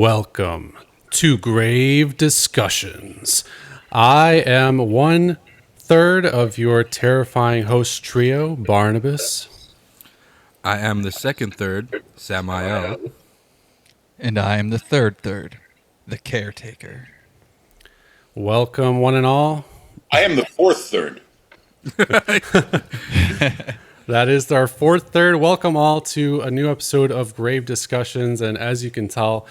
Welcome to Grave Discussions. I am 1/3 of your terrifying host trio, Barnabas. I am the second third, Samael. And I am the third, the caretaker. Welcome, one and all. I am the fourth third. That is our fourth third. Welcome all to a new episode of Grave Discussions. And as you can tell,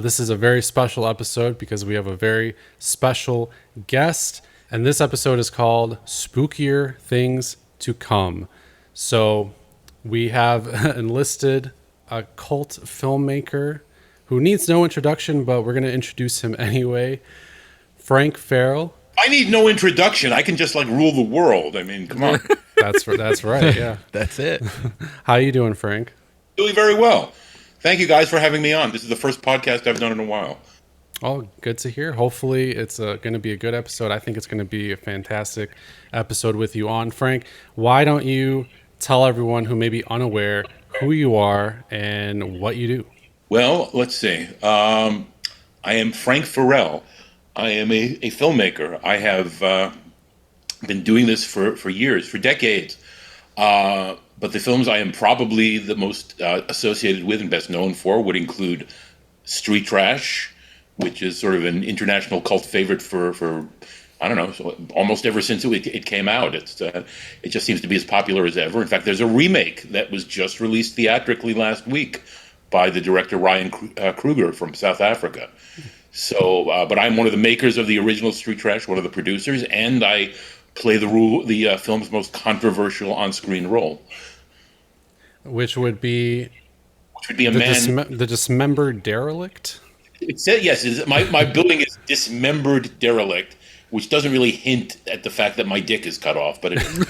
this is a very special episode because we have a very special guest. And this episode is called Spookier Things to Come. So we have enlisted a cult filmmaker who needs no introduction, but we're going to introduce him anyway. Frank Farel. I need no introduction. I can just rule the world. I mean, come on. That's right. Yeah. That's it. How you doing, Frank? Doing very well. Thank you guys for having me on. This is the first podcast I've done in a while. Oh, good to hear. Hopefully it's going to be a good episode. I think it's going to be a fantastic episode with you on. Frank, why don't you tell everyone who may be unaware who you are and what you do? Well, let's see. I am Frank Farel. I am a filmmaker. I have been doing this for years, for decades. But the films I am probably the most associated with and best known for would include Street Trash, which is sort of an international cult favorite for I don't know, so almost ever since it came out. It just seems to be as popular as ever. In fact, there's a remake that was just released theatrically last week by the director Ryan Kruger from South Africa. So, but I'm one of the makers of the original Street Trash, one of the producers, and I play the film's most controversial on-screen role, Which would be a man. the dismembered derelict. It said yes. My building is dismembered derelict, which doesn't really hint at the fact that my dick is cut off, but it is.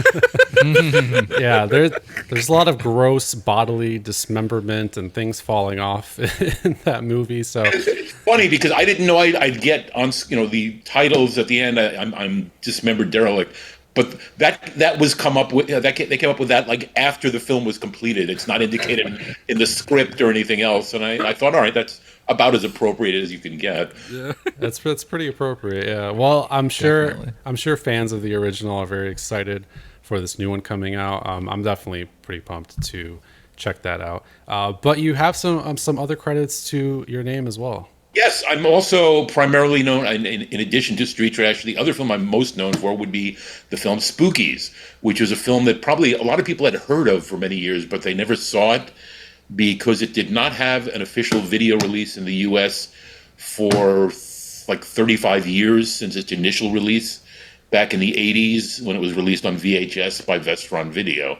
Yeah, there's a lot of gross bodily dismemberment and things falling off in that movie. So It's funny because I didn't know I'd get on the titles at the end. I'm dismembered derelict, but that was come up with they came up with that after the film was completed. It's not indicated in the script or anything else, and I thought, all right, that's about as appropriate as you can get. Yeah. that's pretty appropriate. Yeah. Well, I'm Definitely. sure fans of the original are very excited for this new one coming out. I'm definitely pretty pumped to check that out. But you have some other credits to your name as well. Yes, I'm also primarily known, in addition to Street Trash, the other film I'm most known for would be the film Spookies, which was a film that probably a lot of people had heard of for many years, but they never saw it because it did not have an official video release in the U.S. for 35 years since its initial release back in the 80s when it was released on VHS by Vestron Video.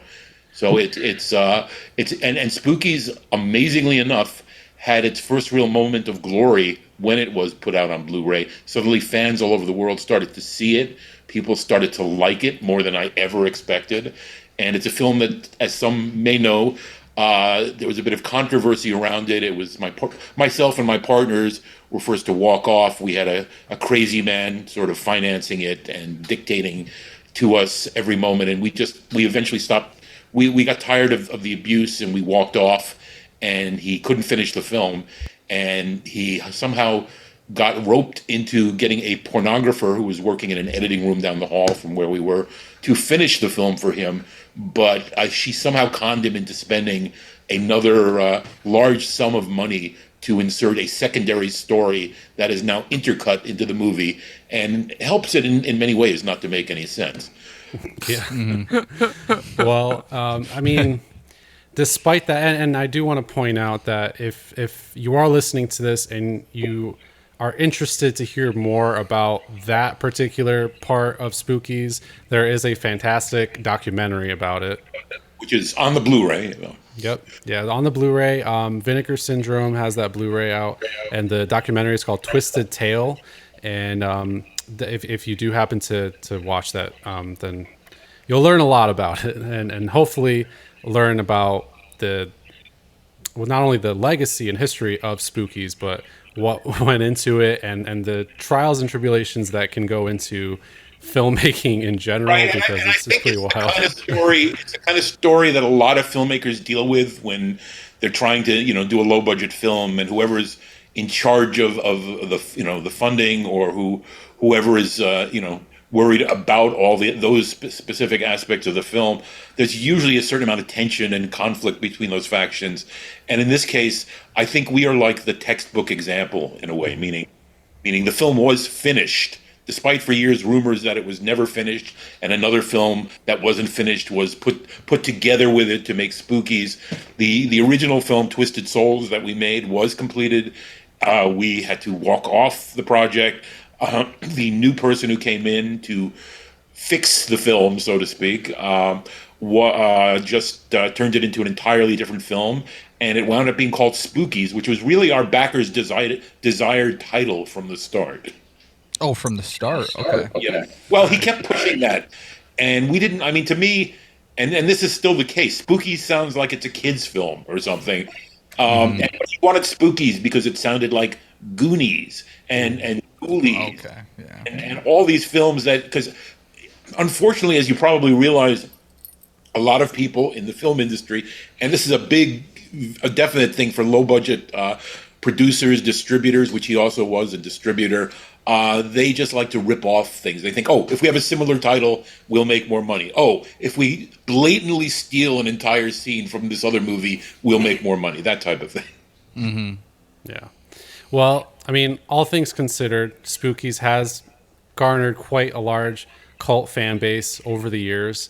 So and Spookies, amazingly enough, had its first real moment of glory when it was put out on Blu-ray. Suddenly fans all over the world started to see it. People started to like it more than I ever expected. And it's a film that, as some may know, there was a bit of controversy around it. It was myself and my partners were first to walk off. We had a crazy man sort of financing it and dictating to us every moment. And we eventually stopped. We got tired of the abuse and we walked off. And he couldn't finish the film, and he somehow got roped into getting a pornographer who was working in an editing room down the hall from where we were to finish the film for him. But she somehow conned him into spending another large sum of money to insert a secondary story that is now intercut into the movie and helps it in many ways not to make any sense. Yeah. Well, I mean, despite that, and I do want to point out that if you are listening to this and you are interested to hear more about that particular part of Spookies, there is a fantastic documentary about it. Which is on the Blu-ray. Yep. Yeah, on the Blu-ray. Vinegar Syndrome has that Blu-ray out, and the documentary is called Twisted Tale. And if you do happen to watch that, then you'll learn a lot about it, and hopefully learn about not only the legacy and history of Spookies, but what went into it and the trials and tribulations that can go into filmmaking in general, right, because it's pretty wild. It's the kind of story that a lot of filmmakers deal with when they're trying to, do a low budget film, and whoever's in charge of the the funding, or whoever is worried about all those specific aspects of the film, there's usually a certain amount of tension and conflict between those factions. And in this case, I think we are like the textbook example in a way, meaning the film was finished, despite for years rumors that it was never finished, and another film that wasn't finished was put together with it to make Spookies. The original film, Twisted Souls, that we made was completed. We had to walk off the project. The new person who came in to fix the film, so to speak, just turned it into an entirely different film, and it wound up being called Spookies, which was really our backers' desired title from the start. Oh, from the start. Okay. Yeah. Well, he kept pushing that, and we didn't. I mean, to me, and this is still the case. Spookies sounds like it's a kids' film or something. And he wanted Spookies because it sounded like Goonies and Ghoulies, Okay. Yeah. and all these films that, because unfortunately, as you probably realize, a lot of people in the film industry, and this is a definite thing for low budget producers, distributors, which he also was a distributor. They just like to rip off things. They think, oh, if we have a similar title, we'll make more money. Oh, if we blatantly steal an entire scene from this other movie, we'll make more money. That type of thing. Mm-hmm. Yeah. Well, I mean, all things considered, Spookies has garnered quite a large cult fan base over the years.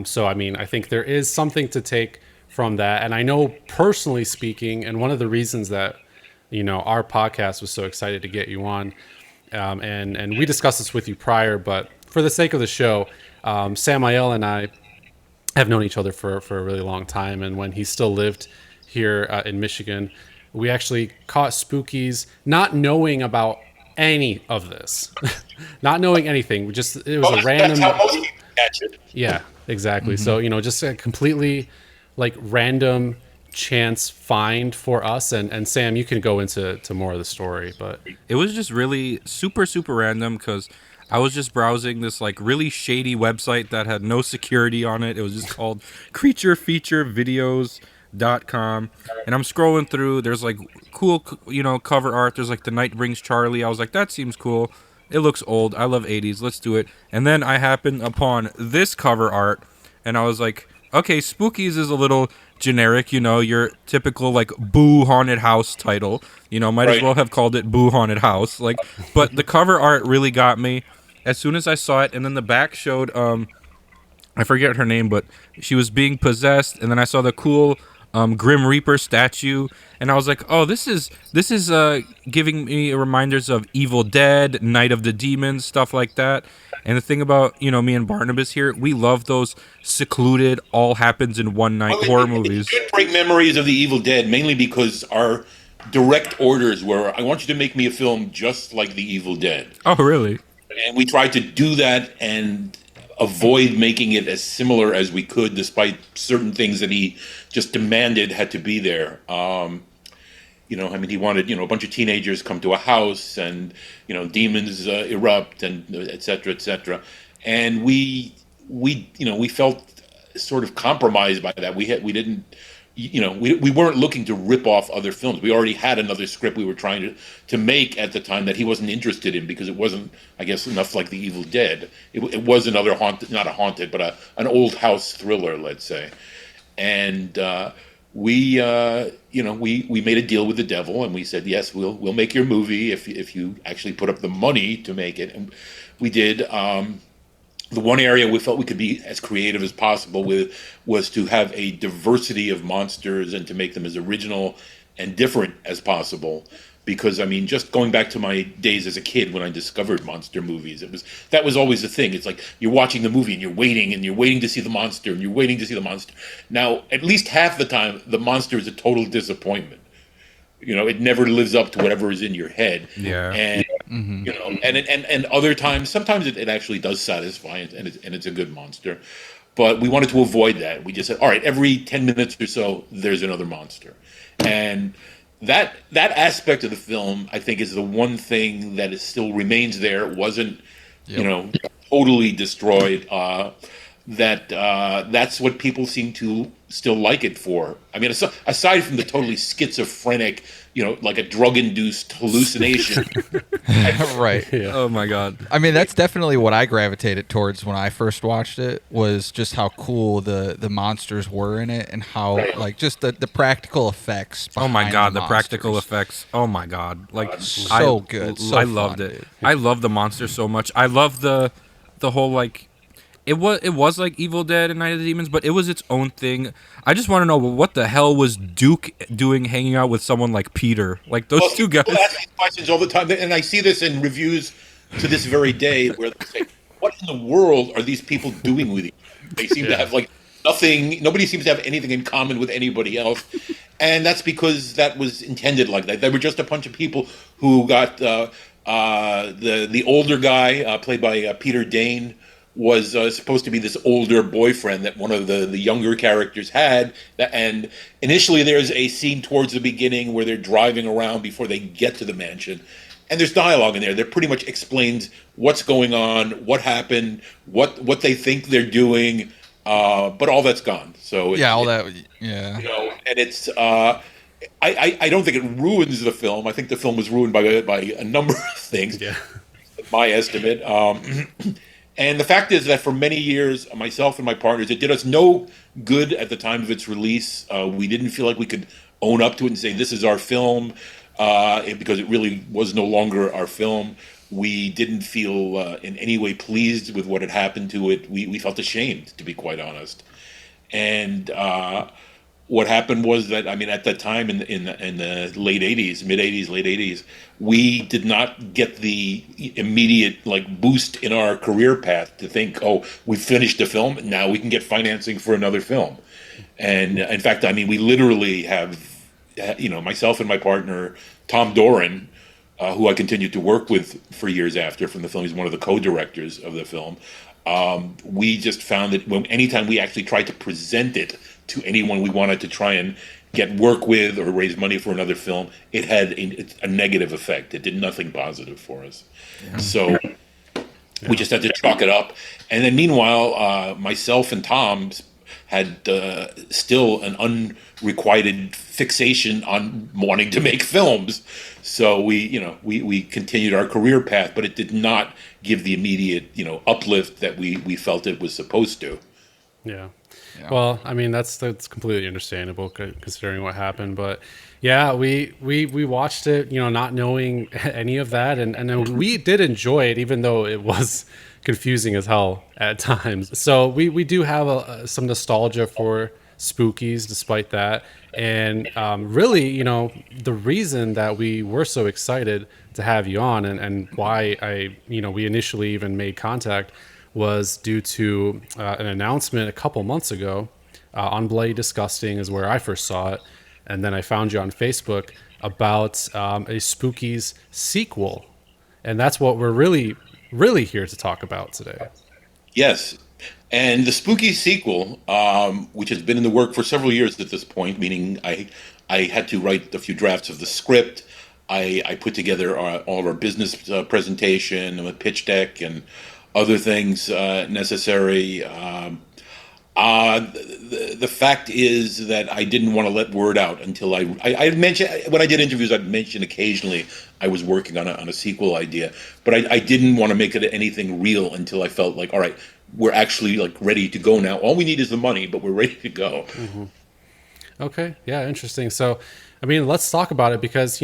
So, I mean, I think there is something to take from that. And I know, personally speaking, and one of the reasons that, our podcast was so excited to get you on, and we discussed this with you prior, but for the sake of the show, Samael and I have known each other for a really long time. And when he still lived here in Michigan, we actually caught Spookies not knowing about any of this, not knowing anything. It was a random. That's how most people catch it. Yeah, exactly. So, just a completely like random chance find for us. And Sam, you can go into more of the story, but It was just really super, super random because I was just browsing this like really shady website that had no security on it. It was just called creaturefeaturevideos.com, and I'm scrolling through. There's like cool, cover art. There's like The Night Brings Charlie. I was like, that seems cool. It looks old. I love 80s. Let's do it. And then I happened upon this cover art, and I was like, okay, Spookies is a little generic, your typical like Boo Haunted House title. Might as Right. well have called it Boo Haunted House. Like, but the cover art really got me as soon as I saw it, and then the back showed I forget her name, but she was being possessed, and then I saw the cool Grim Reaper statue, and I was like, oh, this is giving me reminders of Evil Dead, Night of the Demons, stuff like that. And the thing about me and Barnabas here, we love those secluded, all happens in one night horror movies. It did bring memories of the Evil Dead, mainly because our direct orders were, I want you to make me a film just like the Evil Dead. Oh, really? And we tried to do that and avoid making it as similar as we could, despite certain things that he just demanded had to be there. He wanted, a bunch of teenagers come to a house and, demons erupt and et cetera, et cetera. And we felt sort of compromised by that. We weren't looking to rip off other films. We already had another script we were trying to make at the time that he wasn't interested in, because it wasn't, I guess, enough like The Evil Dead. It was another haunted, not a haunted, but an old house thriller, let's say. And we made a deal with the devil, and we said, yes, we'll make your movie if you actually put up the money to make it. And we did. The one area we felt we could be as creative as possible with was to have a diversity of monsters and to make them as original and different as possible. Because, just going back to my days as a kid when I discovered monster movies, that was always the thing. It's like you're watching the movie and you're waiting to see the monster and you're waiting to see the monster. Now, at least half the time, the monster is a total disappointment. It never lives up to whatever is in your head. Yeah. And and other times, sometimes it actually does satisfy, and it's a good monster. But we wanted to avoid that. We just said, all right, every 10 minutes or so, there's another monster. And that aspect of the film, I think, is the one thing that still remains there. It wasn't, totally destroyed. that that's what people seem to still like it for. I mean, aside from the totally schizophrenic, like a drug-induced hallucination. Right. Yeah. Oh my god. I mean, that's definitely what I gravitated towards when I first watched it, was just how cool the monsters were in it, and how like just the practical effects. Oh my behind god, the practical monsters. effects. Oh my god. Like So good. So I loved fun, it. dude. I love the monster so much. I love the whole like it was like Evil Dead and Night of the Demons, but it was its own thing. I just want to know what the hell was Duke doing hanging out with someone like Peter? Like those two guys. People ask these questions all the time, and I see this in reviews to this very day, where they say, "What in the world are these people doing with each other?" They seem to have like nothing. Nobody seems to have anything in common with anybody else, and that's because that was intended like that. They were just a bunch of people who got the older guy played by Peter Dane. Was supposed to be this older boyfriend that one of the younger characters had. And initially there's a scene towards the beginning where they're driving around before they get to the mansion. And there's dialogue in there that pretty much explains what's going on, what happened, what they think they're doing, but all that's gone. So All that. Yeah. And it's I don't think it ruins the film. I think the film was ruined by a number of things. Yeah. My estimate. And the fact is that for many years, myself and my partners, it did us no good at the time of its release. We didn't feel like we could own up to it and say, this is our film, because it really was no longer our film. We didn't feel in any way pleased with what had happened to it. We felt ashamed, to be quite honest. And what happened was that, I mean, at that time in the late 80s, mid 80s, late 80s, we did not get the immediate like boost in our career path to think, oh, we finished the film, now we can get financing for another film. And in fact, I mean, we literally have, myself and my partner, Tom Doran, who I continued to work with for years after from the film. He's one of the co-directors of the film. We just found that anytime we actually tried to present it to anyone we wanted to try and get work with or raise money for another film, it had a negative effect. It did nothing positive for us. Yeah. So we just had to chalk it up. And then meanwhile, myself and Tom had still an unrequited fixation on wanting to make films. So we continued our career path, but it did not give the immediate, uplift that we felt it was supposed to. Yeah. Well, I mean, that's completely understandable considering what happened. But yeah, we watched it, not knowing any of that. And then we did enjoy it, even though it was confusing as hell at times. So we do have some nostalgia for Spookies despite that. And really, the reason that we were so excited to have you on and why we initially even made contact was due to an announcement a couple months ago on Bloody Disgusting is where I first saw it. And then I found you on Facebook about a Spookies sequel. And that's what we're really, really here to talk about today. Yes. And the Spookies sequel, which has been in the work for several years at this point, meaning I had to write a few drafts of the script. I put together all of our business presentation, a pitch deck, and other things necessary. The fact is that I didn't want to let word out until I mentioned, when I did interviews, I'd mention occasionally I was working on a sequel idea, but I didn't want to make it anything real until I felt like, all right, we're actually like ready to go now. All we need is the money, but we're ready to go. Mm-hmm. Okay. Yeah. Interesting. So, I mean, let's talk about it because,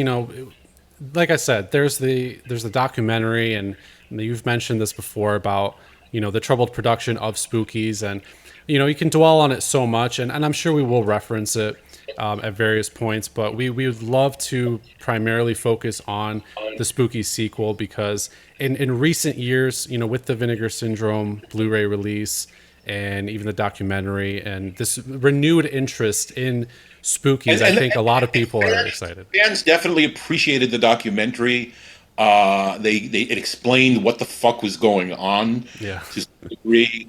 like I said, there's the documentary, and you've mentioned this before about, the troubled production of Spookies, and, you can dwell on it so much, and I'm sure we will reference it at various points, but we would love to primarily focus on the Spookies sequel because in recent years, with the Vinegar Syndrome Blu-ray release and even the documentary and this renewed interest in Spookies, I think a lot of people are excited. Fans definitely appreciated the documentary. It explained what the fuck was going on. Yeah. To some degree.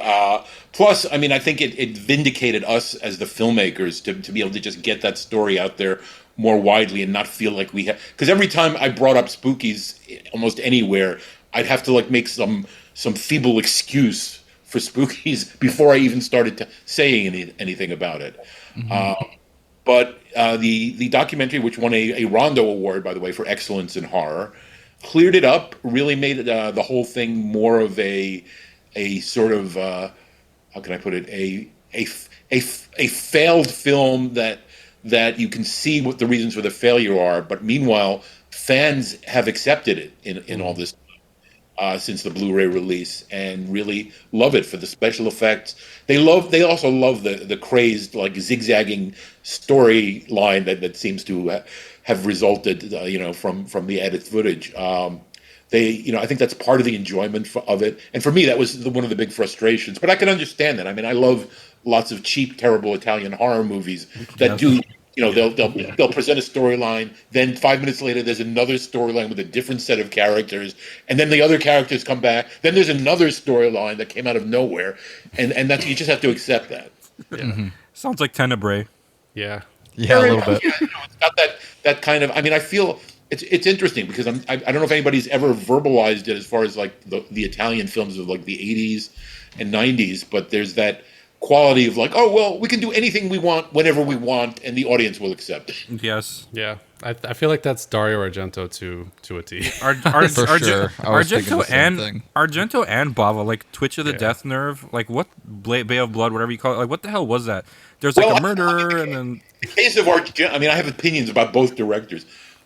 Plus, I mean, I think it vindicated us as the filmmakers to be able to just get that story out there more widely and not feel like we have. Because every time I brought up Spookies, almost anywhere, I'd have to like make some feeble excuse for Spookies before I even started saying anything about it. But the documentary, which won a Rondo Award, by the way, for excellence in horror, cleared it up. Really made the whole thing more of a sort of how can I put it, a failed film that you can see what the reasons for the failure are, but meanwhile fans have accepted it in all this since the Blu-ray release, and really love it for the special effects. They also love the crazed, like, zigzagging storyline that seems to have resulted from the added footage. I think that's part of the enjoyment of it. And for me, that was one of the big frustrations. But I can understand that. I mean, I love lots of cheap, terrible Italian horror movies that do. They'll present a storyline. Then 5 minutes later, there's another storyline with a different set of characters, and then the other characters come back. Then there's another storyline that came out of nowhere, and that's, you just have to accept that. Yeah. Sounds like Tenebrae. Yeah. Yeah, a little bit. Yeah, it's got that kind of. I mean, I feel it's interesting because I don't know if anybody's ever verbalized it as far as like the Italian films of like the 80s and 90s, but there's that quality of like, oh well, we can do anything we want whenever we want, and the audience will accept it. Yes. Yeah. I feel like that's Dario Argento to a T. For sure. I was thinking the same thing. Argento and Bava, like Twitch of the Death Nerve, like what Bay of Blood, whatever you call it, like what the hell was that? There's like a murderer, and then in the case of Argento, I mean, I have opinions about both directors.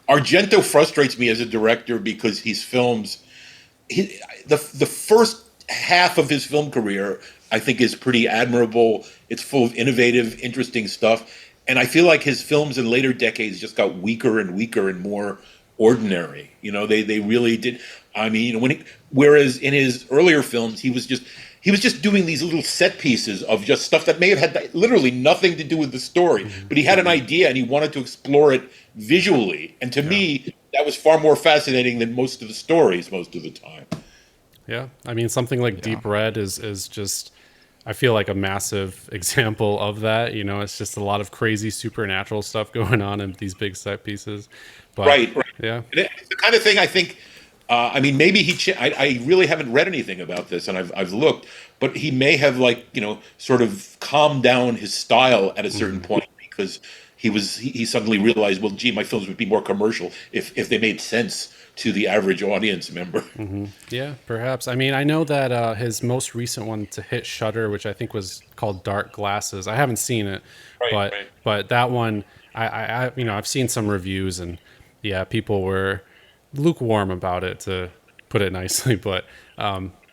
Argento frustrates me as a director because his films, the first half of his film career, I think, is pretty admirable. It's full of innovative, interesting stuff. And I feel like his films in later decades just got weaker and weaker and more ordinary. They really did. I mean, whereas in his earlier films, he was just doing these little set pieces of just stuff that may have had literally nothing to do with the story, but he had an idea and he wanted to explore it visually. And to me, that was far more fascinating than most of the stories most of the time. Yeah. I mean, something like Deep Red is just, I feel like, a massive example of that. It's just a lot of crazy supernatural stuff going on in these big set pieces. But, right. Yeah. It's the kind of thing I think. I mean, maybe I really haven't read anything about this, and I've looked, but he may have sort of calmed down his style at a certain point because he suddenly realized, well, gee, my films would be more commercial if they made sense to the average audience member. Mm-hmm. Yeah, perhaps. I mean, I know that his most recent one to hit Shudder, which I think was called Dark Glasses. I haven't seen it, but that one, I've seen some reviews, and yeah, people were lukewarm about it, to put it nicely. But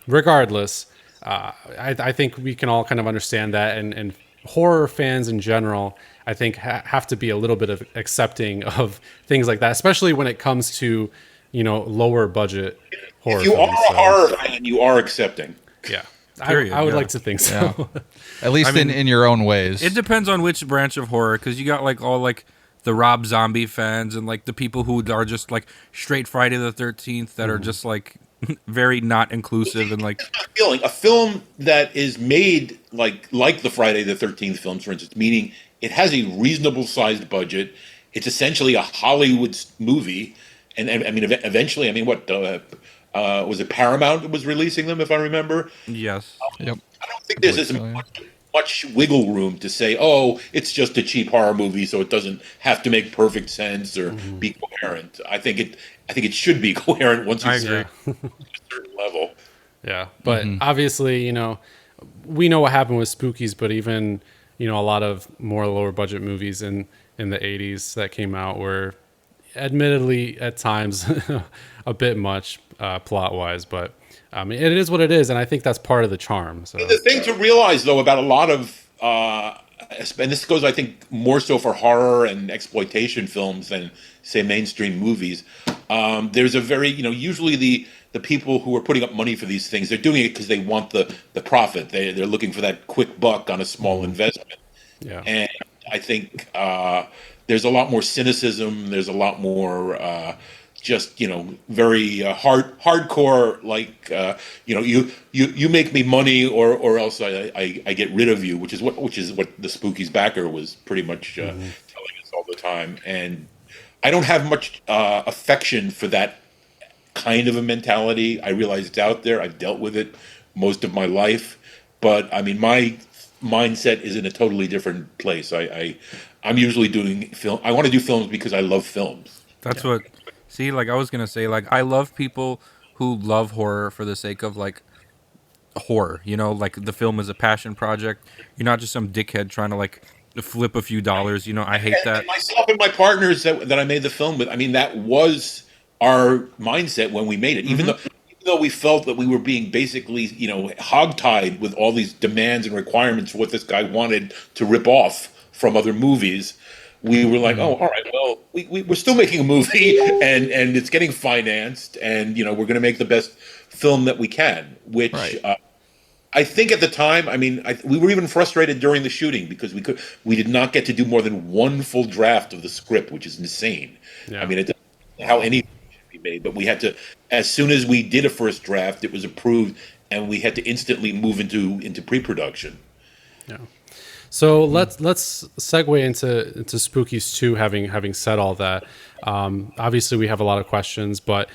regardless, I think we can all kind of understand that, and horror fans in general, I think, have to be a little bit of accepting of things like that, especially when it comes to lower budget horror. If you films, are a horror fan, you are accepting. Yeah, Period, I would like to think so. Yeah. At least in your own ways. it depends on which branch of horror, because you got like all like the Rob Zombie fans and like the people who are just like straight Friday the 13th that are just like very not inclusive and like A film that is made like the Friday the 13th films, for instance, meaning it has a reasonable sized budget. It's essentially a Hollywood movie. And I mean, eventually, I mean, what was it? Paramount that was releasing them, if I remember. yes. Yep. I don't think there's as much wiggle room to say, oh, it's just a cheap horror movie, so it doesn't have to make perfect sense or be coherent. I think it should be coherent once you agree. get to a certain level. Yeah, but obviously, we know what happened with Spookies, but even a lot of more lower budget movies in the 80s that came out were admittedly at times a bit much plot wise, but it is what it is, and I think that's part of the charm. So The thing to realize, though, about a lot of and this goes, I think, more so for horror and exploitation films than, say, mainstream movies. There's a very, usually the people who are putting up money for these things, they're doing it because they want the profit. They're looking for that quick buck on a small investment. yeah, And I think there's a lot more cynicism. There's a lot more just very hardcore. Like you make me money, or else I get rid of you, which is what the Spookies backer was pretty much telling us all the time. And I don't have much affection for that kind of a mentality. I realize it's out there. I've dealt with it most of my life. but I mean, my mindset is in a totally different place. I'm usually doing film. I want to do films because I love films. That's what. See, like I was gonna say, like I love people who love horror for the sake of like horror. You know, like the film is a passion project. You're not just some dickhead trying to like flip a few dollars. You know, I hate that. And myself and my partners that I made the film with, I mean, that was our mindset when we made it. Even though we felt that we were being basically, hogtied with all these demands and requirements for what this guy wanted to rip off from other movies, we were like, oh, all right, well, we're still making a movie, and it's getting financed, and we're going to make the best film that we can, which. Right. I think at the time, I mean, we were even frustrated during the shooting because we did not get to do more than one full draft of the script, which is insane. Yeah. I mean, it doesn't know how anything should be made, but we had to, as soon as we did a first draft, it was approved, and we had to instantly move into pre-production. Yeah. So let's segue into Spookies 2. Having said all that, obviously we have a lot of questions, but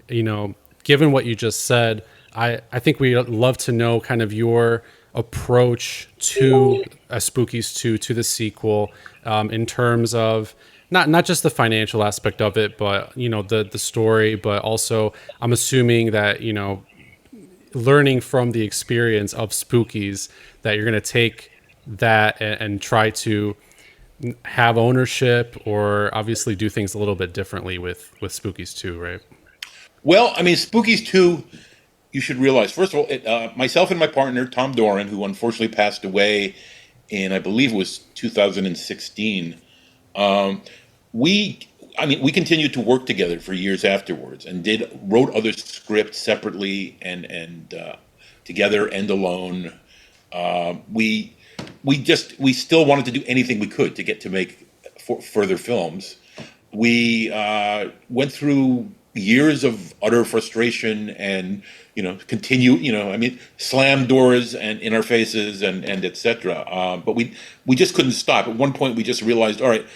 given what you just said, I think we'd love to know kind of your approach to Spookies 2, to the sequel, in terms of not just the financial aspect of it, but the story, but also I'm assuming that learning from the experience of Spookies, that you're going to take that and try to have ownership, or obviously do things a little bit differently with Spookies 2, right? Well, I mean, Spookies 2, you should realize, first of all, myself and my partner, Tom Doran, who unfortunately passed away in, I believe it was 2016, we continued to work together for years afterwards and wrote other scripts separately and together and alone. We still wanted to do anything we could to get to make further films. We went through years of utter frustration and slam doors and in our faces and etc. But we just couldn't stop. At one point, we just realized, all right,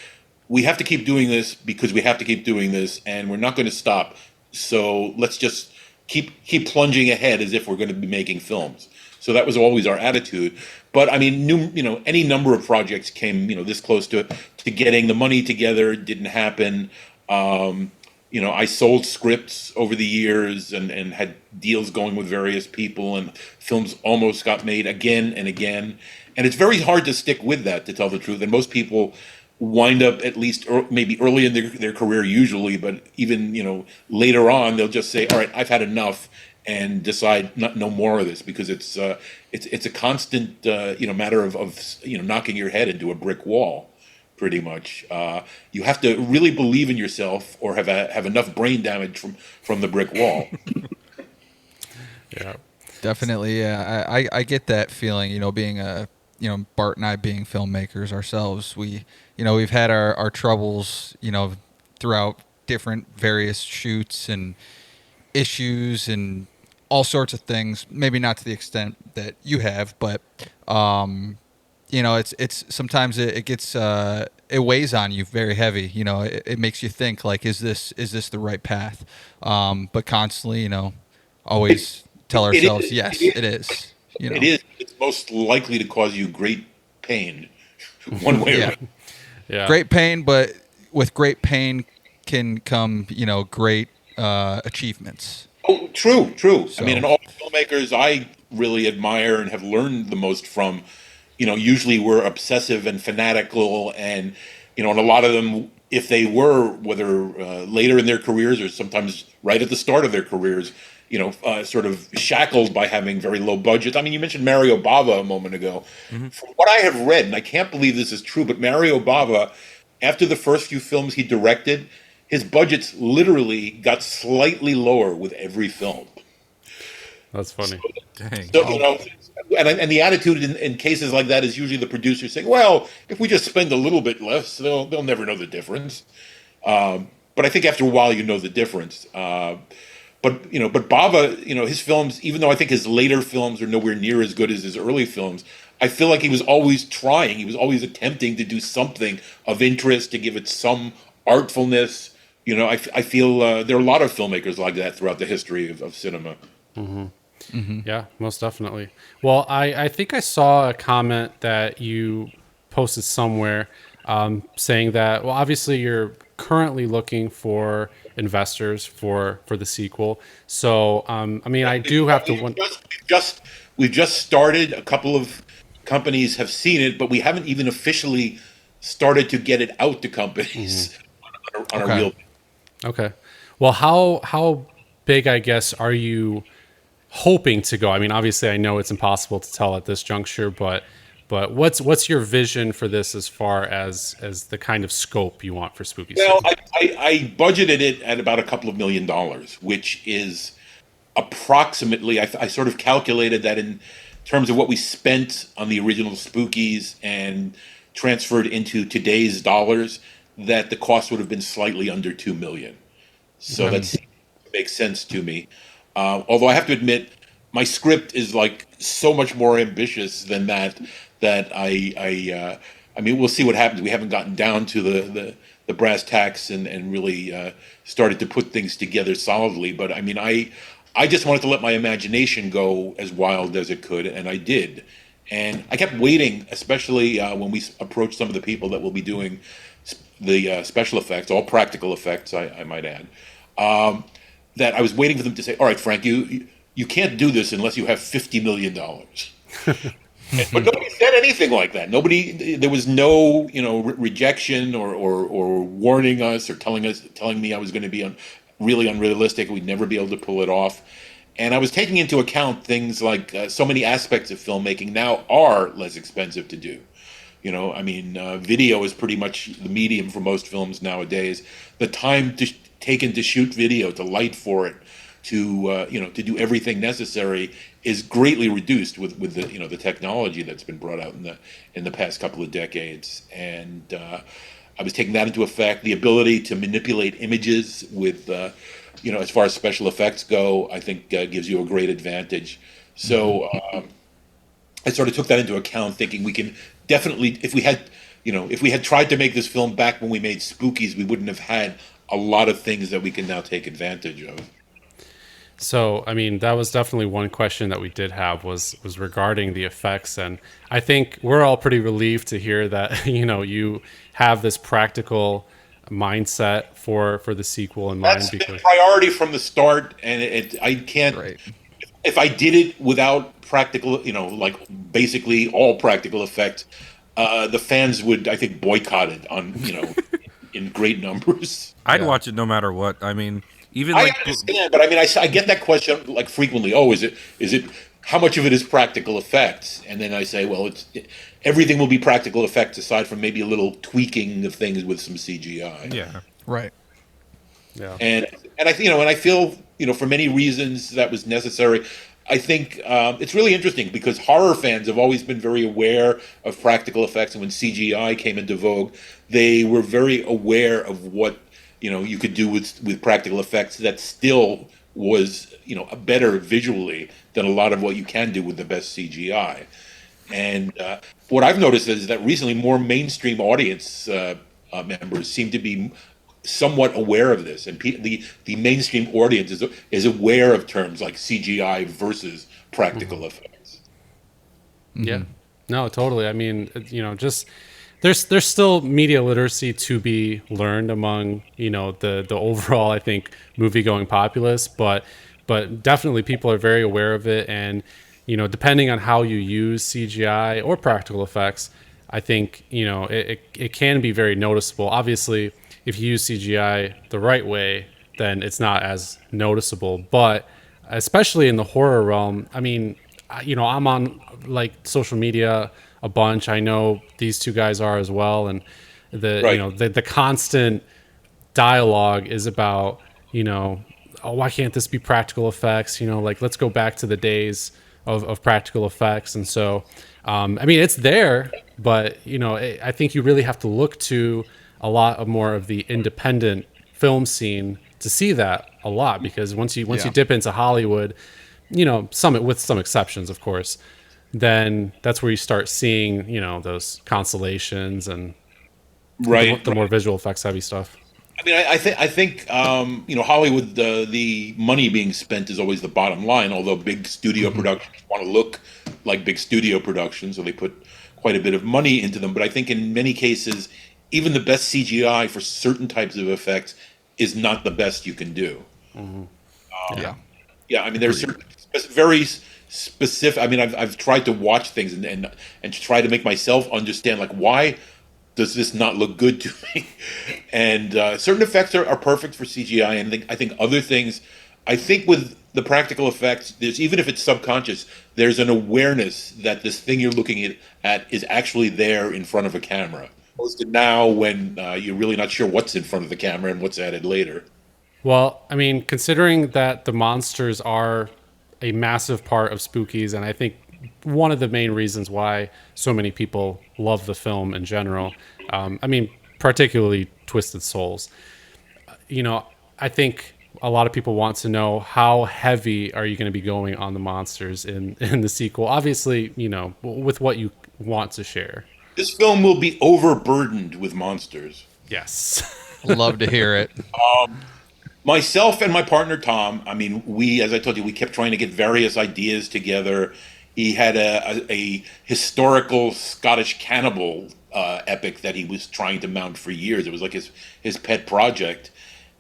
we have to keep doing this because we have to keep doing this, and we're not going to stop. So let's just keep plunging ahead as if we're going to be making films. So that was always our attitude. But I mean, any number of projects came, this close to getting the money together. It didn't happen. I sold scripts over the years and had deals going with various people, and films almost got made again and again. And it's very hard to stick with that, to tell the truth. And most people wind up, at least maybe early in their career usually, but even, later on, they'll just say, all right, I've had enough, and decide no more of this, because it's a constant, matter of knocking your head into a brick wall. Pretty much, you have to really believe in yourself, or have enough brain damage from the brick wall. Yeah, Definitely. Yeah, I get that feeling. Being Bart and I being filmmakers ourselves, we've had our troubles, throughout different various shoots and issues and all sorts of things. Maybe not to the extent that you have, but it's sometimes it gets it weighs on you very heavy. It makes you think, like, is this the right path? But constantly, always tell ourselves, yes, it is. It is. It's most likely to cause you great pain, one way or another. yeah. Great pain, but with great pain can come, great achievements. Oh, true. So. I mean, and all filmmakers I really admire and have learned the most from, usually were obsessive and fanatical, and and a lot of them, if they were, whether later in their careers or sometimes right at the start of their careers, sort of shackled by having very low budgets. I mean, you mentioned Mario Bava a moment ago. Mm-hmm. From what I have read, and I can't believe this is true, but Mario Bava, after the first few films he directed, his budgets literally got slightly lower with every film. That's funny. Dang. So, and the attitude in cases like that is usually the producer saying, "Well, if we just spend a little bit less, they'll never know the difference." But I think after a while, you know the difference. But Bava, his films, even though I think his later films are nowhere near as good as his early films, I feel like he was always trying. He was always attempting to do something of interest, to give it some artfulness. I feel there are a lot of filmmakers like that throughout the history of cinema. Mm-hmm. Yeah, most definitely. Well, I think I saw a comment that you posted somewhere saying that, well, obviously you're currently looking for investors for the sequel. So, I mean, I do have to We've just we've just started. A couple of companies have seen it, but we haven't even officially started to get it out to companies on a Okay. real. Okay. Well, how big, I guess, are you hoping to go? I mean, obviously, I know it's impossible to tell at this juncture, but what's your vision for this as far as the kind of scope you want for Spooky Well, City? I budgeted it at about a couple of $1 million, which is approximately. I sort of calculated that in terms of what we spent on the original Spookies and transferred into today's dollars, that the cost would have been slightly under 2 million. So that makes sense to me. Although I have to admit, my script is like so much more ambitious than that. That I mean, we'll see what happens. We haven't gotten down to the brass tacks and really started to put things together solidly. But I mean, I just wanted to let my imagination go as wild as it could, and I did. And I kept waiting, especially when we approached some of the people that will be doing the special effects, all practical effects, I might add. That I was waiting for them to say, "All right, Frank, you can't do this unless you have $50 million." But nobody said anything like that. Nobody, there was no, rejection or warning us or telling me I was going to be really unrealistic. We'd never be able to pull it off. And I was taking into account things like so many aspects of filmmaking now are less expensive to do. I mean, video is pretty much the medium for most films nowadays. The time taken to shoot video, to light for it, to do everything necessary is greatly reduced with the technology that's been brought out in the past couple of decades. And I was taking that into effect. The ability to manipulate images with, as far as special effects go, I think gives you a great advantage. So I sort of took that into account, thinking we can definitely, if we had tried to make this film back when we made Spookies, we wouldn't have had a lot of things that we can now take advantage of. So, I mean, that was definitely one question that we did have was regarding the effects, and I think we're all pretty relieved to hear that you have this practical mindset for the sequel in mind. That's been Because priority from the start, and I can't. Right. If I did it without practical, like basically all practical effects, the fans would, I think, boycott it in great numbers. I'd watch it no matter what. I mean, even I like understand, but I mean, I get that question like frequently. Oh, is it? How much of it is practical effects? And then I say, well, everything will be practical effects aside from maybe a little tweaking of things with some CGI. yeah. Right. yeah, And I and I feel for many reasons that was necessary. I think it's really interesting because horror fans have always been very aware of practical effects, and when CGI came into vogue, they were very aware of what you could do with practical effects that still was better visually than a lot of what you can do with the best CGI. And what I've noticed is that recently more mainstream audience members seem to be somewhat aware of this, and the mainstream audience is aware of terms like CGI versus practical effects. yeah, no, totally. I mean, just there's still media literacy to be learned among the overall, I think, movie going populace, but definitely people are very aware of it, and depending on how you use CGI or practical effects, I think it can be very noticeable. Obviously, if you use CGI the right way, then it's not as noticeable. But especially in the horror realm, I mean, I'm on like social media a bunch. I know these two guys are as well, and Right. the constant dialogue is about oh, why can't this be practical effects? Like, let's go back to the days of practical effects. And so I mean, it's there, but I think you really have to look to a lot of more of the independent film scene to see that a lot, because once you dip into Hollywood, some with some exceptions, of course, then that's where you start seeing those constellations and Right. the more visual effects heavy stuff. I mean, I think Hollywood, the money being spent is always the bottom line. Although big studio productions want to look like big studio productions, so they put quite a bit of money into them. But I think in many cases, even the best CGI for certain types of effects is not the best you can do. Yeah. Yeah. Yeah, I mean, there's certain very specific. I mean, I've tried to watch things and try to make myself understand, like, why does this not look good to me? And certain effects are perfect for CGI, and I think other things. I think with the practical effects, there's, even if it's subconscious, there's an awareness that this thing you're looking at is actually there in front of a camera. Opposed to now, when you're really not sure what's in front of the camera and what's added later. Well, I mean, considering that the monsters are a massive part of Spookies, and I think one of the main reasons why so many people love the film in general, I mean, particularly Twisted Souls, you know, I think a lot of people want to know how heavy are you going to be going on the monsters in the sequel? Obviously, with what you want to share. This film will be overburdened with monsters. Yes. Love to hear it. Myself and my partner Tom, I mean, we, as I told you, we kept trying to get various ideas together. He had a historical Scottish cannibal epic that he was trying to mount for years. It was like his pet project,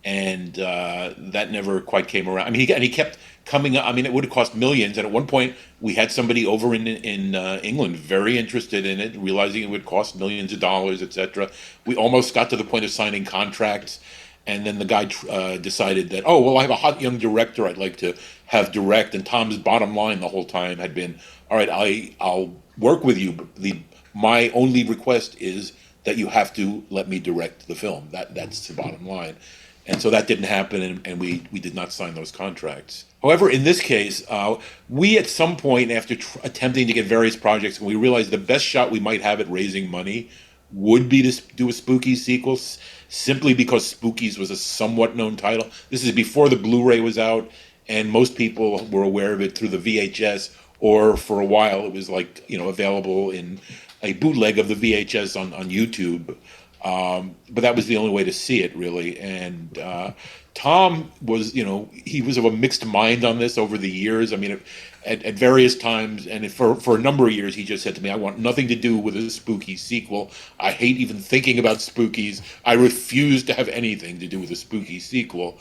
and that never quite came around. I mean, he kept coming up. I mean, it would have cost millions. And at one point, we had somebody over in England very interested in it, realizing it would cost millions of dollars, etc. We almost got to the point of signing contracts. And then the guy decided that, oh, well, I have a hot young director I'd like to have direct. And Tom's bottom line the whole time had been, all right, I'll work with you. But my only request is that you have to let me direct the film. That's the bottom line. And so that didn't happen, and we did not sign those contracts. However, in this case, we at some point, after attempting to get various projects, we realized the best shot we might have at raising money would be to do a Spooky sequel, simply because Spookies was a somewhat known title. This is before the Blu-ray was out, and most people were aware of it through the VHS, or for a while it was available in a bootleg of the VHS on YouTube. But that was the only way to see it, really. And Tom was, he was of a mixed mind on this over the years. I mean, at various times, and for a number of years, he just said to me, I want nothing to do with a Spooky sequel. I hate even thinking about Spookies. I refuse to have anything to do with a Spooky sequel.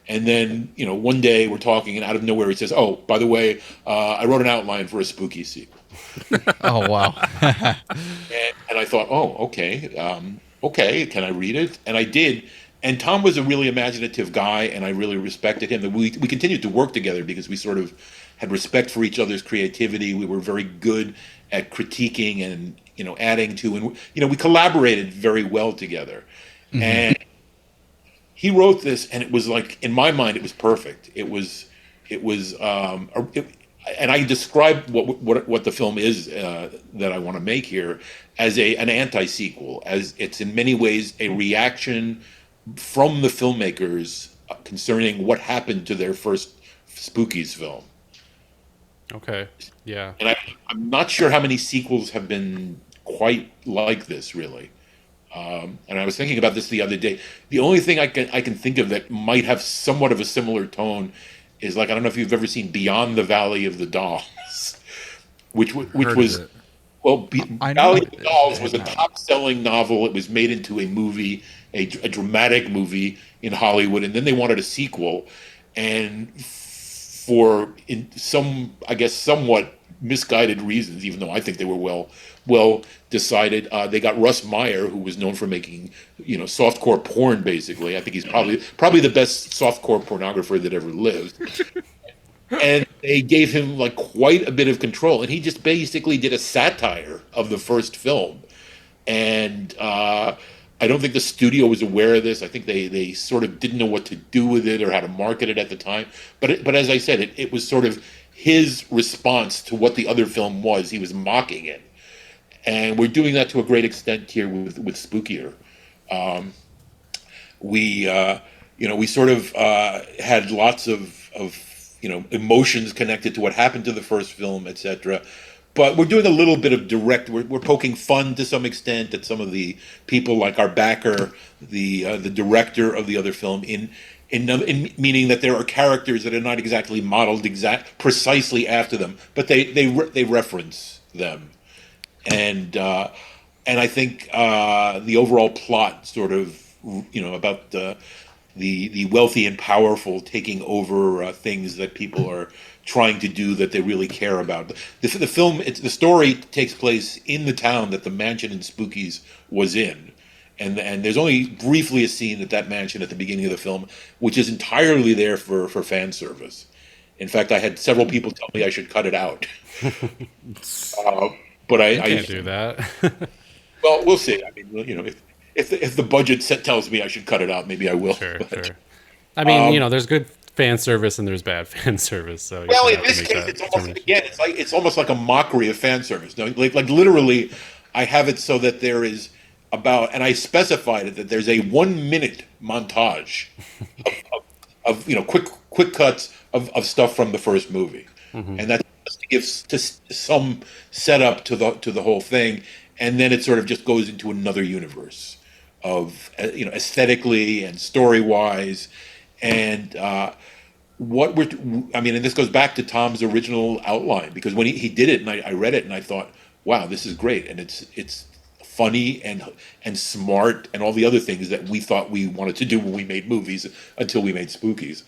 And then, one day we're talking, and out of nowhere he says, oh, by the way, I wrote an outline for a Spooky sequel. Oh, wow. And I thought, oh, okay, can I read it? And I did. And Tom was a really imaginative guy, and I really respected him. We continued to work together because we sort of had respect for each other's creativity. We were very good at critiquing and adding to, and we collaborated very well together. Mm-hmm. And he wrote this, and it was like, in my mind, it was perfect. And I describe what the film is that I want to make here as an anti-sequel, as it's in many ways a reaction from the filmmakers concerning what happened to their first Spookies film. Okay. Yeah. And I'm not sure how many sequels have been quite like this, really. And I was thinking about this the other day. The only thing I can think of that might have somewhat of a similar tone is, like, I don't know if you've ever seen Beyond the Valley of the Dolls, which was it. well, Valley of the Dolls was a top-selling novel. It was made into a movie, a dramatic movie in Hollywood, and then they wanted a sequel, and I guess, somewhat misguided reasons, even though I think they were well decided, they got Russ Meyer, who was known for making softcore porn. Basically, I think he's probably the best softcore pornographer that ever lived. And they gave him like quite a bit of control, and he just basically did a satire of the first film. And I don't think the studio was aware of this. I think they sort of didn't know what to do with it or how to market it at the time. But as I said, it was sort of his response to what the other film was. He was mocking it, and we're doing that to a great extent here with Spookier. We sort of had lots of emotions connected to what happened to the first film, etc. but we're doing a little bit of direct. We're poking fun to some extent at some of the people, like our backer, the director of the other film, in meaning that there are characters that are not exactly modeled precisely after them, but they reference them, and I think the overall plot sort of, about the wealthy and powerful taking over things that people are trying to do that they really care about. The story takes place in the town that the mansion in Spookies was in. And there's only briefly a scene at that mansion at the beginning of the film, which is entirely there for fan service. In fact, I had several people tell me I should cut it out. But I can't do that. Well, we'll see. I mean, if the budget tells me I should cut it out, maybe I will. Sure, but, sure. I mean, there's good fan service and there's bad fan service. So well, in this case, it's almost like a mockery of fan service. No, like literally, I have it so that there is and I specified it that there's a 1 minute montage of quick cuts of stuff from the first movie, and that's just to give some setup to the whole thing, and then it sort of just goes into another universe of aesthetically and story wise, and and this goes back to Tom's original outline, because when he did it and I read it and I thought, wow, this is great, and it's funny and smart and all the other things that we thought we wanted to do when we made movies until we made Spookies,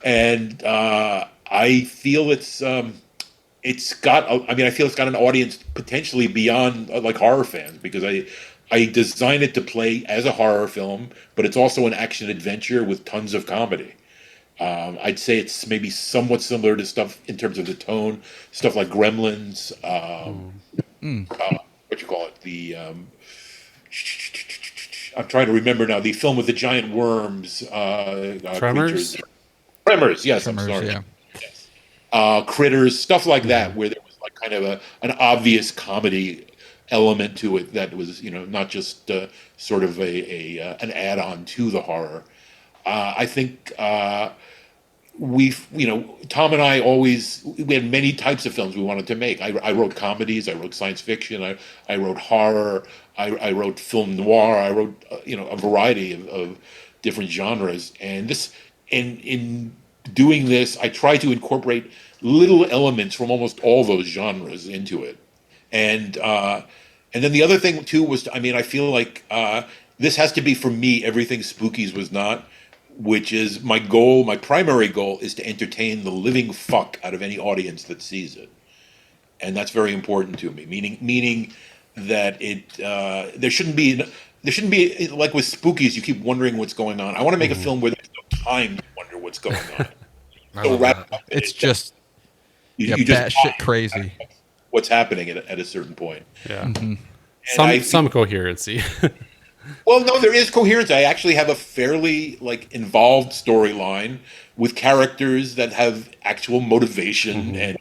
and I feel it's got an audience potentially beyond like horror fans, because I designed it to play as a horror film, but it's also an action adventure with tons of comedy. I'd say it's maybe somewhat similar to stuff in terms of the tone, stuff like Gremlins. What you call it? I'm trying to remember now. The film with the giant worms. Tremors. Creatures. Tremors. Yes, Tremors, I'm sorry. yeah. Yes. Critters, stuff like that, where there was like kind of an obvious comedy element to it that was, not just sort of an add-on to the horror. I think Tom and I we had many types of films we wanted to make. I wrote comedies, I wrote science fiction, I wrote horror, I wrote film noir, I wrote a variety of different genres. And in doing this, I tried to incorporate little elements from almost all those genres into it. And then the other thing too was, I feel like this has to be, for me, everything Spookies was not, which is my primary goal is to entertain the living fuck out of any audience that sees it. And that's very important to me, meaning that there shouldn't be like with Spookies, you keep wondering what's going on. I want to make a film where there's no time to wonder what's going on. So wrapped up It's just you batshit just crazy. what's happening at a certain point. Yeah. And Some coherency. Well, no, there is coherence. I actually have a fairly involved storyline with characters that have actual motivation and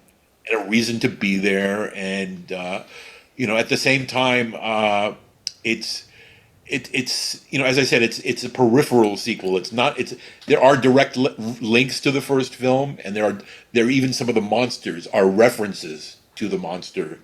a reason to be there, and at the same time, it's as I said, it's a peripheral sequel. It's not. There are direct links to the first film, and there are even some of the monsters are references to the monsters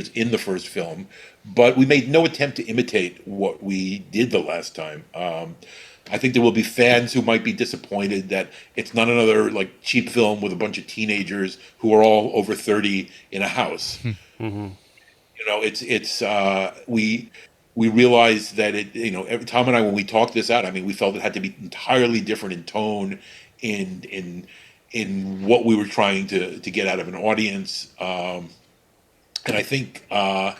in the first film, but we made no attempt to imitate what we did the last time. I think there will be fans who might be disappointed that it's not another cheap film with a bunch of teenagers who are all over 30 in a house. We realized that every Tom and I, when we talked this out, we felt it had to be entirely different in tone, in what we were trying to get out of an audience. And I think I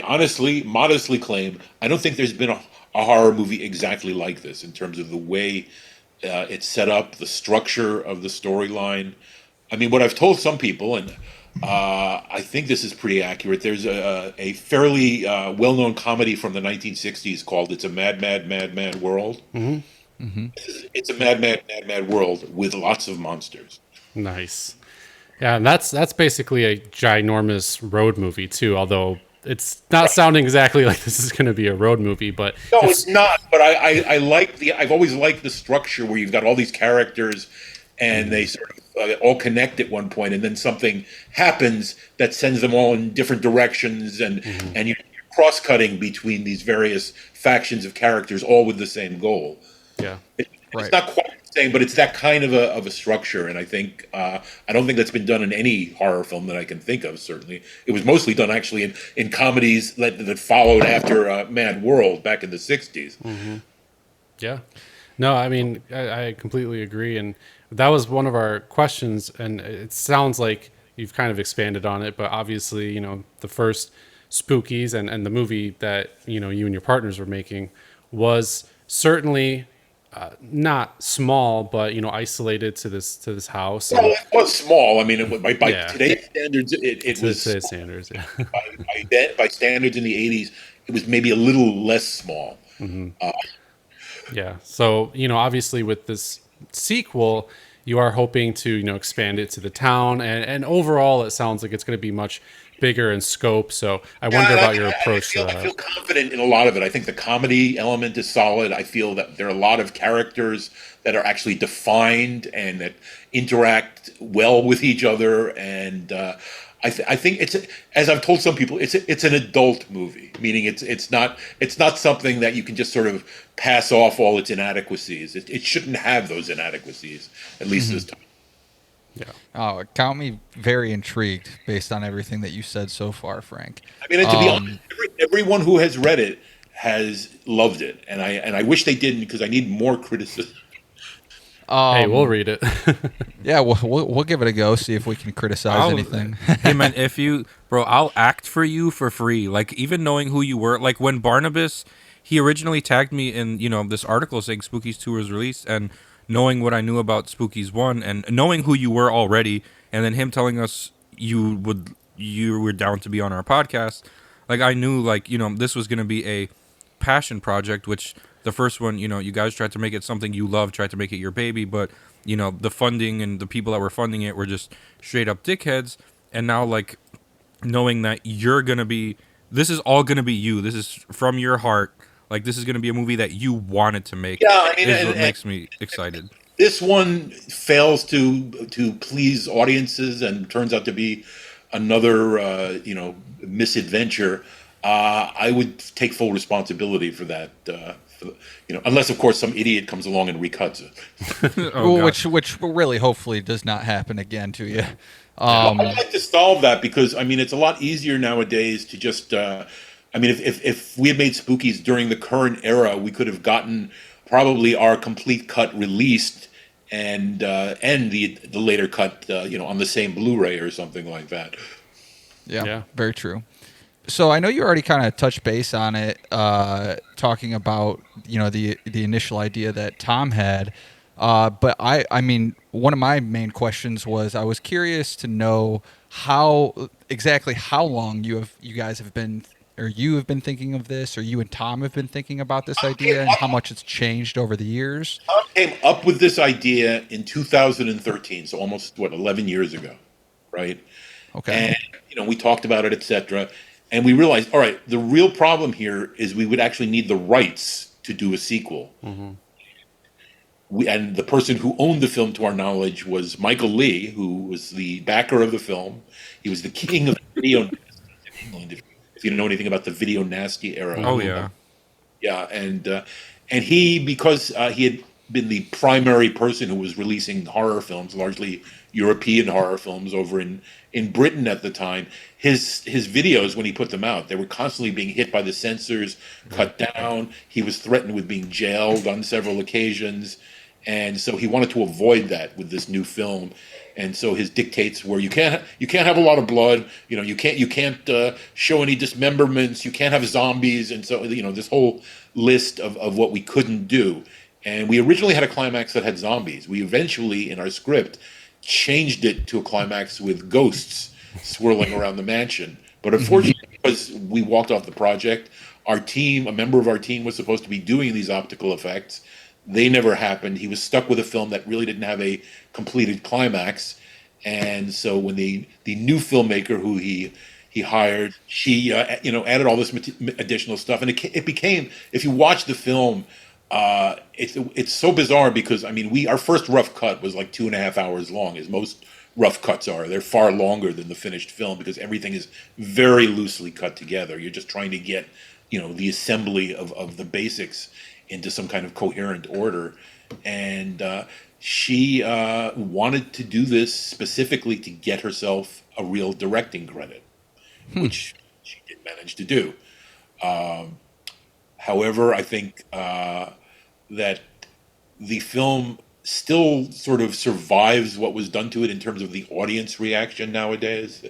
honestly, modestly claim I don't think there's been a horror movie exactly like this in terms of the way it's set up, the structure of the storyline. What I've told some people, and I think this is pretty accurate. There's a fairly well-known comedy from the 1960s called "It's a Mad, Mad, Mad, Mad World." It's a mad, mad, mad, mad world with lots of monsters. Nice. Yeah, and that's basically a ginormous road movie too, although it's not sounding exactly like this is going to be a road movie, but no, it's not. But I've always liked the structure where you've got all these characters, and they sort of all connect at one point, and then something happens that sends them all in different directions, and you're cross cutting between these various factions of characters, all with the same goal. Yeah. It's not quite the same, but it's that kind of a structure, and I think I don't think that's been done in any horror film that I can think of. Certainly, it was mostly done actually in comedies that followed after Mad World back in the '60s. Yeah. No, I mean, I completely agree. And that was one of our questions. And it sounds like you've kind of expanded on it. But obviously, the first Spookies and the movie that, you and your partners were making was certainly not small, but, was to this house. Well, And it was small. I mean, by Yeah. today's standards, it was today's standards. Yeah. by standards in the '80s, it was maybe a little less small. Yeah. So, obviously with this sequel, you are hoping to, expand it to the town. And overall, it sounds like it's going to be much bigger in scope. So I wonder about your approach to I that. feel confident in a lot of it. I think the comedy element is solid. I feel that there are a lot of characters that are actually defined and that interact well with each other. And I think it's, as I've told some people, it's an adult movie, meaning it's not something that you can just sort of pass off all its inadequacies. It shouldn't have those inadequacies, at least this time. Yeah. Oh, count me very intrigued based on everything that you said so far, Frank. I mean, and to be honest, everyone who has read it has loved it, and I wish they didn't, because I need more criticism. Hey, we'll read it. Yeah, we'll give it a go. See if we can criticize anything. Hey man, I'll act for you for free. Like, even knowing who you were, like when Barnabas, he originally tagged me in, this article saying Spookies 2 was released, and knowing what I knew about Spookies 1 and knowing who you were already, and then him telling us you were down to be on our podcast, like I knew this was going to be a passion project, which the first one, you guys tried to make it something you love, tried to make it your baby, but the funding and the people that were funding it were just straight up dickheads. And now, like, knowing that this is all going to be you, this is from your heart, like this is going to be a movie that you wanted to make. Yeah, I mean, is what makes me excited. This one fails to please audiences and turns out to be another misadventure. I would take full responsibility for that. Unless of course some idiot comes along and recuts it. Which really hopefully does not happen again to you. I'd like to solve that, because I mean it's a lot easier nowadays to just. If we had made Spookies during the current era, we could have gotten probably our complete cut released and the later cut on the same Blu-ray or something like that. Yeah, very true. So I know you already kind of touched base on it, talking about the initial idea that Tom had, but I mean one of my main questions was I was curious to know how long you guys have been, or you have been thinking of this, or you and Tom have been thinking about this idea, and how much it's changed over the years. Tom came up with this idea in 2013, so almost 11 years ago, right? Okay. And we talked about it, etc. And we realized, all right, the real problem here is we would actually need the rights to do a sequel. Mm-hmm. And the person who owned the film, to our knowledge, was Michael Lee, who was the backer of the film. He was the king of video nasty in England, if you know anything about the video nasty era. Oh, yeah. Yeah, and he, because he had been the primary person who was releasing horror films, largely European horror films over in Britain at the time, his videos, when he put them out, they were constantly being hit by the censors, cut down. He was threatened with being jailed on several occasions, and so he wanted to avoid that with this new film. And so his dictates were you can't have a lot of blood, you can't show any dismemberments, you can't have zombies, and so this whole list of what we couldn't do. And we originally had a climax that had zombies. We eventually, in our script, changed it to a climax with ghosts swirling around the mansion. But unfortunately, because we walked off the project, a member of our team was supposed to be doing these optical effects. They never happened. He was stuck with a film that really didn't have a completed climax. And so when the new filmmaker who he hired, she added all this additional stuff. And it became, if you watch the film, it's so bizarre because I mean our first rough cut was like 2.5 hours long, as most rough cuts are. They're far longer than the finished film because everything is very loosely cut together. You're just trying to get the assembly of the basics into some kind of coherent order, and she wanted to do this specifically to get herself a real directing credit, which she did manage to do. However, I think that the film still sort of survives what was done to it in terms of the audience reaction nowadays,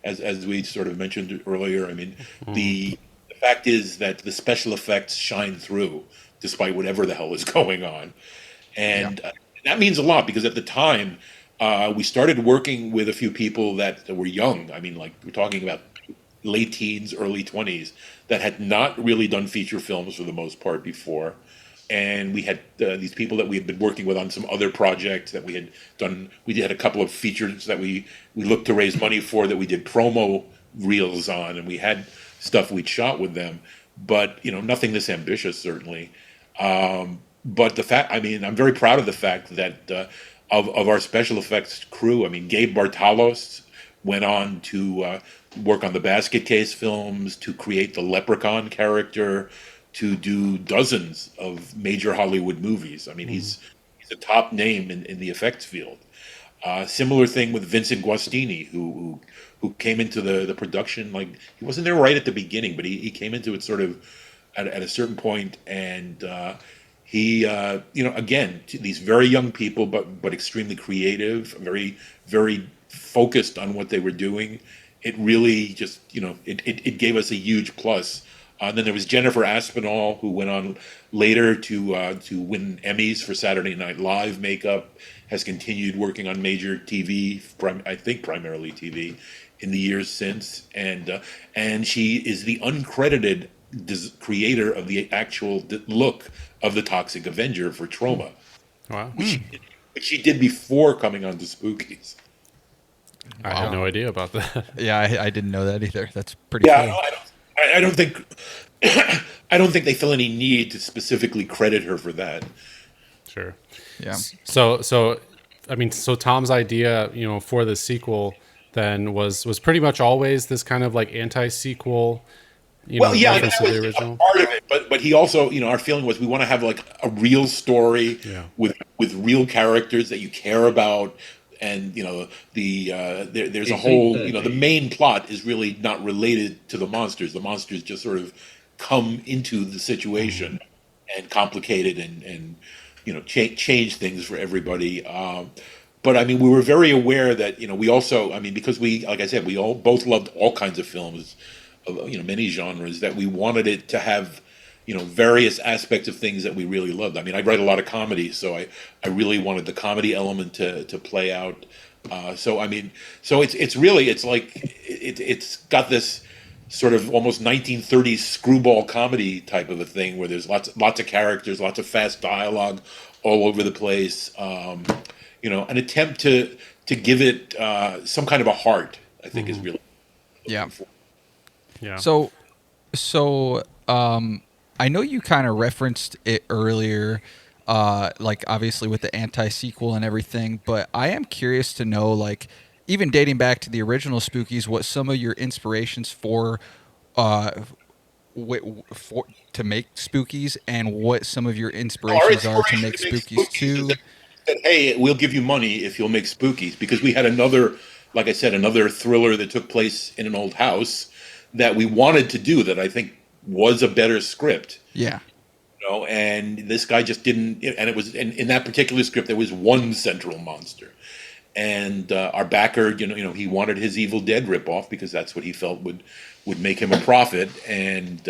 as we sort of mentioned earlier. I mean, the fact is that the special effects shine through despite whatever the hell is going on, and that means a lot because at the time we started working with a few people that were young. I mean, like we're talking about late teens, early 20s, that had not really done feature films for the most part before. And we had these people that we had been working with on some other projects that we had done. We had a couple of features that we looked to raise money for that we did promo reels on, and we had stuff we'd shot with them. But, nothing this ambitious, certainly. But I mean, I'm very proud of the fact that of our special effects crew. I mean, Gabe Bartalos went on to work on the Basket Case films, to create the Leprechaun character, to do dozens of major Hollywood movies. I mean, he's a top name in the effects field. Similar thing with Vincent Guastini, who came into the production, like he wasn't there right at the beginning, but he came into it sort of at a certain point, and he again, these very young people, but extremely creative, very very focused on what they were doing. It really just it gave us a huge plus. And then there was Jennifer Aspinall, who went on later to win Emmys for Saturday Night Live makeup, has continued working on major TV, I think primarily TV, in the years since, and she is the uncredited creator of the actual look of the Toxic Avenger for Troma. Wow. Which she did before coming on to Spookies. I had no idea about that. Yeah, I didn't know that either. That's pretty Yeah, cool. I don't think I don't think they feel any need to specifically credit her for that. Sure. Yeah. So I mean, so Tom's idea, for the sequel then was pretty much always this kind of like anti-sequel, Well, yeah, reference that to was the a original. part of it, but he also, our feeling was we want to have like a real story Yeah. with real characters that you care about, and there's a whole, the main plot is really not related to the monsters. The monsters just sort of come into the situation and complicate it and change things for everybody. But I mean, we were very aware that we also, I mean, because we, like I said, we all both loved all kinds of films, of many genres, that we wanted it to have various aspects of things that we really loved. I mean, I write a lot of comedy, so I really wanted the comedy element to play out. So I mean, so it's really, it's like it's got this sort of almost 1930s screwball comedy type of a thing where there's lots of characters, lots of fast dialogue all over the place. An attempt to give it some kind of a heart, I think, is really Yeah. Yeah. So I know you kind of referenced it earlier, like obviously with the anti-sequel and everything, but I am curious to know, like, even dating back to the original Spookies, what some of your inspirations for to make Spookies, and what some of your inspirations are to make Spookies 2. Said, hey, we'll give you money if you'll make Spookies, because we had another, like I said, another thriller that took place in an old house that we wanted to do that I think was a better script. Yeah. And this guy just didn't, and it was in that particular script there was one central monster, and our backer, he wanted his Evil Dead ripoff because that's what he felt would make him a profit, and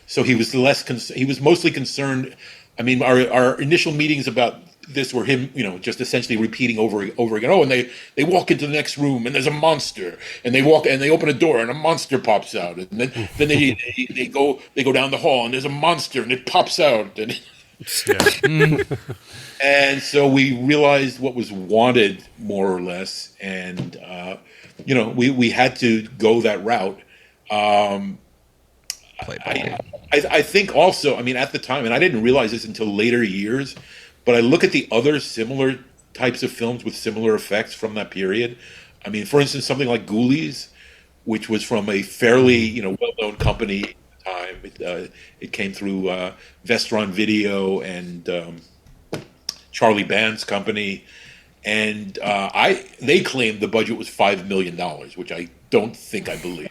so he was he was mostly concerned. I mean, our initial meetings about this were him, just essentially repeating over again. Oh, and they walk into the next room and there's a monster, and they open a door and a monster pops out, and then they go down the hall and there's a monster and it pops out, and and so we realized what was wanted more or less, and we had to go that route. play ball. I think also, I mean, at the time, and I didn't realize this until later years, but I look at the other similar types of films with similar effects from that period. I mean, for instance, something like Ghoulies, which was from a fairly, well-known company at the time. It came through Vestron Video and Charlie Band's company, and they claimed the budget was $5 million, which I don't think I believe.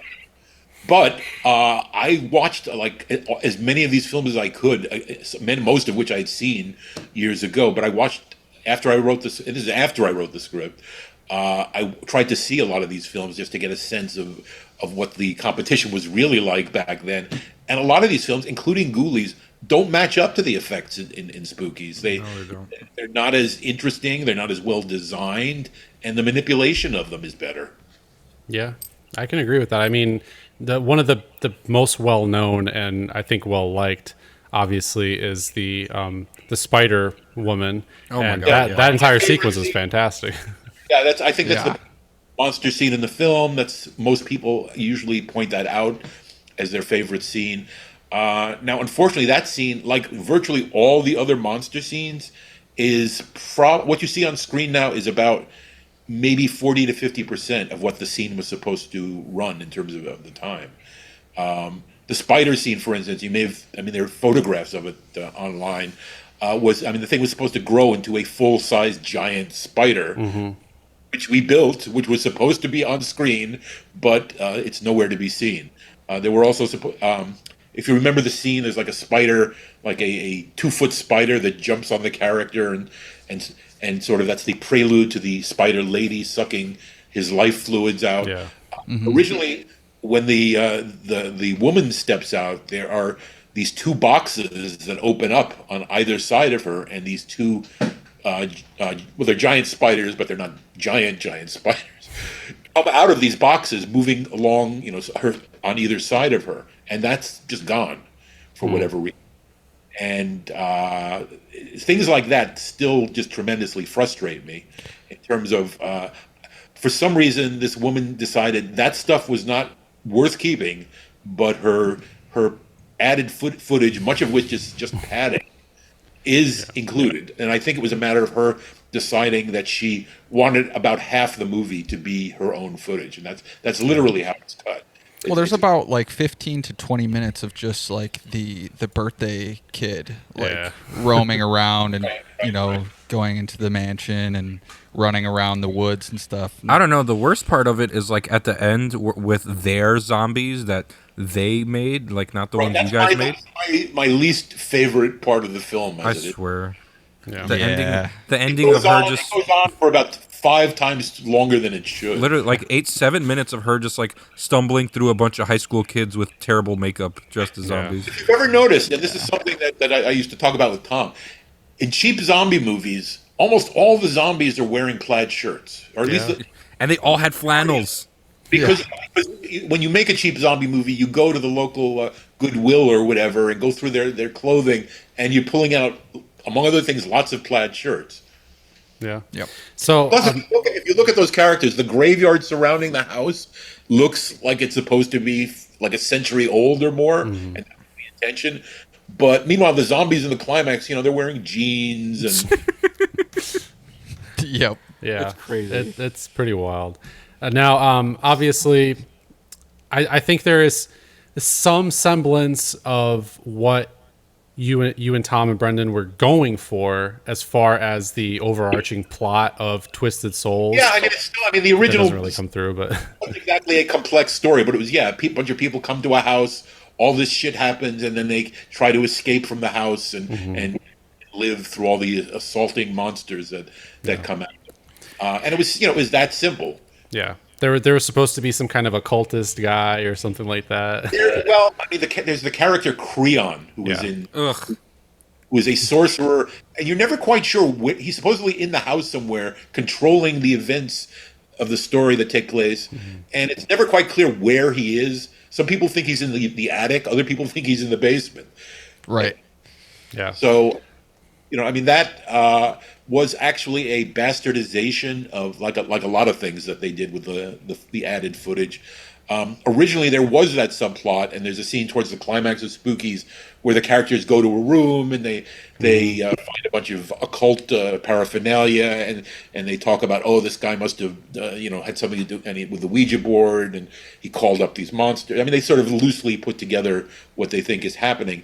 But I watched like as many of these films as I could, most of which I'd seen years ago. But I watched after I wrote this. This is after I wrote the script. I tried to see a lot of these films just to get a sense of what the competition was really like back then. And a lot of these films, including Ghoulies, don't match up to the effects in Spookies. No, they don't. They're not as interesting. They're not as well designed, and the manipulation of them is better. Yeah, I can agree with that. I mean, one of the most well known and I think well liked, obviously, is the Spider Woman. Oh my and God, that entire sequence is fantastic. Yeah, I think that's the monster scene in the film. That's most people usually point that out as their favorite scene. Now, unfortunately, that scene, like virtually all the other monster scenes, is what you see on screen now is about maybe 40 to 50% of what the scene was supposed to run in terms of the time. The spider scene, for instance, there are photographs of it online. The thing was supposed to grow into a full-size giant spider, which we built, which was supposed to be on screen, but it's nowhere to be seen. There were also if you remember the scene, there's like a spider, like a 2-foot spider that jumps on the character, and sort of that's the prelude to the spider lady sucking his life fluids out. Yeah. Originally, when the woman steps out, there are these 2 boxes that open up on either side of her, and these 2, they're giant spiders, but they're not giant spiders, come out of these boxes, moving along, her on either side of her, and that's just gone for whatever reason. And things like that still just tremendously frustrate me in terms of, for some reason, this woman decided that stuff was not worth keeping, but her added footage, much of which is just padding, is included. And I think it was a matter of her deciding that she wanted about half the movie to be her own footage, and that's literally how it's cut. Well, there's about like 15 to 20 minutes of just like the birthday kid roaming around and going into the mansion and running around the woods and stuff. I don't know. The worst part of it is like at the end with their zombies that they made, like not the ones you guys made. That's my least favorite part of the film. I swear. Yeah. The ending of her just it goes on for about 5 times longer than it should. Literally, like 7 minutes of her just like stumbling through a bunch of high school kids with terrible makeup dressed as zombies. If you've ever noticed, and this is something that I used to talk about with Tom, in cheap zombie movies, almost all the zombies are wearing plaid shirts, or at least, and they all had flannels. Because when you make a cheap zombie movie, you go to the local Goodwill or whatever and go through their clothing, and you're pulling out, among other things, lots of plaid shirts. Yeah. Yep. So plus, if you look at those characters, the graveyard surrounding the house looks like it's supposed to be like a century old or more, and that's the intention. But meanwhile, the zombies in the climax, they're wearing jeans and. Yep. Yeah, it's crazy. It's pretty wild. Now, obviously, I think there is some semblance of what you and Tom and Brendan were going for as far as the overarching plot of Twisted Souls. Yeah, the original doesn't really come through, but wasn't exactly a complex story, but it was a bunch of people come to a house, all this shit happens, and then they try to escape from the house and live through all the assaulting monsters that come out. And it was that simple. Yeah. There was supposed to be some kind of occultist guy or something like that. There's the character Creon, who was a sorcerer, and you're never quite sure he's supposedly in the house somewhere, controlling the events of the story that take place, and it's never quite clear where he is. Some people think he's in the attic, other people think he's in the basement. Right. Yeah. So, that was actually a bastardization of like a lot of things that they did with the added footage. Originally, there was that subplot, and there's a scene towards the climax of Spookies where the characters go to a room and they find a bunch of occult paraphernalia, and they talk about, oh, this guy must have had something to do with the Ouija board, and he called up these monsters. I mean, they sort of loosely put together what they think is happening.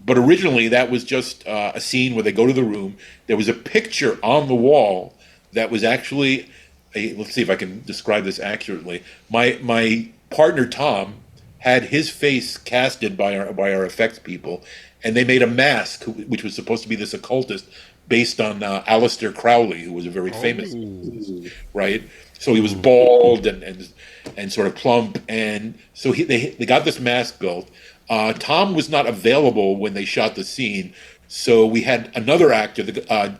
But originally, that was just a scene where they go to the room. There was a picture on the wall that was actually let's see if I can describe this accurately. My partner Tom had his face casted by our effects people, and they made a mask which was supposed to be this occultist based on Aleister Crowley, who was a very famous, right? So he was bald and sort of plump, and so they got this mask built. Tom was not available when they shot the scene, so we had another actor,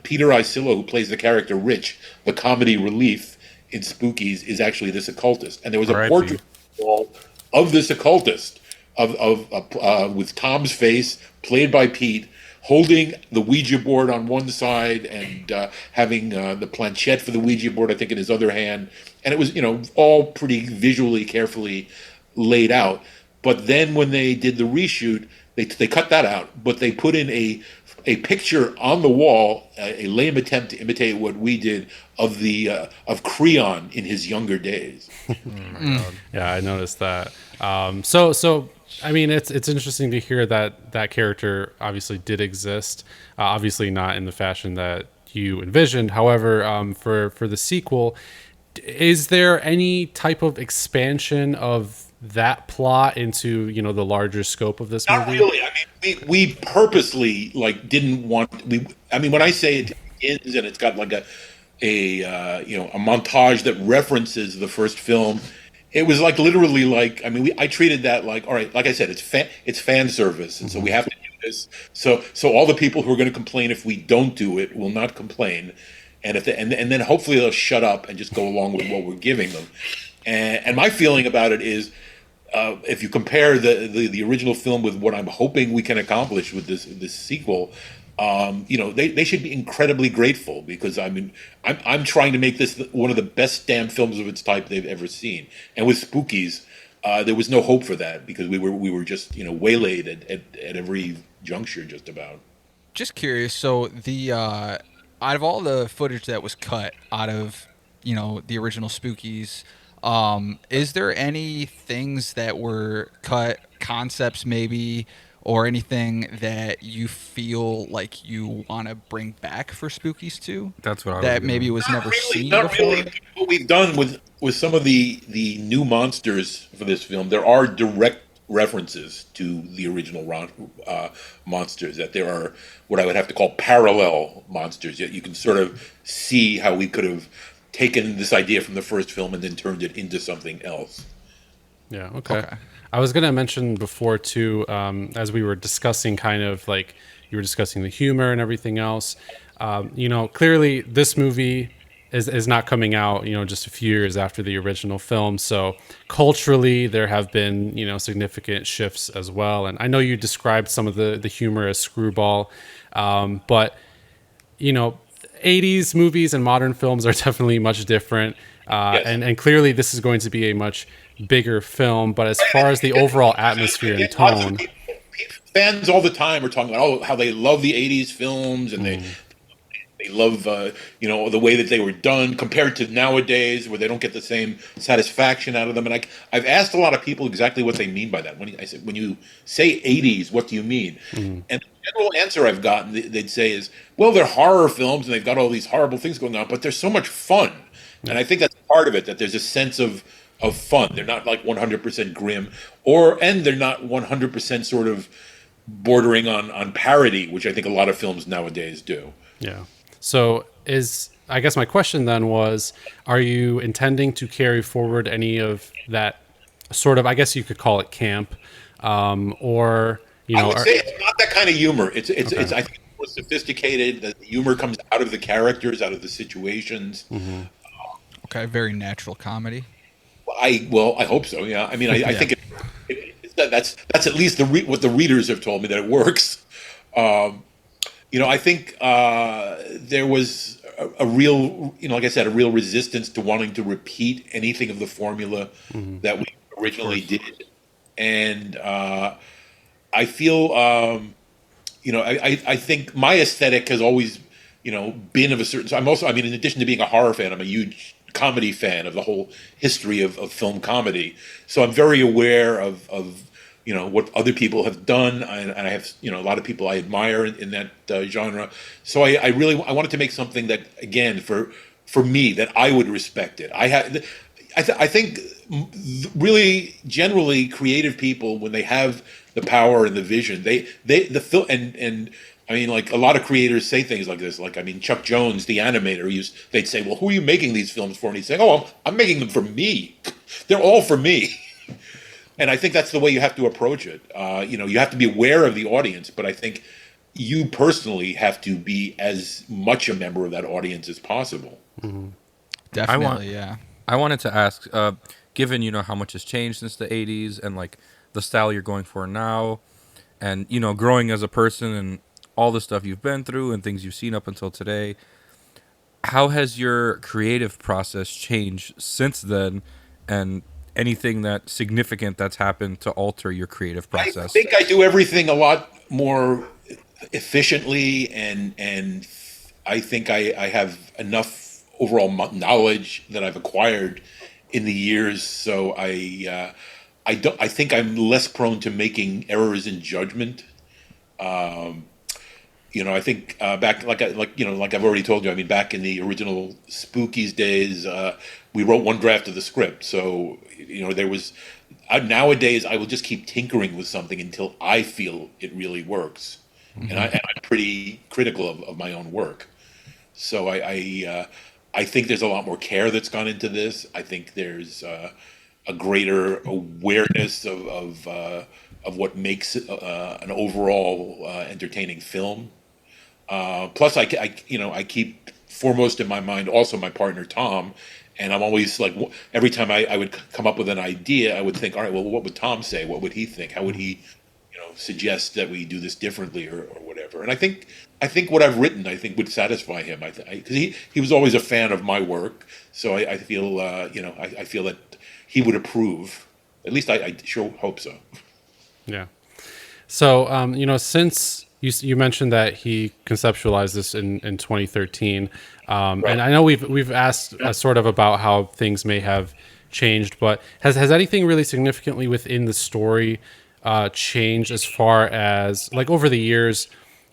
Peter Isillo, who plays the character Rich, the comedy relief in Spookies, is actually this occultist, and there was a portrait of this occultist with Tom's face, played by Pete, holding the Ouija board on one side and having the planchette for the Ouija board, I think, in his other hand, and it was all pretty visually carefully laid out. But then when they did the reshoot, they cut that out, but they put in a picture on the wall, a lame attempt to imitate what we did of Creon in his younger days. Yeah, I noticed that. So I mean, it's interesting to hear that character obviously did exist. Obviously not in the fashion that you envisioned. However, for the sequel, is there any type of expansion of that plot into the larger scope of this movie? Not really. I mean, we purposely didn't want. I mean, when I say it ends and it's got like a montage that references the first film, it was literally I mean, I treated that all right. Like I said, it's fan service, and so we have to do this. So all the people who are going to complain if we don't do it will not complain, and and then hopefully they'll shut up and just go along with what we're giving them. And my feeling about it is, if you compare the original film with what I'm hoping we can accomplish with this sequel, they should be incredibly grateful, because I mean I'm trying to make this one of the best damn films of its type they've ever seen. And with Spookies, there was no hope for that, because we were just waylaid at every juncture just about. Just curious. So the out of all the footage that was cut out of the original Spookies, is there any things that were cut, concepts maybe, or anything that you feel like you want to bring back for Spookies 2? That's what I was that gonna- maybe was never seen Not before. really. What we've done with some of the new monsters for this film, there are direct references to the original monsters. That there are what I would have to call parallel monsters. Yet you can sort of see how we could have taken this idea from the first film and then turned it into something else. Yeah. Okay. I was going to mention before too, as we were discussing kind of like you were discussing the humor and everything else, clearly this movie is not coming out, just a few years after the original film. So culturally there have been, significant shifts as well. And I know you described some of the humor as screwball, but 80s movies and modern films are definitely much different. Yes. And clearly this is going to be a much bigger film, but as far as the overall atmosphere and tone, fans all the time are talking about how they love the 80s films, and they love the way that they were done compared to nowadays, where they don't get the same satisfaction out of them. And I've asked a lot of people exactly what they mean by that. When you say 80s, what do you mean? And the general answer I've gotten, they'd say, is, well, they're horror films and they've got all these horrible things going on, but there's so much fun. And I think that's part of it, that there's a sense of fun. They're not 100% grim, and they're not 100% sort of bordering on parody, which I think a lot of films nowadays do. Yeah. So I guess my question then was, are you intending to carry forward any of that sort of, I guess you could call it camp, or, I would say it's not that kind of humor. It's I think more sophisticated. The humor comes out of the characters, out of the situations. Mm-hmm. Okay, very natural comedy. I hope so. Yeah. I mean, I think that's at least what the readers have told me, that it works. I think there was a real, like I said, a real resistance to wanting to repeat anything of the formula that originally did, and I feel I think my aesthetic has always been of a certain. So I'm also, I mean, in addition to being a horror fan, I'm a huge comedy fan of the whole history of film comedy. So I'm very aware of what other people have done, and I have a lot of people I admire in that genre. So I wanted to make something that, again, for me, that I would respect it. I think really generally creative people, when they have the power and the vision, the film, and I mean, like, a lot of creators say things like this. Like, I mean, Chuck Jones, the animator, they'd say, "Well, who are you making these films for?" And he'd say, "Oh, I'm making them for me. They're all for me." And I think that's the way you have to approach it. You have to be aware of the audience, but I think you personally have to be as much a member of that audience as possible. Definitely, yeah. I wanted to ask, given how much has changed since the '80s, and like the style you're going for now, and growing as a person and all the stuff you've been through and things you've seen up until today, how has your creative process changed since then, and anything that significant that's happened to alter your creative process? I think I do everything a lot more efficiently, and I think I have enough overall knowledge that I've acquired in the years. So I think I'm less prone to making errors in judgment. I think back, like I've already told you. I mean, back in the original Spookies days, we wrote one draft of the script. So there was. Nowadays, I will just keep tinkering with something until I feel it really works, and I'm pretty critical of my own work. So I think there's a lot more care that's gone into this. I think there's a greater awareness of what makes an overall entertaining film. Plus, I keep foremost in my mind also my partner Tom, and I'm always like, every time I would come up with an idea, I would think, all right, well, what would Tom say? What would he think? How would he, suggest that we do this differently or whatever? And I think what I've written, I think, would satisfy him. Because he was always a fan of my work, so I feel I feel that he would approve. At least I sure hope so. Yeah. So since you mentioned that he conceptualized this in 2013, Right. and I know we've asked sort of about how things may have changed, but has anything really significantly within the story changed as far as, like, over the years,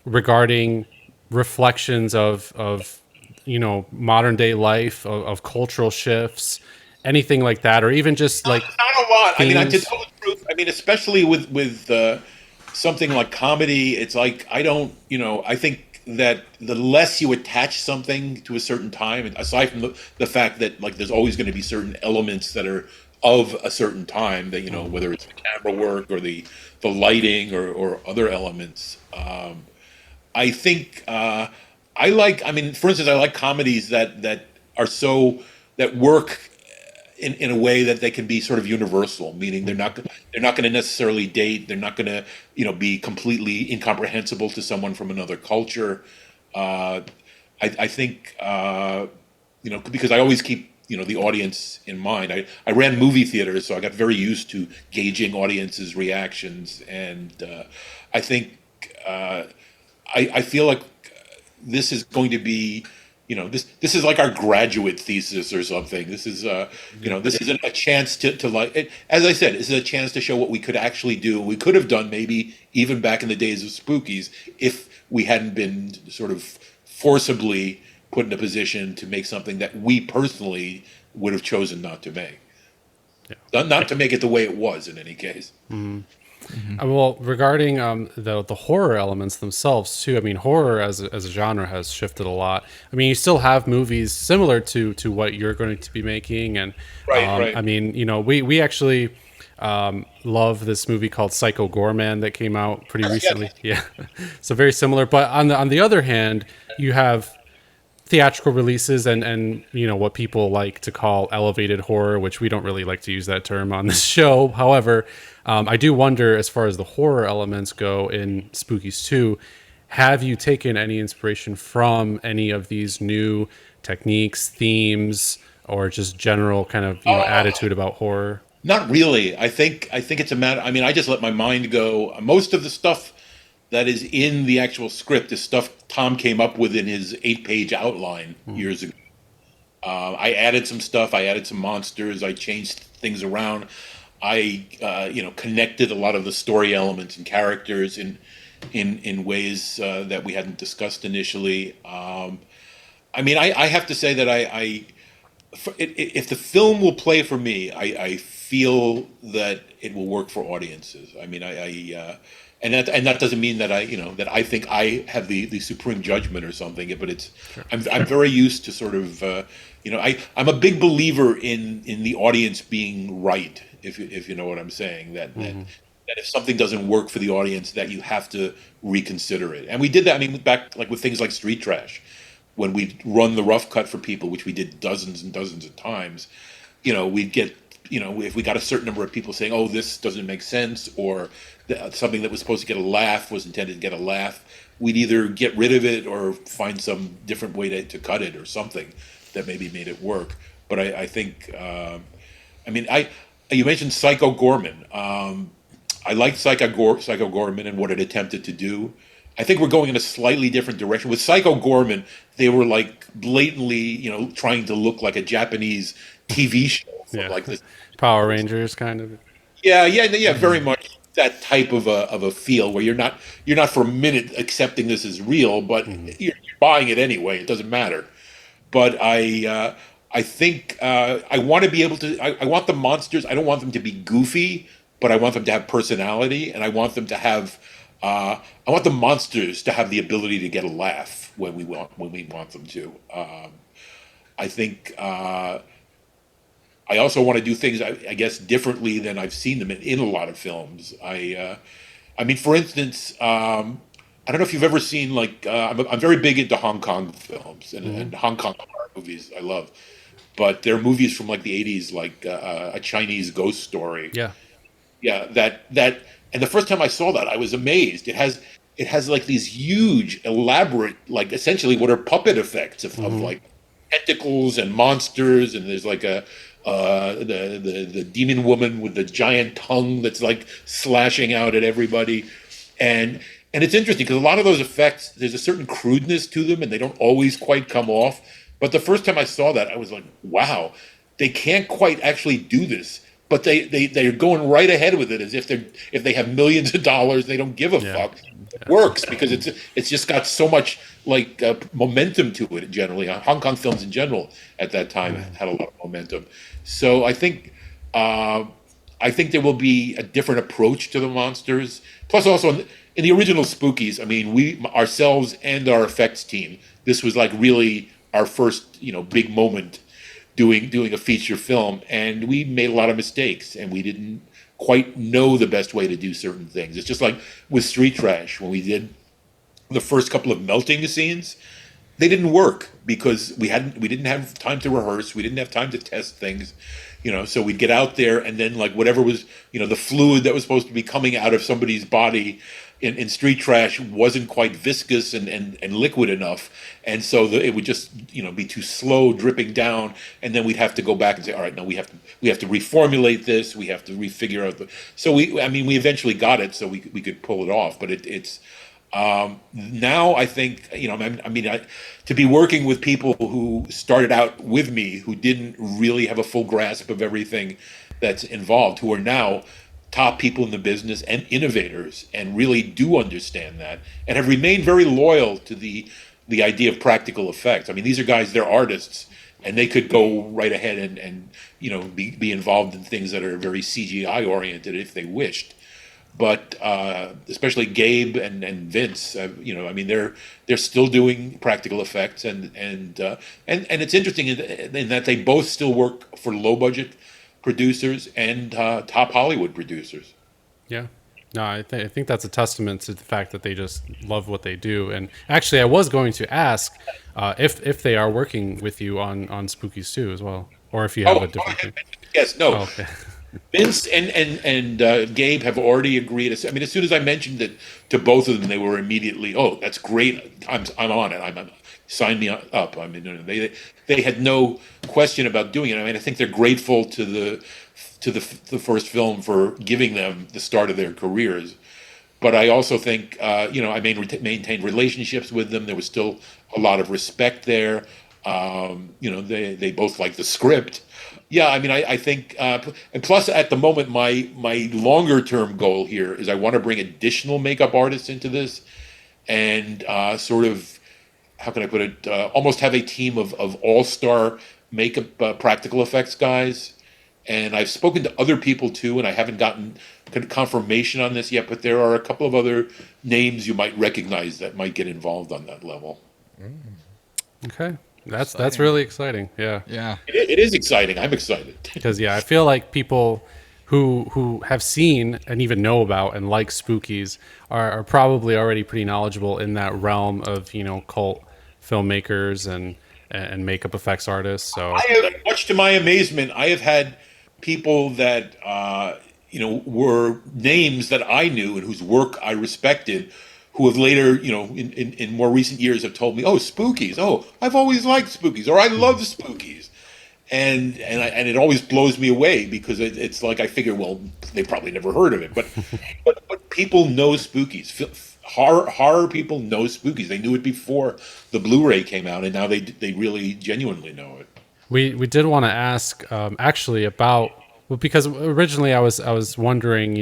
regarding reflections of modern day life, of cultural shifts, anything like that, or even just like Not a lot. I mean, to themes? tell the truth, I mean, especially with something like comedy, it's like I think that the less you attach something to a certain time, aside from the fact that, like, there's always going to be certain elements that are of a certain time, that whether it's the camera work or the lighting or other elements. I think I mean, for instance, I like comedies that are that work in a way that they can be sort of universal, meaning they're not going to necessarily date. They're not going to be completely incomprehensible to someone from another culture. I think because I always keep the audience in mind. I ran movie theaters, so I got very used to gauging audiences' reactions, and I think I feel like this is going to be. This is like our graduate thesis or something. This is this is a chance to like it, as I said, this is a chance to show what we could actually do. We could have done maybe even back in the days of Spookies if we hadn't been sort of forcibly put in a position to make something that we personally would have chosen not to make. Yeah. Not to make it the way it was in any case. Mm-hmm. Well, regarding the horror elements themselves too, I mean, horror as a genre has shifted a lot. I mean, you still have movies similar to what you're going to be making, and right. I mean, we actually love this movie called Psycho Goreman that came out pretty recently. Yeah, so very similar. But on the other hand, you have theatrical releases and what people like to call elevated horror, which we don't really like to use that term on this show. However, I do wonder, as far as the horror elements go in Spookies 2, have you taken any inspiration from any of these new techniques, themes, or just general kind of attitude about horror? Not really. I think it's a matter. I mean, I just let my mind go. Most of the stuff that is in the actual script is stuff Tom came up with in his 8-page outline years ago. I added some stuff. I added some monsters. I changed things around. I connected a lot of the story elements and characters in ways that we hadn't discussed initially. I mean, I have to say that if the film will play for me, I feel that it will work for audiences. I mean, and that doesn't mean that that I think I have the supreme judgment or something. But it's I'm very used to sort of I'm a big believer in the audience being right. If you know what I'm saying, that if something doesn't work for the audience, that you have to reconsider it. And we did that. I mean, back like with things like Street Trash, when we run the rough cut for people, which we did dozens and dozens of times, we'd get, if we got a certain number of people saying, "Oh, this doesn't make sense," or something that was supposed to get a laugh was intended to get a laugh, we'd either get rid of it or find some different way to cut it or something that maybe made it work. But I think, you mentioned Psycho Gorman. I liked Psycho Gorman and what it attempted to do. I think we're going in a slightly different direction. With Psycho Gorman, they were like blatantly, trying to look like a Japanese TV show from like this Power Rangers kind of. Yeah, very much that type of a feel where you're not for a minute accepting this as real, but you're buying it anyway. It doesn't matter. But I think I want to be able to. I want the monsters. I don't want them to be goofy, but I want them to have personality, and I want them to have. I want the monsters to have the ability to get a laugh when we want them to. I think I also want to do things I guess differently than I've seen them in a lot of films. I mean, for instance, I don't know if you've ever seen I'm very big into Hong Kong films and Hong Kong horror movies. I love, but there are movies from like the '80s, like A Chinese Ghost Story. Yeah, that. And the first time I saw that, I was amazed. It has like these huge, elaborate, like essentially what are puppet effects of like tentacles and monsters, and there's like the demon woman with the giant tongue that's like slashing out at everybody, and it's interesting because a lot of those effects, there's a certain crudeness to them, and they don't always quite come off. But the first time I saw that, I was like, wow, they can't quite actually do this. But they're going right ahead with it as if they have millions of dollars. They don't give a fuck. It works because it's just got so much like momentum to it. Generally, Hong Kong films in general at that time had a lot of momentum. So I think there will be a different approach to the monsters. Plus, also in the original Spookies, I mean, we ourselves and our effects team, this was like really our first big moment. Doing a feature film, and we made a lot of mistakes, and we didn't quite know the best way to do certain things. It's just like with Street Trash, when we did the first couple of melting scenes, they didn't work because we didn't have time to rehearse, we didn't have time to test things, so we'd get out there, and then like whatever was the fluid that was supposed to be coming out of somebody's body in Street Trash wasn't quite viscous and liquid enough, and so it would just be too slow dripping down, and then we'd have to go back and say, all right, no, we have to reformulate this, we have to refigure out so we eventually got it so we could pull it off, but it's now I think to be working with people who started out with me who didn't really have a full grasp of everything that's involved, who are now top people in the business and innovators and really do understand that and have remained very loyal to the idea of practical effects. I mean, these are guys, they're artists, and they could go right ahead and be involved in things that are very CGI oriented if they wished. But especially Gabe and Vince, they're still doing practical effects, and it's interesting in that they both still work for low budget producers and top Hollywood producers. Yeah. No, I think that's a testament to the fact that they just love what they do. And actually, I was going to ask if they are working with you on Spookies too as well, or if you have a different thing. Yes, no. Oh, okay. Vince and Gabe have already agreed. I mean, as soon as I mentioned it to both of them, they were immediately, "Oh, that's great! I'm on it. Sign me up." I mean, they had no question about doing it. I mean, I think they're grateful to the to the first film for giving them the start of their careers. But I also think, I maintained relationships with them. There was still a lot of respect there. They both liked the script. Yeah, I mean, I think, and plus at the moment, my longer term goal here is I want to bring additional makeup artists into this, and sort of, how can I put it, almost have a team of all-star makeup practical effects guys. And I've spoken to other people too, and I haven't gotten confirmation on this yet, but there are a couple of other names you might recognize that might get involved on that level. Okay. That's really exciting. Yeah. Yeah. It is exciting. I'm excited. Because I feel like people who have seen and even know about and like Spookies are probably already pretty knowledgeable in that realm of, cult filmmakers and makeup effects artists. So Much to my amazement, I have had people that were names that I knew and whose work I respected, who have later, in more recent years, have told me, "Oh, Spookies! Oh, I've always liked Spookies," or "I love Spookies," and it always blows me away because it's like I figure, well, they probably never heard of it, but people know Spookies. Horror people know Spookies. They knew it before the Blu-ray came out, and now they really genuinely know it. we did want to ask actually about, well, because originally I was wondering,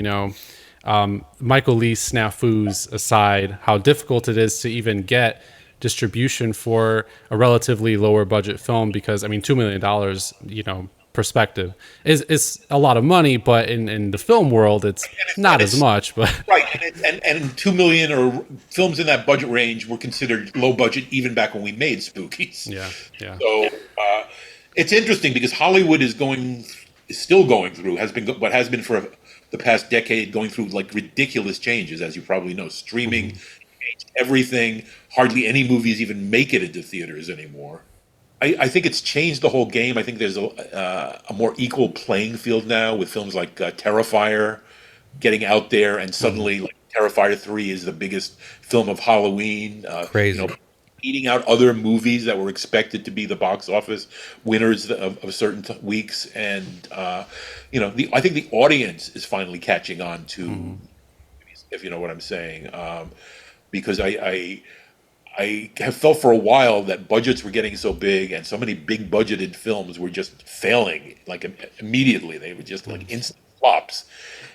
Michael Lee snafus aside, how difficult it is to even get distribution for a relatively lower budget film, because I mean $2 million, perspective is a lot of money, but in the film world it's not as much. But right, and 2 million or films in that budget range were considered low budget even back when we made Spookies. yeah. So it's interesting because Hollywood is still going through, has been for the past decade, going through like ridiculous changes, as you probably know. Streaming changed everything. Hardly any movies even make it into theaters anymore. I think it's changed the whole game. I think there's a more equal playing field now with films like Terrifier getting out there, and suddenly like, Terrifier 3 is the biggest film of Halloween. Crazy. Beating out other movies that were expected to be the box office winners of certain weeks. And, I think the audience is finally catching on to, if you know what I'm saying, because I have felt for a while that budgets were getting so big and so many big budgeted films were just failing, like immediately. They were just like instant flops.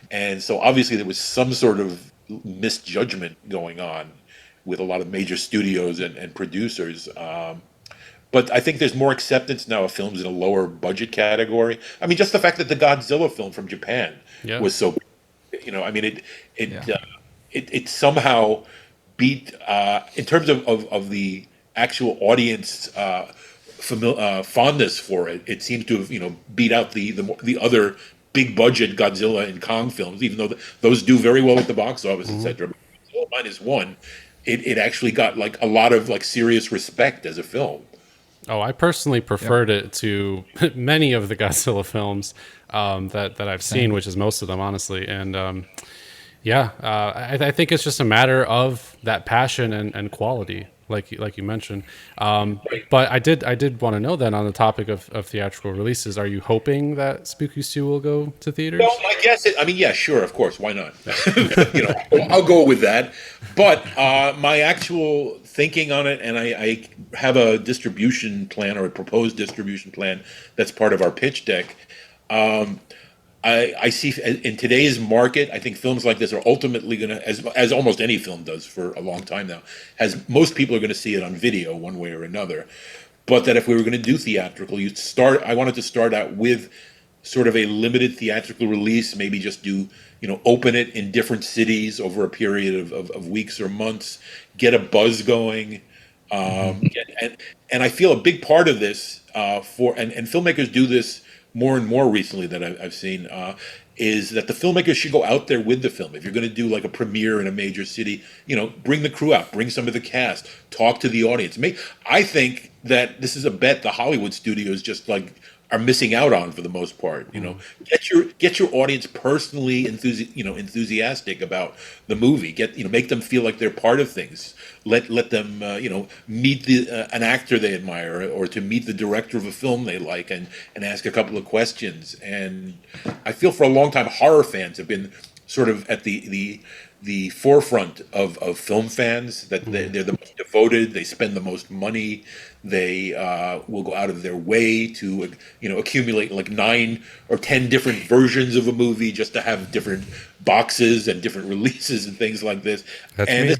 And so obviously there was some sort of misjudgment going on with a lot of major studios and producers. But I think there's more acceptance now of films in a lower budget category. I mean, just the fact that the Godzilla film from Japan was so, it somehow beat, in terms of the actual audience fondness for it. It seems to have beat out the other big budget Godzilla and Kong films, even though those do very well at the box office, etc. -1. It actually got like a lot of like serious respect as a film. Oh, I personally preferred it to many of the Godzilla films that I've seen, which is most of them, honestly. And I think it's just a matter of that passion and quality, like you mentioned. But I did want to know then, on the topic of theatrical releases, are you hoping that Spookies 2 will go to theaters? Well, I guess yeah, sure, of course, why not? I'll go with that. But my actual thinking on it, and I have a distribution plan, or a proposed distribution plan that's part of our pitch deck. I see in today's market, I think films like this are ultimately going to, as almost any film does for a long time now, most people are going to see it on video one way or another. But that if we were going to do theatrical, I wanted to start out with sort of a limited theatrical release, maybe just open it in different cities over a period of weeks or months, get a buzz going. And I feel a big part of this and filmmakers do this more and more recently that I've seen, is that the filmmakers should go out there with the film. If you're going to do like a premiere in a major city, bring the crew out, bring some of the cast, talk to the audience. I think that this is a bet the Hollywood studios just like are missing out on for the most part. Get your audience personally enthusiastic about the movie. Make them feel like they're part of things. Let them meet an actor they admire, or to meet the director of a film they like, and ask a couple of questions. And I feel for a long time horror fans have been sort of at the forefront of film fans, that they're the most devoted, they spend the most money, they will go out of their way to accumulate like 9 or 10 different versions of a movie just to have different boxes and different releases and things like this. That's and me. this-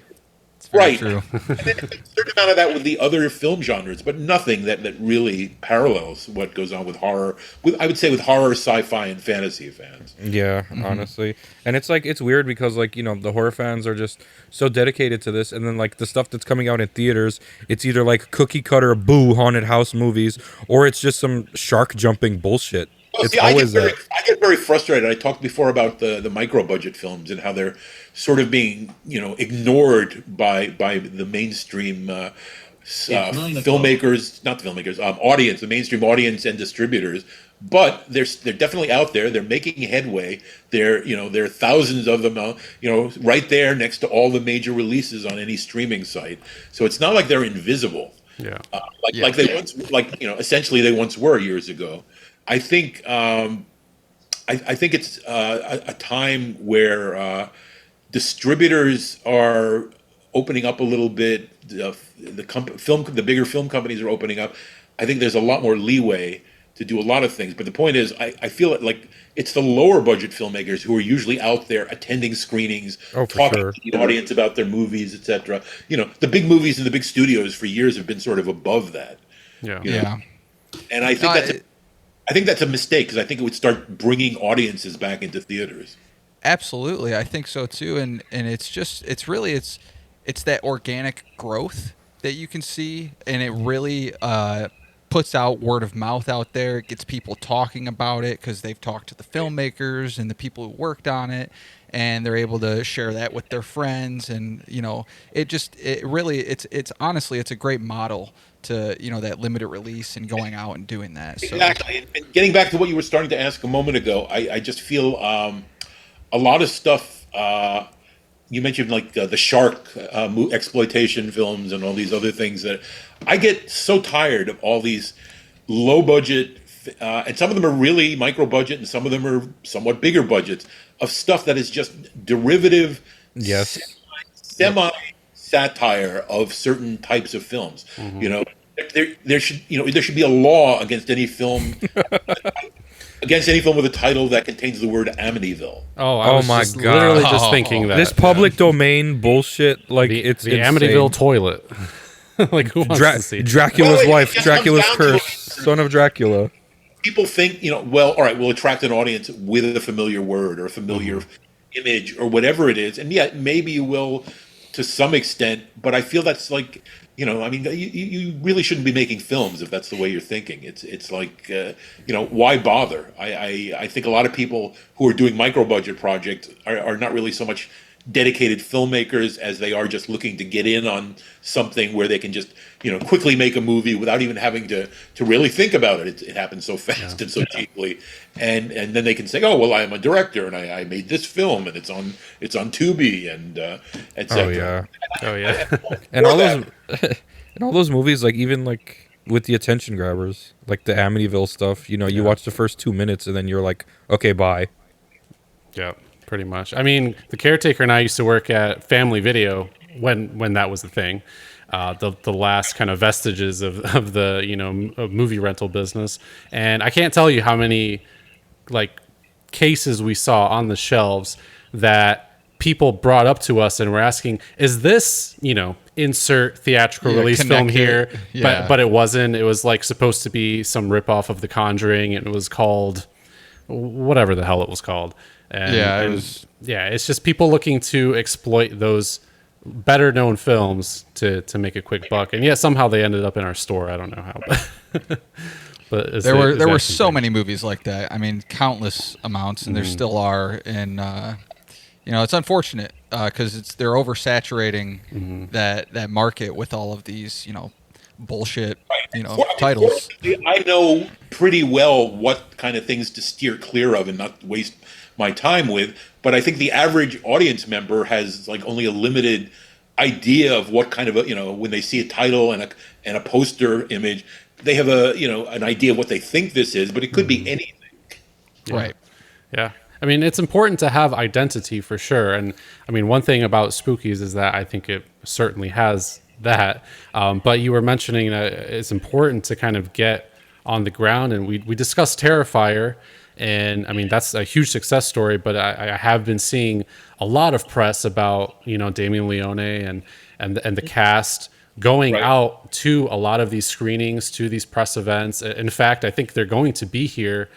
Right. True. And there's a certain amount of that with the other film genres, but nothing that really parallels what goes on with horror. I would say with horror, sci-fi, and fantasy fans. Yeah, honestly. And it's like, it's weird because like, the horror fans are just so dedicated to this, and then like the stuff that's coming out in theaters, it's either like cookie cutter boo haunted house movies, or it's just some shark jumping bullshit. Well, It's see, always that. I get very frustrated. I talked before about the micro budget films and how they're sort of being ignored by the mainstream filmmakers, not the filmmakers, audience, the mainstream audience and distributors. But they're definitely out there. They're making headway. There are thousands of them, right there next to all the major releases on any streaming site. So it's not like they're invisible. Yeah. Like they once, essentially they once were years ago. I think I think it's a time where distributors are opening up a little bit. The bigger film companies are opening up. I think there's a lot more leeway to do a lot of things. But the point is, I feel like it's the lower budget filmmakers who are usually out there attending screenings, talking to the audience about their movies, etc. The big movies and the big studios for years have been sort of above that. Yeah. And I think that's a mistake, because I think it would start bringing audiences back into theaters. Absolutely, I think so too, and it's really that organic growth that you can see, and it really puts out word of mouth out there. It gets people talking about it because they've talked to the filmmakers and the people who worked on it, and they're able to share that with their friends, and it's honestly a great model to that limited release and going out and doing that. So. Exactly. And getting back to what you were starting to ask a moment ago, I just feel a lot of stuff. You mentioned like the shark exploitation films and all these other things that I get so tired of. All these low budget, and some of them are really micro budget, and some of them are somewhat bigger budgets, of stuff that is just derivative, Yes. semi satire of certain types of films. There should be a law against any film with a title that contains the word Amityville. I was my just God. literally just thinking that This public domain bullshit, like it's the insane. Amityville toilet. Like, who wants to see Dracula's Well, it wife, just Dracula's comes down to curse, son of Dracula. People think, all right, we'll attract an audience with a familiar word or a familiar image or whatever it is, and maybe you will to some extent, but I feel that's like, you really shouldn't be making films if that's the way you're thinking. It's like, why bother? I think a lot of people who are doing micro budget projects are not really so much dedicated filmmakers as they are just looking to get in on something where they can just quickly make a movie without even having to really think about it. It happens so fast and so cheaply, and then they can say, oh well, I am a director and I made this film and it's on Tubi and etc. Oh yeah. And all those movies, like even like with the attention grabbers, like the Amityville stuff, you watch the first 2 minutes and then you're like, okay, bye. Yeah, pretty much. I mean, the caretaker and I used to work at Family Video when that was the thing. The last kind of vestiges of the of movie rental business, and I can't tell you how many like cases we saw on the shelves that people brought up to us and were asking, is this insert theatrical release film here? But it wasn't. It was like supposed to be some ripoff of The Conjuring, and it was called whatever the hell it was called. And it's just people looking to exploit those better known films to make a quick buck, and somehow they ended up in our store. I don't know how, but there were so many movies like that. I mean, countless amounts, and there still are. And it's unfortunate because they're oversaturating that market with all of these bullshit titles. Fortunately, I know pretty well what kind of things to steer clear of and not waste my time with. But I think the average audience member has like only a limited idea of what kind of a, when they see a title and a poster image, they have an idea of what they think this is, but it could be anything. Yeah. Right. Yeah. I mean, it's important to have identity for sure. And I mean, one thing about Spookies is that I think it certainly has that. But you were mentioning that it's important to kind of get on the ground. And we discussed Terrifier. And I mean, that's a huge success story. But I have been seeing a lot of press about, Damien Leone and the cast going Right. out to a lot of these screenings, to these press events. In fact, I think they're going to be here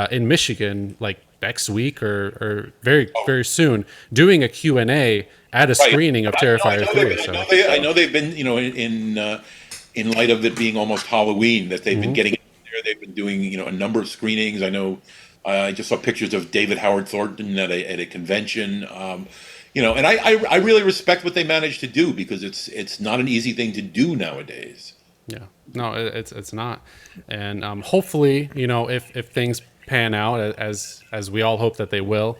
in Michigan, like next week or very, very soon, doing a Q&A at a screening of Terrifier 3. So I know they've been, in light of it being almost Halloween, that they've been getting out there. They've been doing, a number of screenings. I know I just saw pictures of David Howard Thornton at a convention. And I really respect what they managed to do, because it's not an easy thing to do nowadays. yeah, no, it's not. And hopefully, if things pan out as we all hope that they will,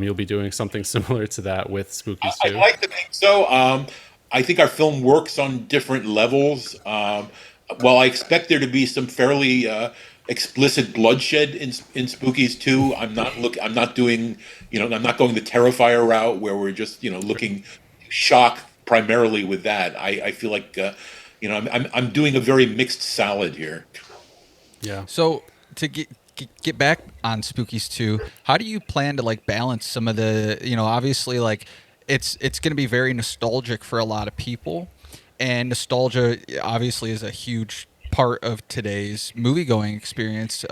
you'll be doing something similar to that with Spookies I'd too. like to think so. I think our film works on different levels. While I expect there to be some fairly explicit bloodshed in Spookies 2, I'm not doing, I'm not going the Terrifier route where we're just, looking shock primarily with that. I feel like, I'm doing a very mixed salad here. Yeah. So to get back on Spookies 2, how do you plan to like balance some of the, obviously like it's going to be very nostalgic for a lot of people, and nostalgia obviously is a huge part of today's movie going experience.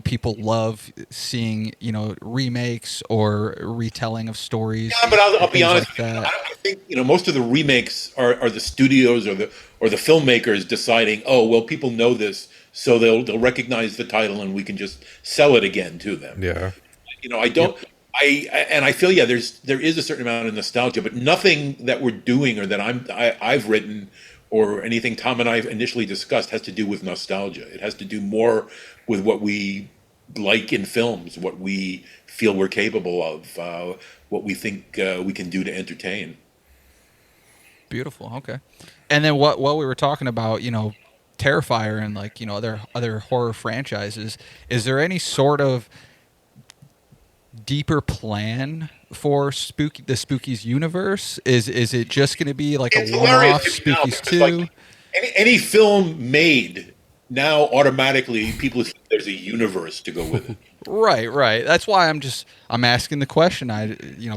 People love seeing, remakes or retelling of stories. Yeah, but I'll be things honest. like that. I think most of the remakes are the studios or the filmmakers deciding, oh well, people know this, so they'll recognize the title and we can just sell it again to them. Yeah. I don't. I feel there is a certain amount of nostalgia, but nothing that we're doing or that I've written or anything Tom and I initially discussed has to do with nostalgia. It has to do more with what we like in films, what we feel we're capable of, what we think we can do to entertain. Beautiful. Okay. And then what we were talking about, Terrifier and like, other horror franchises, is there any sort of deeper plan for the Spookies universe? Is it just going to be like It's a one-off hilarious to me now, Spookies because, like, 2? any film made now, automatically people assume there's a universe to go with it. Right. That's why I'm asking the question.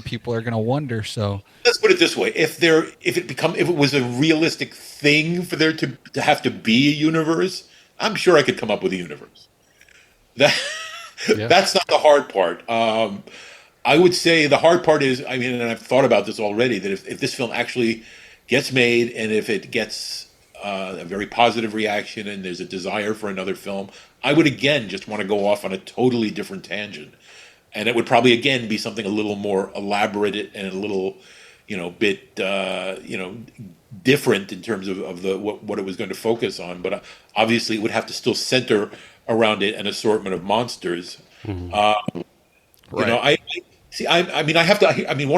People are going to wonder. So Let's put it this way: if it was a realistic thing for there to have to be a universe, I'm sure I could come up with a universe. That Yeah. That's not the hard part. I would say the hard part is, and I've thought about this already, that if this film actually gets made and if it gets a very positive reaction and there's a desire for another film, I would again just want to go off on a totally different tangent. And it would probably again be something a little more elaborate and a little, bit, different in terms of what it was going to focus on. But obviously it would have to still center around it an assortment of monsters. Right. One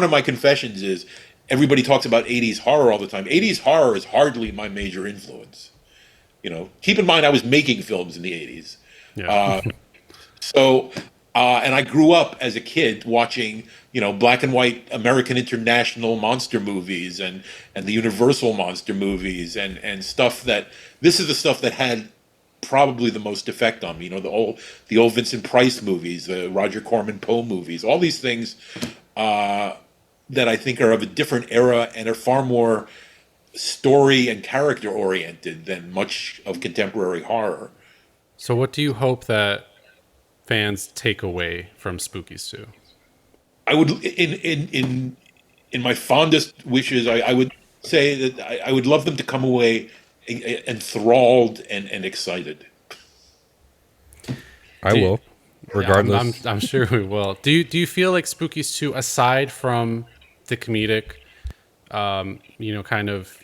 of my confessions is everybody talks about 80s horror all the time. 80s horror is hardly my major influence. Keep in mind I was making films in the 80s. Yeah. And I grew up as a kid watching, black and white American International monster movies and the Universal monster movies and stuff this is the stuff that had probably the most effect on me. The old Vincent Price movies, the Roger Corman Poe movies, all these things that I think are of a different era and are far more story and character oriented than much of contemporary horror. So what do you hope that fans take away from Spookies 2? I would, in my fondest wishes, I would say that I would love them to come away enthralled and excited. I will, regardless. I'm sure we will. Do you feel like Spookies 2, aside from the comedic, kind of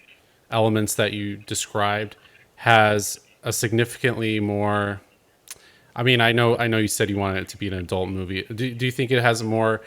elements that you described, has a significantly more. I mean, I know you said you wanted it to be an adult movie. Do you think it has a more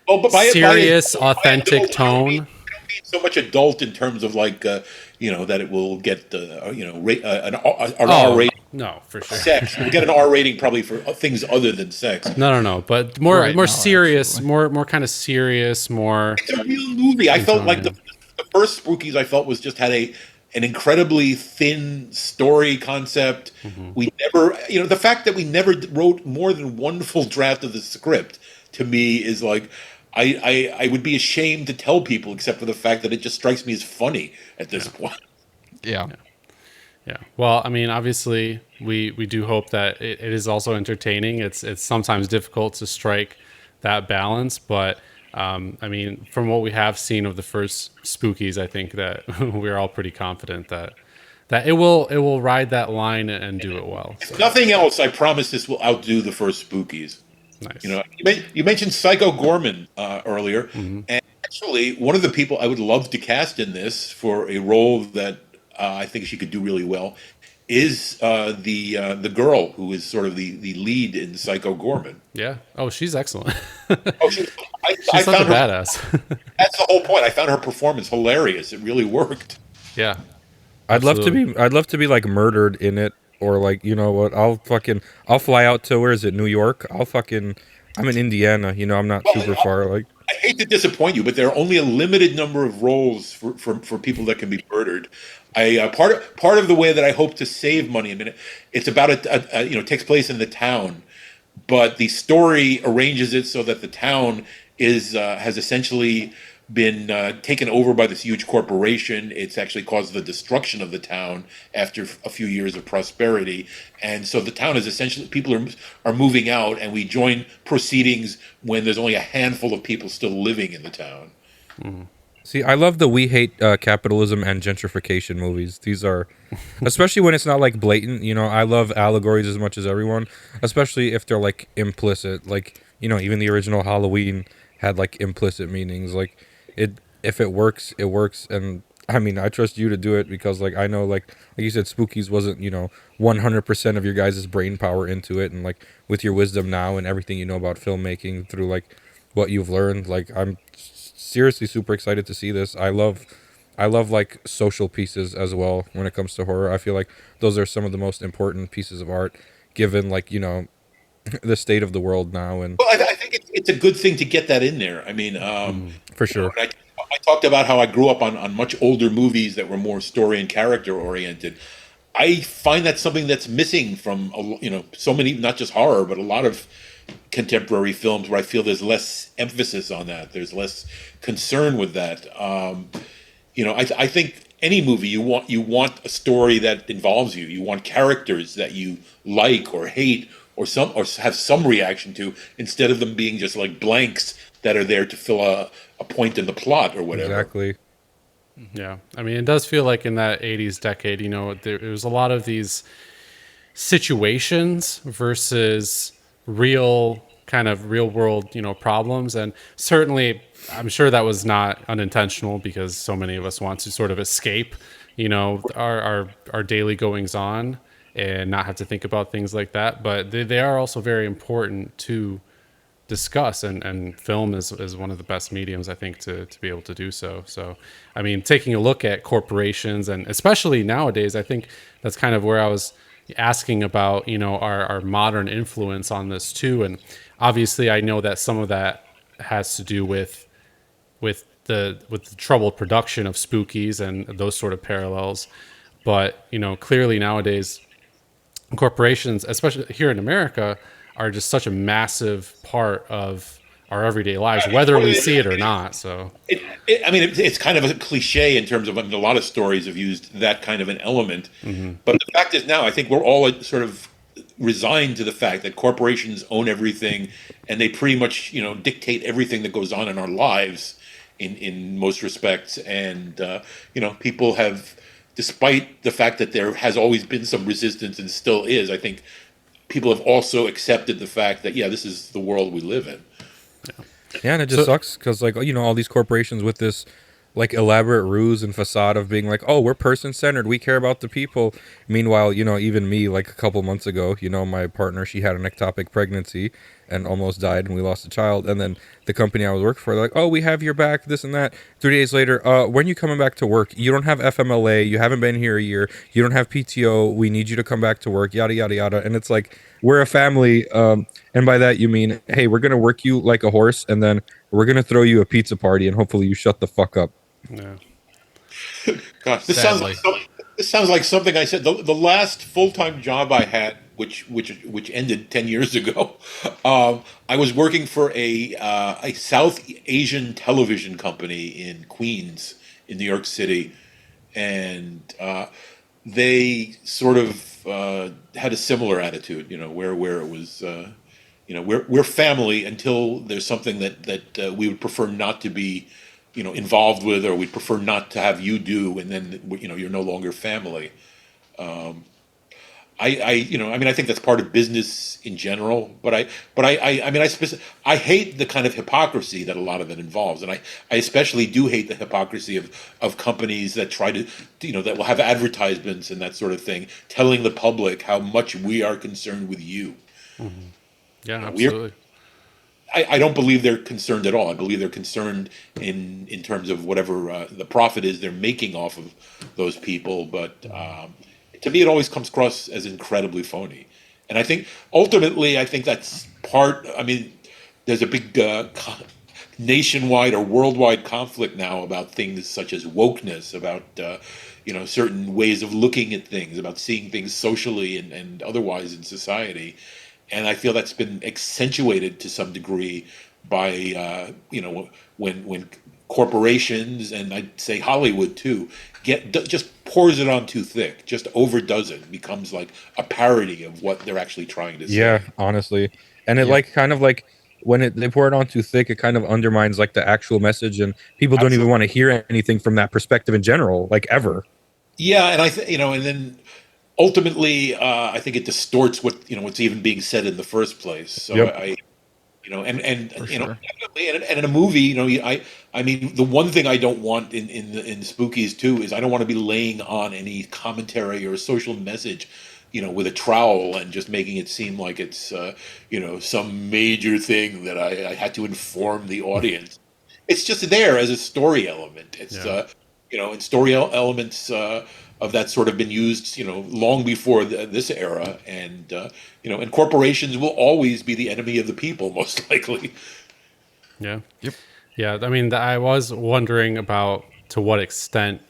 Oh, but serious, by authentic adult, tone? I don't mean so much adult in terms of like that it will get an R Oh rating no, for for sure. sex. We'll get an R rating probably for things other than sex. No, but Right, more no, serious, absolutely. more kind of serious, more It's a real movie. I in felt tone. like Yeah. the first Spookies I felt was just had an incredibly thin story concept. We never, the fact that we never wrote more than one full draft of the script to me is like, I would be ashamed to tell people, except for the fact that it just strikes me as funny at this point. Yeah. Yeah. Well, I mean, obviously, we do hope that it is also entertaining. It's sometimes difficult to strike that balance, but I mean, from what we have seen of the first Spookies, I think that we're all pretty confident that it will ride that line and do it well. If So nothing else, I promise this will outdo the first Spookies. nice. You mentioned Psycho Gorman earlier, and actually, one of the people I would love to cast in this for a role that I think she could do really well is the girl who is sort of the lead in Psycho Gorman. Yeah. Oh, she's excellent. Oh, I She's such a found her. badass. That's the whole point. I found her performance hilarious. It really worked. Yeah. I'd love to Absolutely. be. I'd love to be like murdered in it, or like you know what? I'll fly out to where is it? New York. I'm in Indiana. I'm not Well, super far. Like I hate to disappoint you, but there are only a limited number of roles for people that can be murdered. Part of the way that I hope to save money. I mean, it's about it takes place in the town, but the story arranges it so that the town has essentially been taken over by this huge corporation. It's actually caused the destruction of the town after a few years of prosperity, and so the town is essentially people are moving out, and we join proceedings when there's only a handful of people still living in the town. See, I love the we hate capitalism and gentrification movies. These are, especially when it's not like blatant. I love allegories as much as everyone, especially if they're like implicit. Like even the original Halloween had like implicit meanings. Like if it works, it works. And I mean, I trust you to do it because like I know like you said, Spookies wasn't 100% of your guys' brain power into it, and like with your wisdom now and everything you know about filmmaking through like what you've learned, like I'm seriously super excited to see this. I love like social pieces as well when it comes to horror. I feel like those are some of the most important pieces of art given like, the state of the world now and Well, I think it's a good thing to get that in there. I mean, for sure. and I talked about how I grew up on much older movies that were more story and character oriented. I find that's something that's missing from so many, not just horror, but a lot of contemporary films where I feel there's less emphasis on that. There's less concern with that. I think any movie you want a story that involves you. You want characters that you like or hate or have some reaction to, instead of them being just like blanks that are there to fill a point in the plot or whatever. Exactly. Yeah. I mean, it does feel like in that 80s decade, there was a lot of these situations versus real world, problems. And certainly, I'm sure that was not unintentional because so many of us want to sort of escape, our daily goings on and not have to think about things like that. But they are also very important to discuss, and film is one of the best mediums I think to be able to do so. So I mean, taking a look at corporations, and especially nowadays, I think that's kind of where I was asking about our modern influence on this too. And obviously I know that some of that has to do with the troubled production of Spookies and those sort of parallels. But clearly nowadays corporations, especially here in America, are just such a massive part of our everyday lives, whether we see it or not. So, It's kind of a cliche in terms of, a lot of stories have used that kind of an element. But the fact is now, I think we're all sort of resigned to the fact that corporations own everything, and they pretty much, dictate everything that goes on in our lives in most respects. And, people have, despite the fact that there has always been some resistance and still is, I think people have also accepted the fact that, yeah, this is the world we live in. Yeah, and it just sucks because like all these corporations with this like elaborate ruse and facade of being like, oh, we're person centered, we care about the people. Meanwhile, even me, like a couple months ago, my partner, she had an ectopic pregnancy and almost died, and we lost a child. And then the company I was working for, they're like, oh, we have your back, this and that. 3 days later, when you coming back to work? You don't have FMLA, you haven't been here a year, you don't have PTO, we need you to come back to work, yada yada yada. And it's like, we're a family, and by that you mean, hey, we're gonna work you like a horse, and then we're gonna throw you a pizza party, and hopefully you shut the fuck up. Yeah. Gosh, Sadly. this sounds like something I said. The last full time job I had, which ended 10 years ago, I was working for a South Asian television company in Queens, in New York City, and they sort of had a similar attitude, where it was. We're family until there's something that we would prefer not to be, involved with, or we'd prefer not to have you do, and then you're no longer family. I think that's part of business in general, but I hate the kind of hypocrisy that a lot of it involves, and I especially do hate the hypocrisy of companies that try to, that will have advertisements and that sort of thing, telling the public how much we are concerned with you. Yeah, We're absolutely. I don't believe they're concerned at all. I believe they're concerned in terms of whatever the profit is they're making off of those people. But to me, it always comes across as incredibly phony. And I think ultimately, I think that's part. I mean, there's a big nationwide or worldwide conflict now about things such as wokeness, about certain ways of looking at things, about seeing things socially and otherwise in society. And I feel that's been accentuated to some degree by when corporations, and I'd say Hollywood too, just pours it on too thick, just overdoes it, becomes like a parody of what they're actually trying to Yeah, say. honestly. And it Yep. like kind of like when they pour it on too thick, it kind of undermines like the actual message, and people don't even Absolutely. want to hear anything from that perspective in general, like ever. Yeah, and and then ultimately, I think it distorts what's even being said in the first place. So Yep. I and For sure. definitely, and in a movie, I mean, the one thing I don't want in Spookies too is I don't want to be laying on any commentary or social message, with a trowel and just making it seem like it's some major thing that I had to inform the audience. It's just there as a story element. It's Yeah. and story elements of that sort of been used, long before this era, and and corporations will always be the enemy of the people, most likely. Yeah. Yep. Yeah. I mean, I was wondering about to what extent,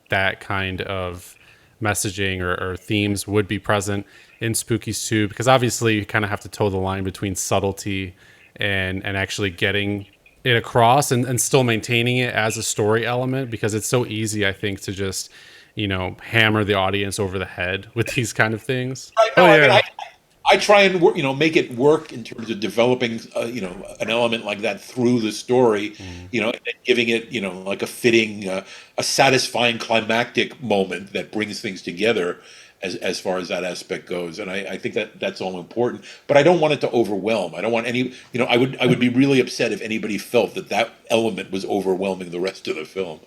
that kind of messaging or themes would be present in Spookies too, because obviously you kind of have to toe the line between subtlety and actually getting it across and still maintaining it as a story element, because it's so easy, I think, to just, hammer the audience over the head with these kind of things. I Oh know. I mean, yeah. I try and make it work in terms of developing, an element like that through the story, and then giving it, like a fitting, a satisfying climactic moment that brings things together, as far as that aspect goes. And I think that that's all important, but I don't want it to overwhelm. I don't want any, I would be really upset if anybody felt that element was overwhelming the rest of the film.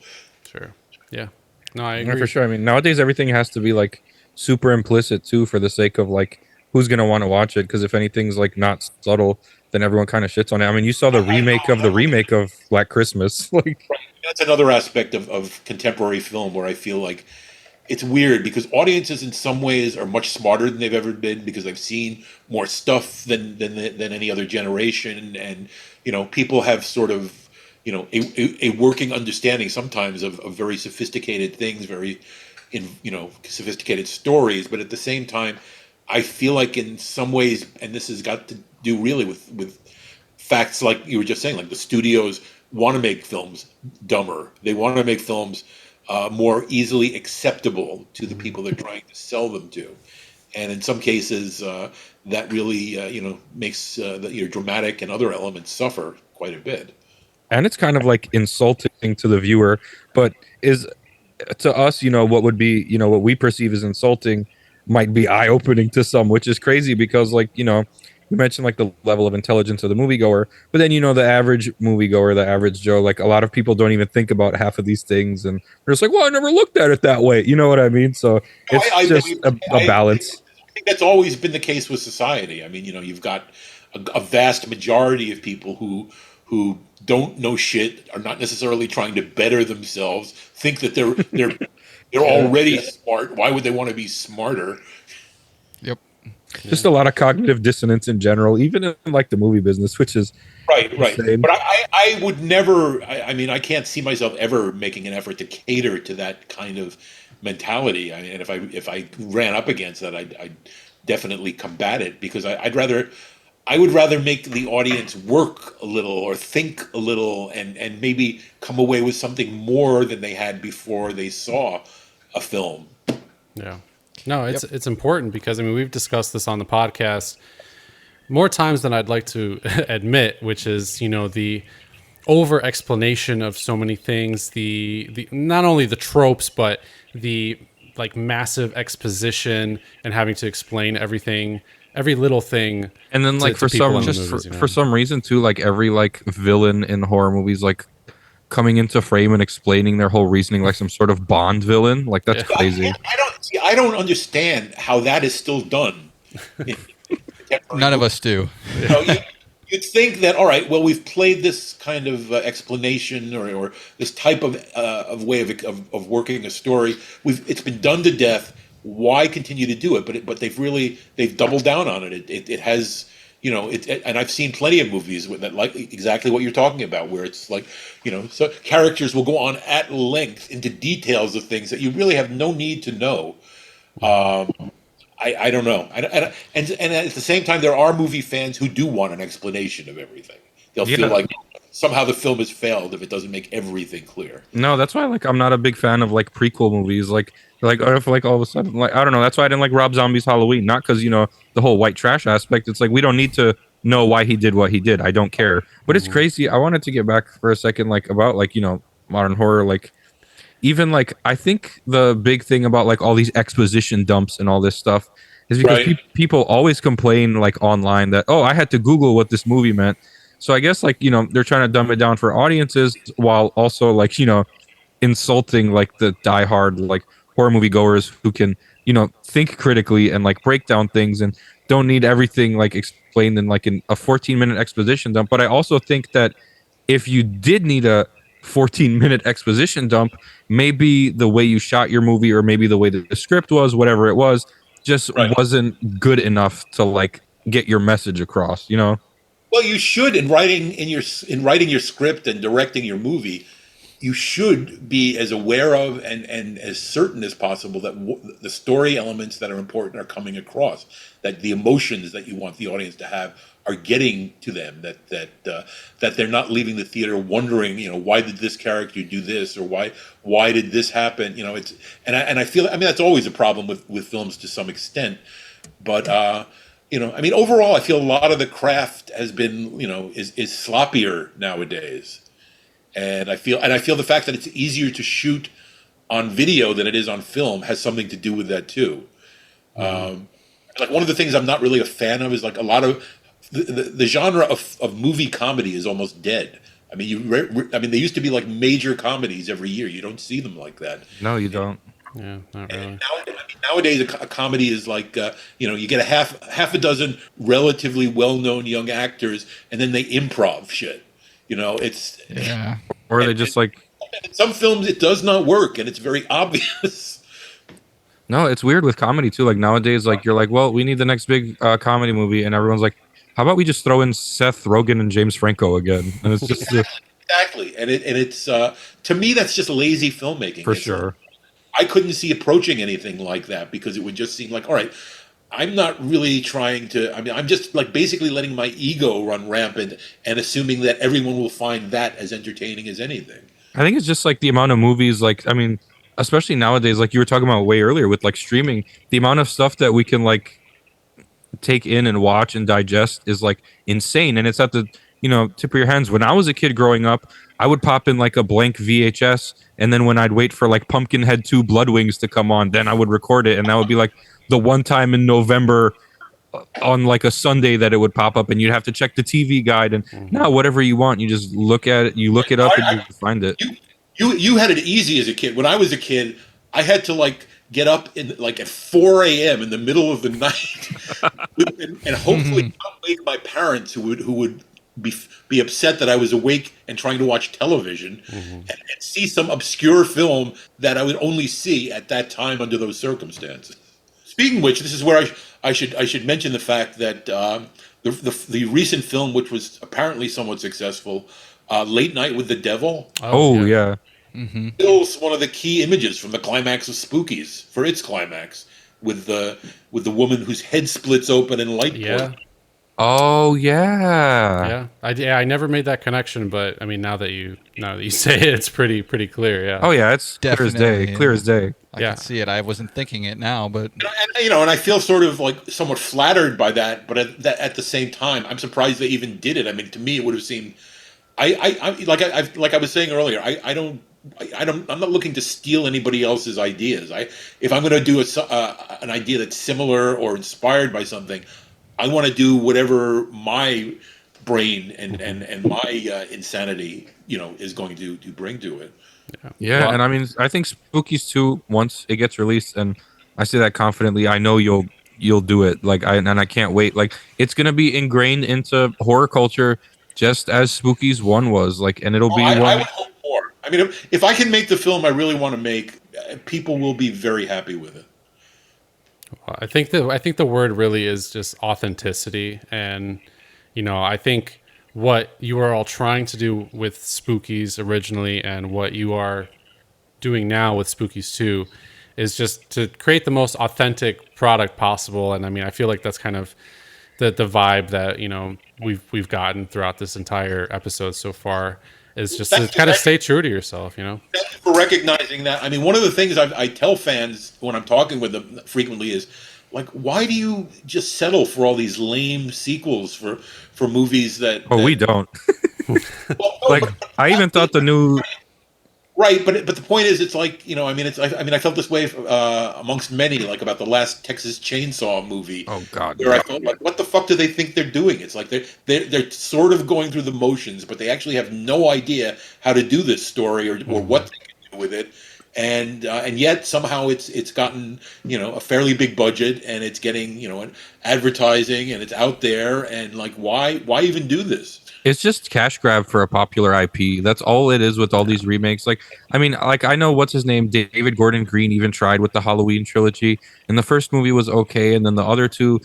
Sure. Yeah. No, I Yeah, for agree. sure. I mean, nowadays everything has to be like super implicit too, for the sake of like who's gonna want to watch it. Because if anything's like not subtle, then everyone kind of shits on it. I mean, you saw the remake of Black Christmas. Like, That's another aspect of contemporary film where I feel like it's weird because audiences in some ways are much smarter than they've ever been because they've seen more stuff than any other generation, and people have sort of a working understanding sometimes of very sophisticated things, very sophisticated stories, but at the same time, I feel like in some ways, and this has got to do really with facts like you were just saying, like the studios want to make films dumber. They want to make films more easily acceptable to the people they're trying to sell them to. And in some cases, that really, makes your dramatic and other elements suffer quite a bit. and it's kind of like insulting to the viewer, but is to us, what would be, what we perceive as insulting might be eye opening to some, which is crazy because, like, you mentioned like the level of intelligence of the moviegoer, but then the average moviegoer, the average Joe, like a lot of people don't even think about half of these things, and they're just like, "Well, I never looked at it that way." You know what I mean? So it's I just mean, a balance. I think that's always been the case with society. I mean, you've got a vast majority of people who don't know shit, are not necessarily trying to better themselves, think that they're already smart. Why would they want to be smarter? Yep. Just a lot of cognitive dissonance in general, even in like the movie business, which is Right, right. insane. But I would never. I mean, I can't see myself ever making an effort to cater to that kind of mentality. I mean, and if I ran up against that, I'd definitely combat it because I would rather make the audience work a little or think a little and maybe come away with something more than they had before they saw a film. Yeah. No, it's important because I mean we've discussed this on the podcast more times than I'd like to admit, which is, the over explanation of so many things, the not only the tropes, but the like massive exposition and having to explain everything, every little thing. And then like to people in the just movies, for some reason too, like every like villain in horror movies like coming into frame and explaining their whole reasoning like some sort of Bond villain. Like that's Yeah. crazy. I don't understand how that is still done. in contemporary None of movies. us do. You'd think that, all right, well, we've played this kind of explanation or this type of way of working a story. It's been done to death. Why continue to do it? But they've doubled down on it. It has, and I've seen plenty of movies with that, like exactly what you're talking about, where it's like, so characters will go on at length into details of things that you really have no need to know. I don't know. And at the same time, there are movie fans who do want an explanation of everything. They'll Yeah. feel like somehow the film has failed if it doesn't make everything clear. No, that's why like I'm not a big fan of like prequel movies. Like or if like all of a sudden like I don't know. That's why I didn't like Rob Zombie's Halloween. Not because the whole white trash aspect. It's like we don't need to know why he did what he did. I don't care. But it's crazy. I wanted to get back for a second like about like modern horror like. Even like I think the big thing about like all these exposition dumps and all this stuff is because Right. people always complain like online that I had to Google what this movie meant. So I guess like they're trying to dumb it down for audiences while also like insulting like the diehard like horror movie goers who can think critically and like break down things and don't need everything like explained in like a 14-minute exposition dump. But I also think that if you did need a 14-minute exposition dump, maybe the way you shot your movie or maybe the way that the script was, whatever it was, just Right. wasn't good enough to like get your message across, Well, you should in writing your script and directing your movie. You should be as aware of and as certain as possible that the story elements that are important are coming across, that the emotions that you want the audience to have are getting to them, that they're not leaving the theater wondering, why did this character do this or why did this happen? I feel, I mean, that's always a problem with films to some extent, but I mean, overall, I feel a lot of the craft has been, is sloppier nowadays. And I feel the fact that it's easier to shoot on video than it is on film has something to do with that too. Like one of the things I'm not really a fan of is like a lot of the genre of movie comedy is almost dead. I mean, there used to be like major comedies every year. You don't see them like that. No, you don't. Yeah, not really. Nowadays, a comedy is like you get a half a dozen relatively well-known young actors, and then they improv shit. It's Yeah. Or they just like in some films it does not work, and it's very obvious. no, it's weird with comedy too. Like nowadays, like you're like, well, we need the next big comedy movie, and everyone's like, how about we just throw in Seth Rogen and James Franco again? And it's just Exactly, and it's to me that's just lazy filmmaking. for It's- sure. I couldn't see approaching anything like that because it would just seem like, all right, I'm not really trying to. I mean, I'm just like basically letting my ego run rampant and assuming that everyone will find that as entertaining as anything. I think it's just like the amount of movies, like, I mean, especially nowadays, like you were talking about way earlier with like streaming, the amount of stuff that we can like take in and watch and digest is like insane. And it's at the, tip of your hands. When I was a kid growing up, I would pop in like a blank VHS. And then when I'd wait for like Pumpkinhead 2 Blood Wings to come on, then I would record it. And that would be like the one time in November on like a Sunday that it would pop up, and you'd have to check the TV guide. And now whatever you want, you just look at it, you look it up, and you find it. You had it easy as a kid. When I was a kid, I had to like get up in like at 4 a.m. in the middle of the night, and hopefully not wake my parents who would be upset that I was awake and trying to watch television and see some obscure film that I would only see at that time under those circumstances. Speaking of which, this is where I should mention the fact that the recent film, which was apparently somewhat successful, Late Night with the Devil. Oh yeah. Kills one of the key images from the climax of Spookies for its climax with the woman whose head splits open and light pours. Oh yeah. I never made that connection, but I mean, now that you say it, it's pretty clear. Yeah. Oh yeah, it's Definitely, clear as day. I can see it. I wasn't thinking it now, but And I feel sort of like somewhat flattered by that, but at the same time, I'm surprised they even did it. I mean, to me, it would have seemed. Like I was saying earlier, I'm not looking to steal anybody else's ideas. If I'm going to do an idea that's similar or inspired by something, I want to do whatever my brain and my insanity, is going to bring to it. Yeah, and I mean, I think Spookies 2, once it gets released, and I say that confidently, I know you'll do it. Like I can't wait. Like it's gonna be ingrained into horror culture, just as Spookies 1 was. Like, and it'll be one. I would hope more. I mean, if I can make the film I really want to make, people will be very happy with it. I think the word really is just authenticity, and I think what you are all trying to do with Spookies originally and what you are doing now with Spookies 2 is just to create the most authentic product possible. And I mean, I feel like that's kind of the vibe that we've gotten throughout this entire episode so far, is just to kind of stay true to yourself. Thank you for recognizing that. I mean, one of the things I tell fans when I'm talking with them frequently is, like, why do you just settle for all these lame sequels for movies that? We don't. I even thought the new. Right, but the point is, it's like, I felt this way amongst many, like about the last Texas Chainsaw movie. Oh God! Where I felt like, what the fuck do they think they're doing? It's like they're sort of going through the motions, but they actually have no idea how to do this story or what they can do with it. And yet somehow it's gotten a fairly big budget, and it's getting advertising, and it's out there, and like why even do this? It's just cash grab for a popular IP. That's all it is with all these remakes. Like, I mean, like I know what's his name, David Gordon Green even tried with the Halloween trilogy, and the first movie was okay, and then the other two,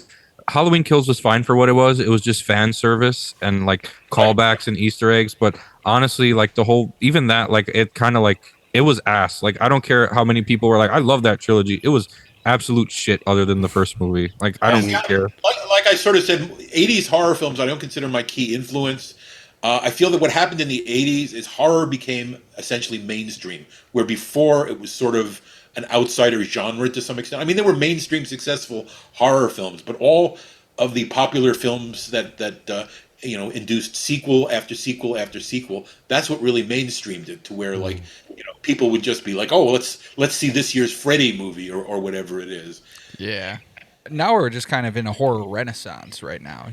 Halloween Kills was fine for what it was. It was just fan service and like callbacks and Easter eggs. But honestly, like the whole, even that, like it kind of like it was ass. Like I don't care how many people were like, I love that trilogy. It was absolute shit other than the first movie. Like I don't care. Like I sort of said, 80s horror films I don't consider my key influence. I feel that what happened in the 80s is horror became essentially mainstream, where before it was sort of an outsider genre to some extent. I mean, there were mainstream successful horror films, but all of the popular films that induced sequel after sequel after sequel, that's what really mainstreamed it to where like people would just be like, oh, let's see this year's Freddy movie or whatever it is. Yeah. Now we're just kind of in a horror renaissance right now,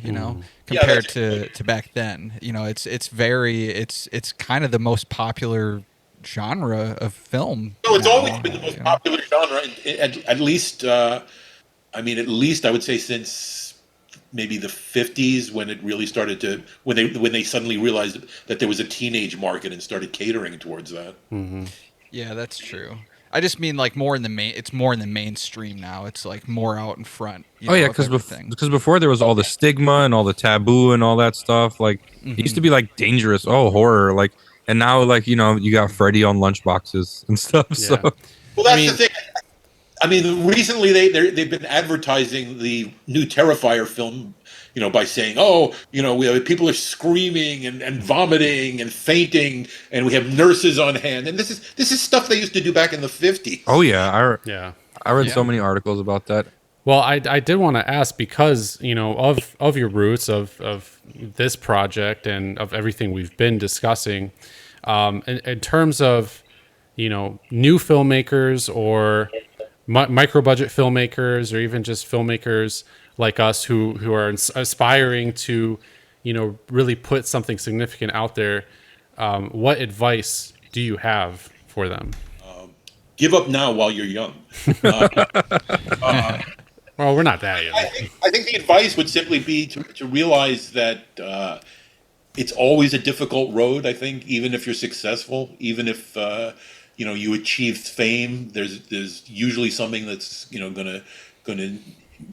compared to back then. It's kind of the most popular genre of film. No, it's always been the most popular genre, at least. At least I would say since maybe the 50s, when it really started to when they suddenly realized that there was a teenage market and started catering towards that. Mm-hmm. Yeah, that's true. I just mean like more in the it's more in the mainstream now. It's like more out in front. Because before there was all the stigma and all the taboo and all that stuff. Like it used to be like dangerous. Oh, horror. Like, and now like you got Freddy on lunchboxes and stuff. Yeah. So well, that's the thing. I mean, recently they've been advertising the new Terrifier film, by saying, people are screaming and vomiting and fainting, and we have nurses on hand, and this is stuff they used to do back in the 50s. Oh yeah, I read so many articles about that. Well, I did want to ask, because of your roots of this project and of everything we've been discussing, in terms of new filmmakers or micro budget filmmakers, or even just filmmakers like us who are aspiring to, really put something significant out there, what advice do you have for them? Give up now while you're young. Well, we're not that young. I think the advice would simply be to realize that it's always a difficult road. I think even if you're successful, even if you achieved fame, there's usually something that's gonna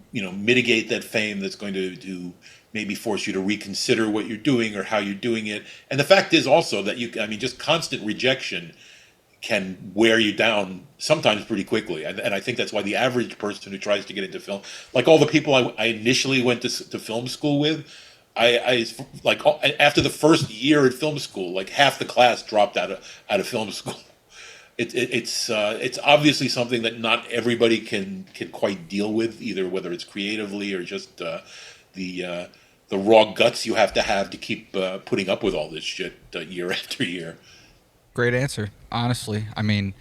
mitigate that fame. That's going to maybe force you to reconsider what you're doing or how you're doing it. And the fact is also that just constant rejection can wear you down sometimes pretty quickly. And I think that's why the average person who tries to get into film, like all the people I initially went to film school with, I like after the first year at film school, like half the class dropped out of film school. It's obviously something that not everybody can quite deal with, either whether it's creatively or just the raw guts you have to keep putting up with all this shit year after year. Great answer. Honestly, I mean,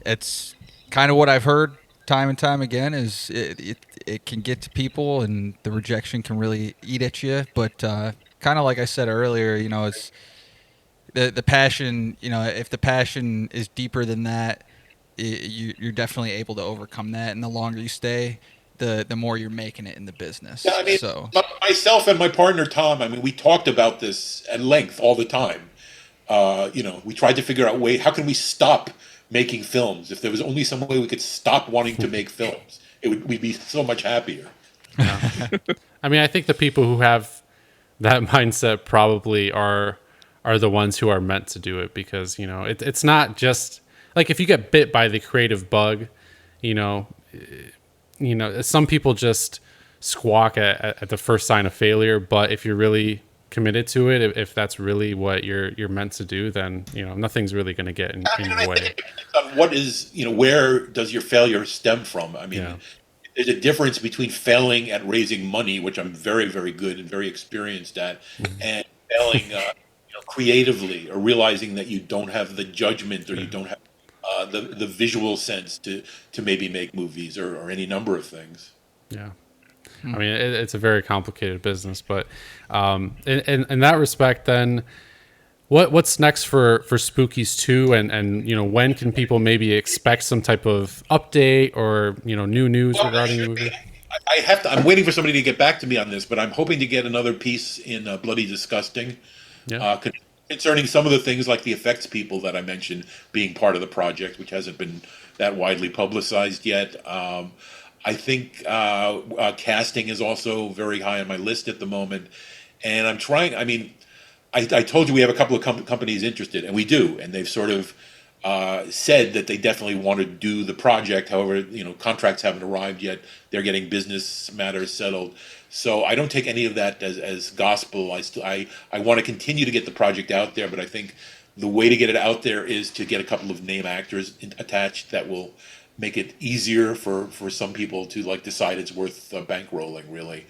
it's kind of what I've heard time and time again. Is it can get to people, and the rejection can really eat at you. But kind of like I said earlier, it's the passion. If the passion is deeper than that, you're definitely able to overcome that. And the longer you stay, the more you're making it in the business. Yeah, I mean, so myself and my partner Tom, we talked about this at length all the time. We tried to figure out how can we stop making films? If there was only some way we could stop wanting to make films, we'd be so much happier. Yeah. I think the people who have that mindset probably are the ones who are meant to do it, because it's not just like if you get bit by the creative bug, some people just squawk at the first sign of failure. But if you're really committed to it, if that's really what you're meant to do, then nothing's really going to get in your way. What is where does your failure stem from? There's a difference between failing at raising money, which I'm very, very good and very experienced at, and failing creatively, or realizing that you don't have the judgment, or you don't have the visual sense to maybe make movies or any number of things. Yeah. It's a very complicated business, but in that respect, then what's next for Spookies 2, and when can people maybe expect some type of update or new news regarding the movie? I'm waiting for somebody to get back to me on this, but I'm hoping to get another piece in Bloody Disgusting, concerning some of the things like the effects people that I mentioned being part of the project, which hasn't been that widely publicized yet. I think casting is also very high on my list at the moment, and I'm trying. I told you we have a couple of companies interested, and we do, and they've sort of said that they definitely want to do the project. However, contracts haven't arrived yet. They're getting business matters settled, so I don't take any of that as gospel. I want to continue to get the project out there, but I think the way to get it out there is to get a couple of name actors attached that will make it easier for some people to decide it's worth bankrolling, really.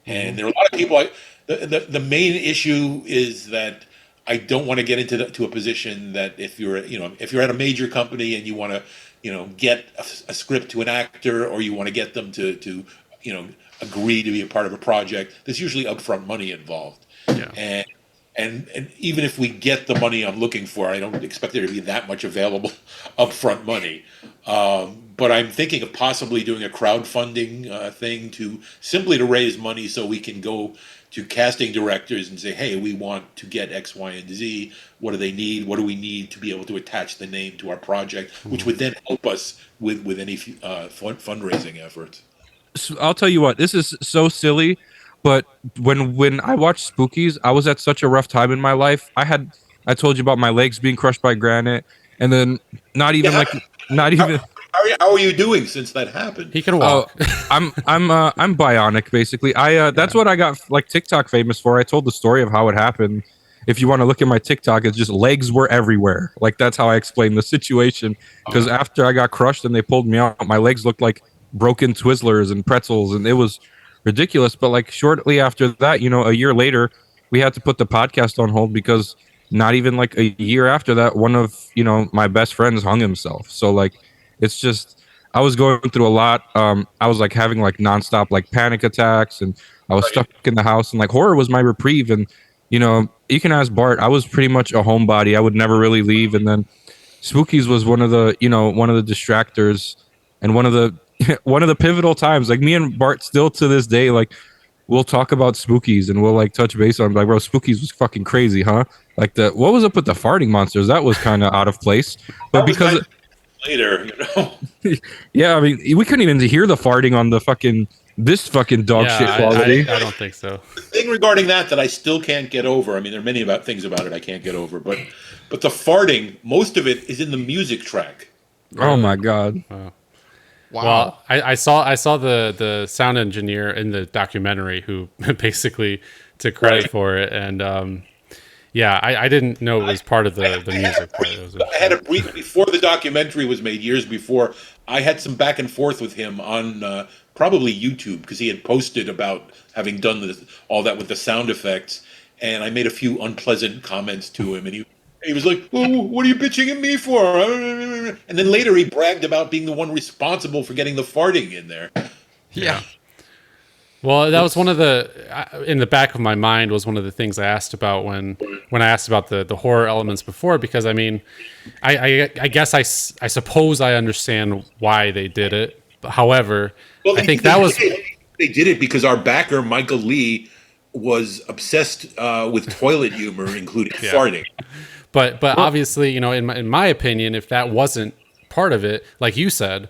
And there are a lot of people. The main issue is that I don't want to get into a position that if you're at a major company and you want to get a script to an actor, or you want to get them to agree to be a part of a project, there's usually upfront money involved. Yeah. And even if we get the money I'm looking for, I don't expect there to be that much available upfront money. But I'm thinking of possibly doing a crowdfunding thing simply to raise money so we can go to casting directors and say, hey, we want to get X, Y, and Z. What do they need? What do we need to be able to attach the name to our project, which would then help us with any fundraising efforts. So I'll tell you what, this is so silly, but when I watched Spookies, I was at such a rough time in my life. I told you about my legs being crushed by granite, and then not even. How are you doing since that happened? He can walk. I'm bionic basically. That's what I got TikTok famous for. I told the story of how it happened. If you want to look at my TikTok, it's just legs were everywhere. That's how I explained the situation. Because after I got crushed and they pulled me out, my legs looked like broken Twizzlers and pretzels, and it was ridiculous. But shortly after that, a year later, we had to put the podcast on hold because not even a year after that, one of my best friends hung himself. So it's just I was going through a lot. I was like having like nonstop like panic attacks, and I was stuck in the house, and like horror was my reprieve. And you can ask Bart. I was pretty much a homebody. I would never really leave, and then Spookies was one of the one of the distractors, and one of the one of the pivotal times. Like me and Bart still to this day, like we'll talk about Spookies and we'll like touch base on like, bro, Spookies was fucking crazy, huh? Like what was up with the farting monsters? That was kind of out of place. But because later, yeah, I mean, we couldn't even hear the farting on the fucking this fucking dog shit quality. I don't think so. The thing regarding that I still can't get over. I mean, there are many things about it I can't get over, but the farting, most of it is in the music track. Oh my god! Wow. Well, I saw the sound engineer in the documentary who basically took credit for it, and yeah, I didn't know it was part of the music. I had a brief before the documentary was made, years before. I had some back and forth with him on probably YouTube, because he had posted about having done all that with the sound effects, and I made a few unpleasant comments to him, and he was like, "Oh, what are you bitching at me for?" And then later he bragged about being the one responsible for getting the farting in there. Yeah. Well, that was one of in the back of my mind was one of the things I asked about when I asked about the horror elements before, because I mean, I guess I suppose I understand why they did it. However, well, I think they did it because our backer Michael Lee was obsessed with toilet humor, including farting. But obviously, in my opinion, if that wasn't part of it, like you said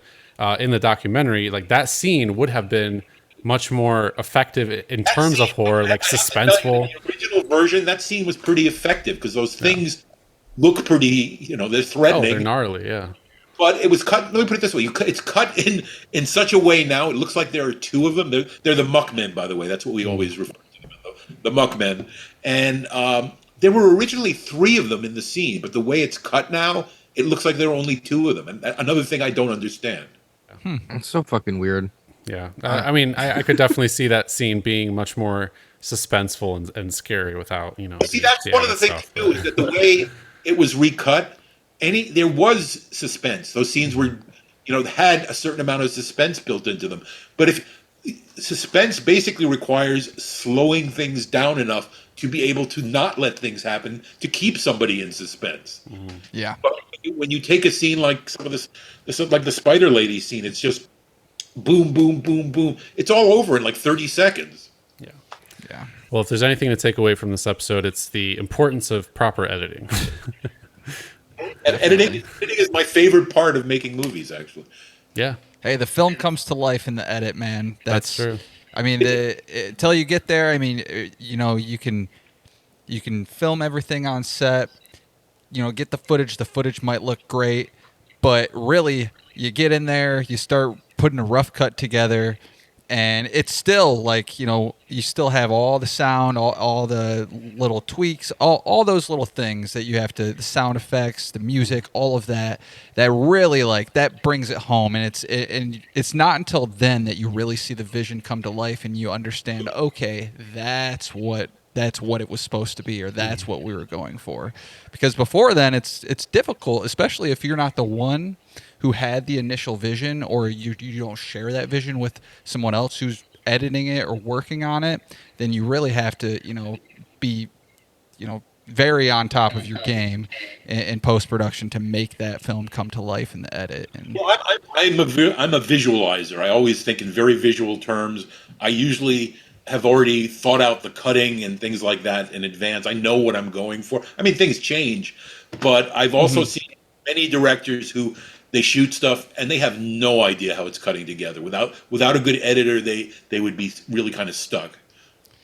in the documentary, like that scene would have been much more effective in terms of horror, like suspenseful. In the original version, that scene was pretty effective because those things look pretty, they're threatening. Oh, they're gnarly, yeah. But it was cut. Let me put it this way: it's cut in such a way now. It looks like there are two of them. They're the muckmen, by the way. That's what we always refer to them as, the muckmen. And there were originally three of them in the scene, but the way it's cut now, it looks like there are only two of them. And another thing I don't understand. It's so fucking weird. Yeah, I mean, I could definitely see that scene being much more suspenseful and scary without, See, that's one of the things too, is that the way it was recut, there was suspense. Those scenes were, had a certain amount of suspense built into them. But if suspense basically requires slowing things down enough to be able to not let things happen to keep somebody in suspense. Mm-hmm. Yeah. But when you take a scene like some of this, like the Spider Lady scene, it's just boom, boom, boom, boom. It's all over in like 30 seconds. Yeah. Yeah. Well, if there's anything to take away from this episode, it's the importance of proper editing. And editing is my favorite part of making movies, actually. Yeah. Hey, the film comes to life in the edit, man. That's true. I mean, till you get there, I mean, you can film everything on set, get the footage. The footage might look great, but really, you get in there, you start putting a rough cut together, and it's still like, you still have all the sound, all the little tweaks, all those little things that you have to, the sound effects, the music, all of that really that brings it home. And it's not until then that you really see the vision come to life and you understand, okay, that's what it was supposed to be, or that's what we were going for. Because before then, it's difficult, especially if you're not the one who had the initial vision, or you don't share that vision with someone else who's editing it or working on it. Then you really have to, be, very on top of your game in post-production to make that film come to life in the edit. And well, I'm a visualizer. I always think in very visual terms. I usually have already thought out the cutting and things like that in advance. I know what I'm going for. I mean, things change, but I've also seen many directors who they shoot stuff and they have no idea how it's cutting together. Without a good editor, they would be really kind of stuck.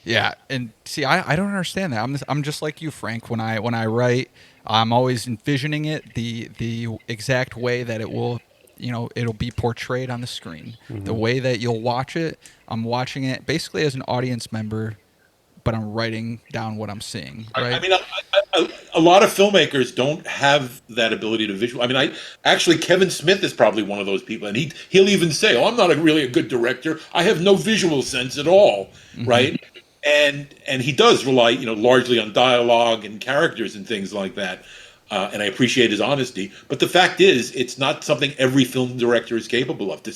Yeah, and see, I don't understand that. I'm just like you, Frank. When I write, I'm always envisioning it the exact way that it will, it'll be portrayed on the screen. Mm-hmm. The way that you'll watch it, I'm watching it basically as an audience member, but I'm writing down what I'm seeing. Right? I mean, a lot of filmmakers don't have that ability to visual. I mean, actually Kevin Smith is probably one of those people, and he'll even say, "Oh, I'm not really a good director. I have no visual sense at all." Mm-hmm. Right? And he does rely, largely on dialogue and characters and things like that. and I appreciate his honesty. But the fact is, it's not something every film director is capable of. To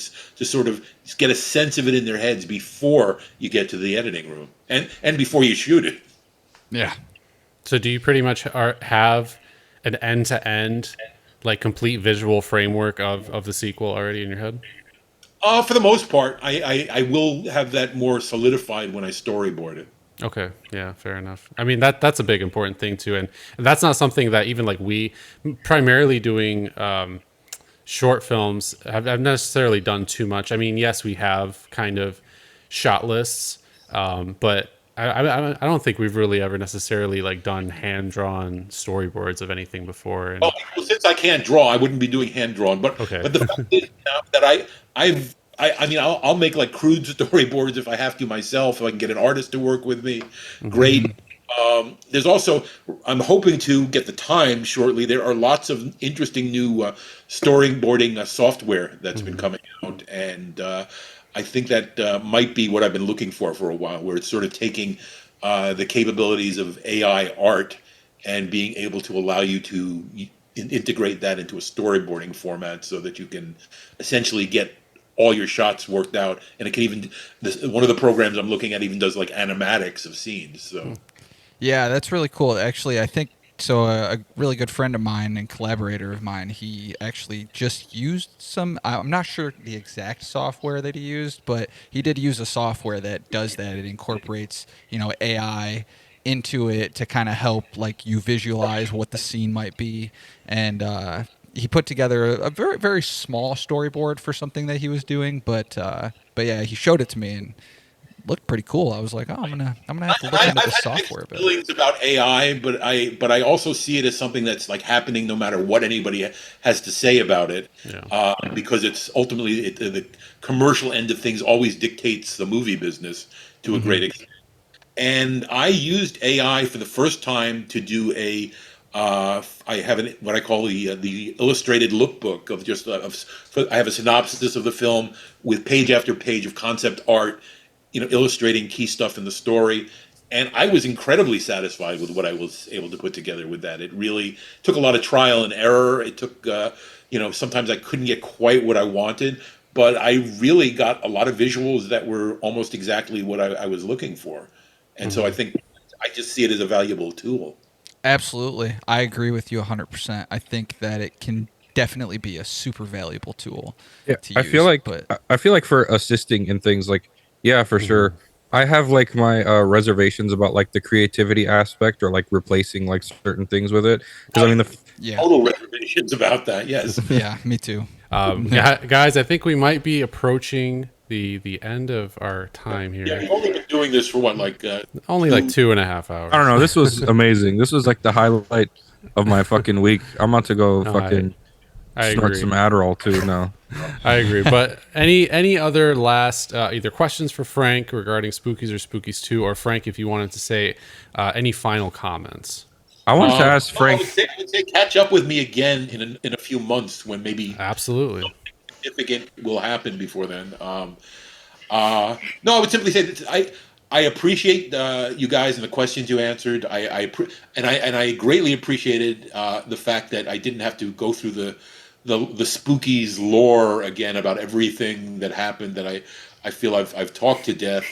sort of get a sense of it in their heads before you get to the editing room, and before you shoot it. Yeah. So do you pretty much have an end-to-end, like complete visual framework of the sequel already in your head? For the most part, I will have that more solidified when I storyboard it. Okay, yeah, fair enough. I mean that's a big important thing too, and that's not something that even like we primarily doing short films have necessarily done too much. I mean, yes, we have kind of shot lists, but I don't think we've really ever necessarily like done hand drawn storyboards of anything before. And Well, since I can't draw, I wouldn't be doing hand drawn. okay, But the fact is now that I mean, I'll make like crude storyboards if I have to myself. If I can get an artist to work with me, great. There's also, I'm hoping to get the time shortly. There are lots of interesting new storyboarding software that's been coming out, and I think that might be what I've been looking for a while, where it's sort of taking the capabilities of AI art and being able to allow you to integrate that into a storyboarding format so that you can essentially get all your shots worked out. And it can even, one of the programs I'm looking at even does like animatics of scenes. So Yeah, that's really cool. Actually, I think so. A really good friend of mine and collaborator of mine, he actually just used some. I'm not sure the exact software that he used, but he did use a software that does that. It incorporates, AI into it to kind of help like you visualize what the scene might be, and he put together a very very small storyboard for something that he was doing. But yeah, he showed it to me and looked pretty cool. I was like, oh, I'm gonna have to look into I've the had software mixed a bit. feelings about AI, but I also see it as something that's like happening no matter what anybody has to say about it, yeah, because it's ultimately the commercial end of things always dictates the movie business to a great extent. And I used AI for the first time to do I have what I call the illustrated lookbook of just I have a synopsis of the film with page after page of concept art, illustrating key stuff in the story. And I was incredibly satisfied with what I was able to put together with that. It really took a lot of trial and error. It took, sometimes I couldn't get quite what I wanted, but I really got a lot of visuals that were almost exactly what I was looking for. And so I think I just see it as a valuable tool. Absolutely. I agree with you 100%. I think that it can definitely be a super valuable tool Yeah, to I feel use. like But I feel like for assisting in things like, yeah, for sure. I have like my reservations about like the creativity aspect or like replacing like certain things with it because I mean yeah, Total reservations about that, yes. yeah, me too. guys, I think we might be approaching the end of our time Yeah, here. we've only been doing this for what, like Only like 2.5 hours. I don't know. This was amazing. This was like the highlight of my fucking week. I'm about to go No, fucking I snort agree. some Adderall too now. I agree. But any other last either questions for Frank regarding Spookies or Spookies 2, or Frank, if you wanted to say any final comments? I wanted to ask I Frank. would say catch up with me again in a few months when maybe Absolutely. significant will happen before then. No, I would simply say that I appreciate you guys and the questions you answered. And I greatly appreciated the fact that I didn't have to go through the Spookies lore again about everything that happened that I feel I've talked to death.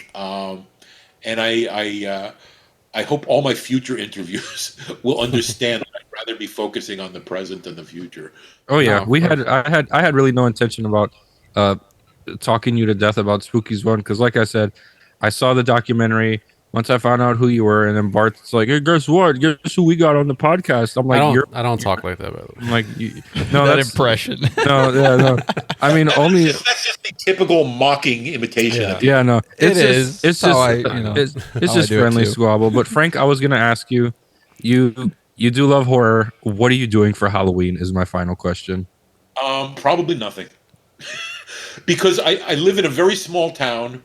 And I hope all my future interviews will understand that I'd rather be focusing on the present than the future. Oh yeah, No, we had perfect. I had really no intention about uh talking you to death about Spookies one because like I said, I saw the documentary. Once I found out who you were, and then Bart's like, "Hey, guess what? Guess who we got on the podcast?" I'm like, I don't talk like that, by the I'm way. like, no, That that's impression. no, yeah, no. I mean, only, That's just the typical mocking imitation Yeah. of people. yeah, no. It It's is. just, it's It's how just, I, it's how I just do it friendly too. squabble. But Frank, I was gonna ask you, you do love horror. What are you doing for Halloween? Is my final question. Probably nothing, because I live in a very small town.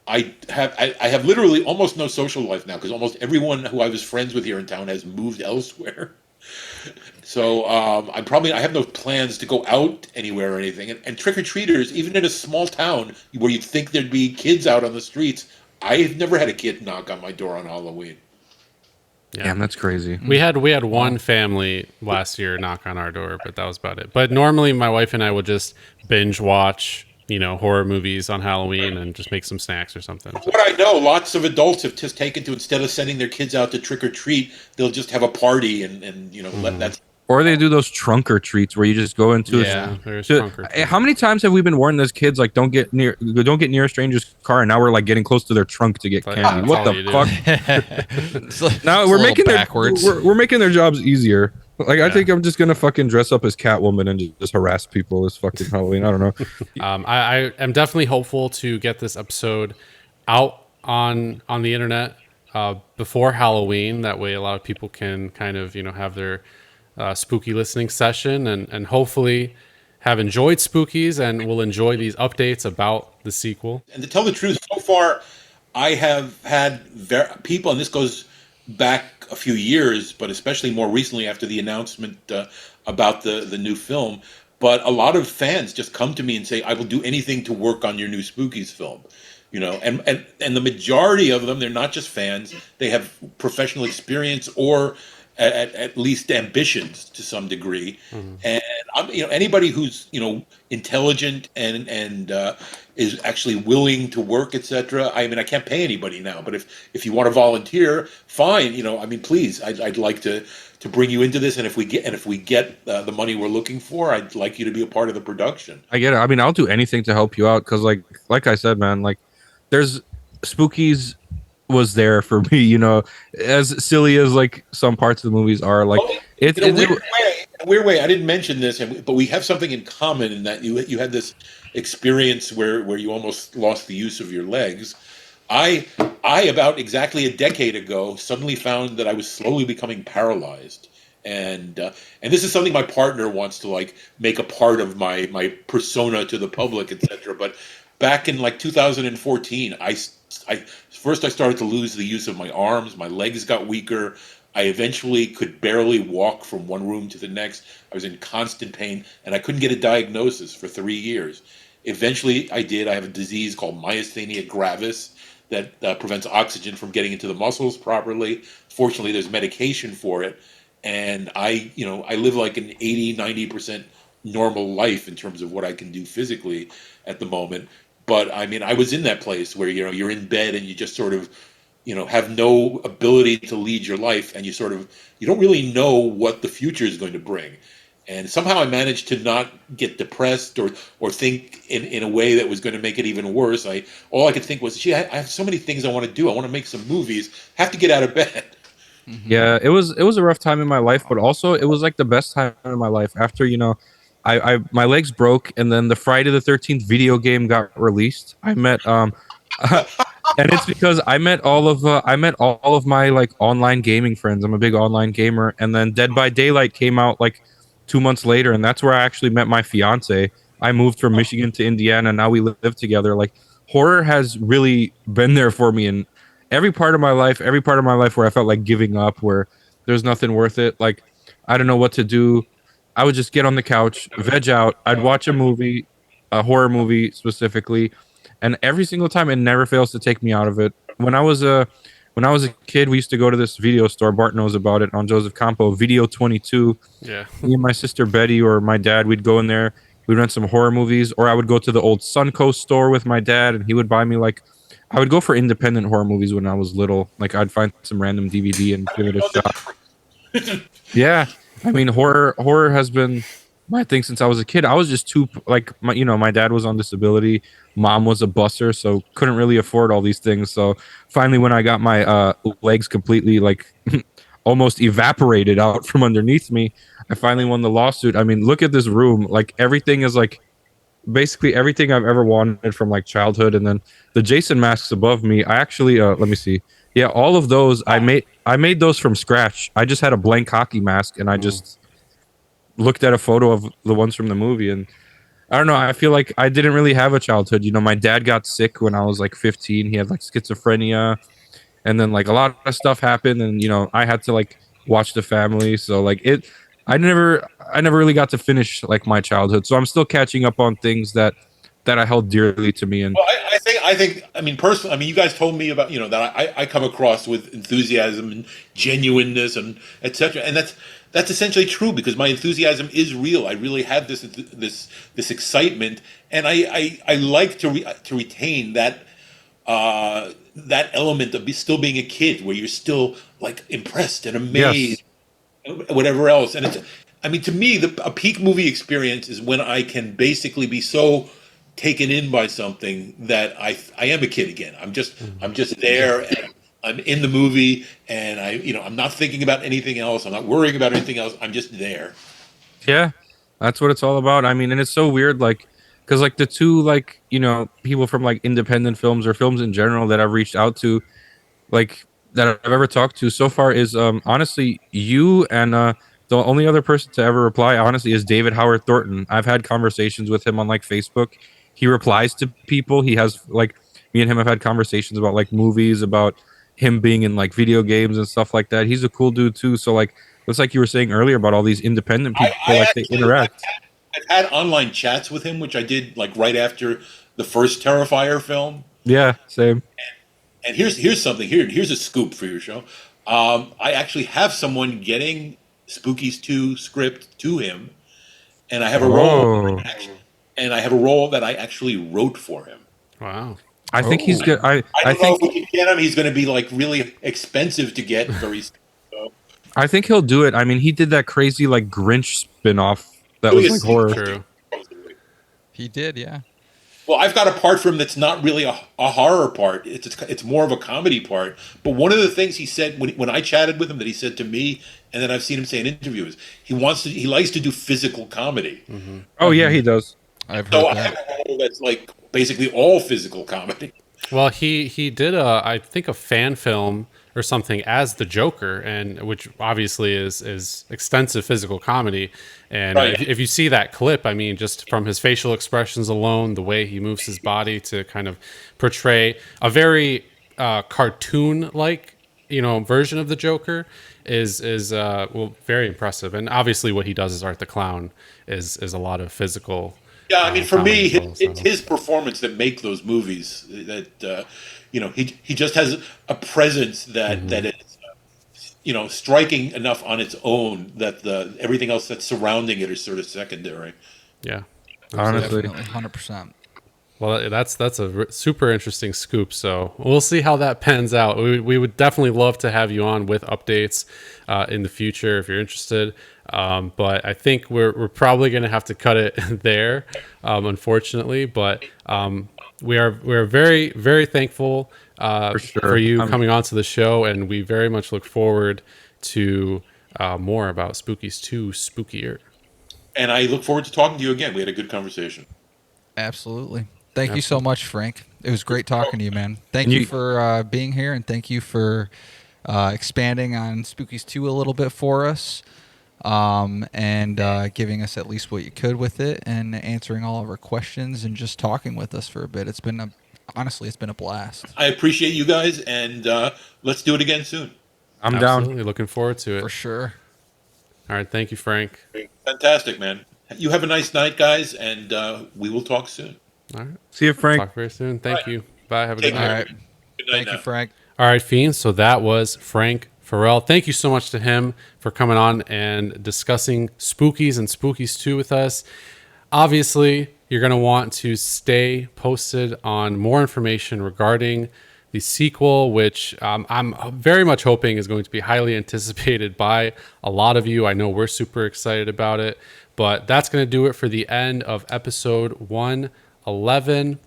I have literally almost no social life now because almost everyone who I was friends with here in town has moved elsewhere. So I have no plans to go out anywhere or anything. And trick or treaters, even in a small town where you'd think there'd be kids out on the streets, I've never had a kid knock on my door on Halloween. Yeah. Damn, that's crazy. We had one family last year knock on our door, but that was about it. But normally my wife and I would just binge watch, horror movies on Halloween and just make some snacks or something. So. What I know, lots of adults have just taken to, instead of sending their kids out to trick or treat, they'll just have a party and let that's. Or they do those trunk or treats where you just go into there's trunk or treat. How many times have we been warned as kids, like, don't get near a stranger's car, and now we're like getting close to their trunk to get candy? What the fuck? Now we're making we're making their jobs easier. Like, I think I'm just gonna fucking dress up as Catwoman and just harass people this fucking Halloween. I don't know. I am definitely hopeful to get this episode out on the internet before Halloween. That way, a lot of people can kind of have their spooky listening session and hopefully have enjoyed Spookies and will enjoy these updates about the sequel. And to tell the truth, so far I have had people, and this goes back a few years, but especially more recently after the announcement about the new film, but a lot of fans just come to me and say, I will do anything to work on your new Spookies film. And the majority of them, they're not just fans, they have professional experience or at least ambitions to some degree. And anybody who's intelligent and is actually willing to work, etc. I mean, I can't pay anybody now, but if you want to volunteer, fine. Please, I'd like to bring you into this, and if we get the money we're looking for, I'd like you to be a part of the production. I get it. I mean, I'll do anything to help you out because, like I said, man, like, there's Spookies was there for me, as silly as like some parts of the movies are. Like, it's in a weird way. I didn't mention this, but we have something in common in that you had this experience where you almost lost the use of your legs. I about exactly a decade ago suddenly found that I was slowly becoming paralyzed, and this is something my partner wants to like make a part of my persona to the public, etc. But back in like 2014, I started to lose the use of my arms. My legs got weaker. I eventually could barely walk from one room to the next. I was in constant pain, and I couldn't get a diagnosis for 3 years. Eventually, I did. I have a disease called myasthenia gravis that prevents oxygen from getting into the muscles properly. Fortunately, there's medication for it, and I live like an 80-90% normal life in terms of what I can do physically at the moment. But I mean, I was in that place where you're in bed and you just sort of have no ability to lead your life, and you don't really know what the future is going to bring. And somehow I managed to not get depressed or think in a way that was going to make it even worse. All I could think was, I have so many things I want to do. I want to make some movies. Have to get out of bed. Yeah, it was a rough time in my life, but also it was like the best time in my life after I my legs broke, and then the Friday the 13th video game got released. I met and it's because I met all of my like online gaming friends. I'm a big online gamer, and then Dead by Daylight came out like 2 months later, and that's where I actually met my fiance. I moved from Michigan to Indiana, and now we live together. Like, horror has really been there for me in every part of my life where I felt like giving up, where there's nothing worth it. Like, I don't know what to do. I would just get on the couch, veg out. I'd watch a movie, a horror movie specifically, and every single time it never fails to take me out of it. When I was a kid, we used to go to this video store. Bart knows about it, on Joseph Campo, Video 22. Yeah. Me and my sister Betty or my dad, we'd go in there. We'd rent some horror movies, or I would go to the old Suncoast store with my dad, and he would buy me I would go for independent horror movies when I was little. Like, I'd find some random DVD and give it a shot. Yeah. I mean, horror has been my thing since I was a kid. I was just too, like, my dad was on disability. Mom was a busser, so couldn't really afford all these things. So finally, when I got my legs completely, like, almost evaporated out from underneath me, I finally won the lawsuit. I mean, look at this room. Like, everything is, like, basically everything I've ever wanted from, like, childhood. And then the Jason masks above me, I actually, let me see. Yeah, all of those, I made those from scratch. I just had a blank hockey mask, and I just looked at a photo of the ones from the movie, and I don't know, I feel like I didn't really have a childhood. My dad got sick when I was like 15. He had like schizophrenia, and then like a lot of stuff happened, and I had to like watch the family. So like I never really got to finish like my childhood. So I'm still catching up on things that I held dearly to me. And Well, I think, I mean, personally, I mean, you guys told me about, that I come across with enthusiasm and genuineness and etc. And that's essentially true because my enthusiasm is real. I really have this excitement, and I like to retain that element of still being a kid, where you're still like impressed and Yes. amazed, whatever else. And I mean, to me, a peak movie experience is when I can basically be so taken in by something that I am a kid again. I'm just there, and I'm in the movie, and I'm not thinking about anything else. I'm not worrying about anything else. I'm just there. Yeah, that's what it's all about. I mean, and it's so weird, like, because like the two, like, people from like independent films or films in general that I've reached out to, like, that I've ever talked to so far is honestly you, and the only other person to ever reply honestly is David Howard Thornton. I've had conversations with him on like Facebook. He replies to people. He has like, me and him have had conversations about like movies, about him being in like video games and stuff like that. He's a cool dude too. So like, it's like you were saying earlier about all these independent I, people, I like they actually interact. I've had online chats with him, which I did like right after the first Terrifier film. Yeah, same. And here's something. Here's a scoop for your show. I actually have someone getting Spookies 2 script to him, and I have a role. Oh, And I have a role that I actually wrote for him. Wow. I think he's good. I I don't know think if we can get him. He's going to be like really expensive to get very soon. So, I think he'll do it. I mean, he did that crazy like Grinch spin-off that really was a like horror. True. He did, yeah. Well, I've got a part for him that's not really a horror part. It's more of a comedy part. But one of the things he said when I chatted with him that he said to me, and then I've seen him say in interviews, he likes to do physical comedy. Oh yeah, he does. I've So heard I have that. a role that's like basically all physical comedy. Well, he did I think a fan film or something as the Joker, and which obviously is extensive physical comedy. And Right. if you see that clip, I mean, just from his facial expressions alone, the way he moves his body to kind of portray a very cartoon-like version of the Joker is well, very impressive. And obviously, what he does as Art the Clown is a lot of physical. Yeah, I mean, for me, comedy as well, it's so. his performance that make those movies. That he just has a presence that is striking enough on its own that everything else that's surrounding it is sort of secondary. Yeah. Honestly, Definitely, 100%. Well, that's a super interesting scoop. So we'll see how that pans out. We would definitely love to have you on with updates in the future if you're interested. But I think we're probably going to have to cut it there, unfortunately. But we're very, very thankful For sure. for you coming onto the show, and we very much look forward to more about Spookies 2 Spookier. And I look forward to talking to you again. We had a good conversation. Absolutely. Thank you so much, Frank. It was great talking to you, man. Thank you for being here, and thank you for expanding on Spookies 2 a little bit for us, and giving us at least what you could with it, and answering all of our questions, and just talking with us for a bit. Honestly, it's been a blast. I appreciate you guys, and let's do it again soon. I'm down. Absolutely looking forward to it. For sure. All right, thank you, Frank. Fantastic, man. You have a nice night, guys, and we will talk soon. All right, See you, Frank. talk very soon. Thank Bye. you. Bye. Have a Take good care. night. All right. Good night Thank now. you, Frank. All right, Fiends. So that was Frank Farel. Thank you so much to him for coming on and discussing Spookies and Spookies 2 with us. Obviously, you're going to want to stay posted on more information regarding the sequel, which I'm very much hoping is going to be highly anticipated by a lot of you. I know we're super excited about it, but that's going to do it for the end of episode 111.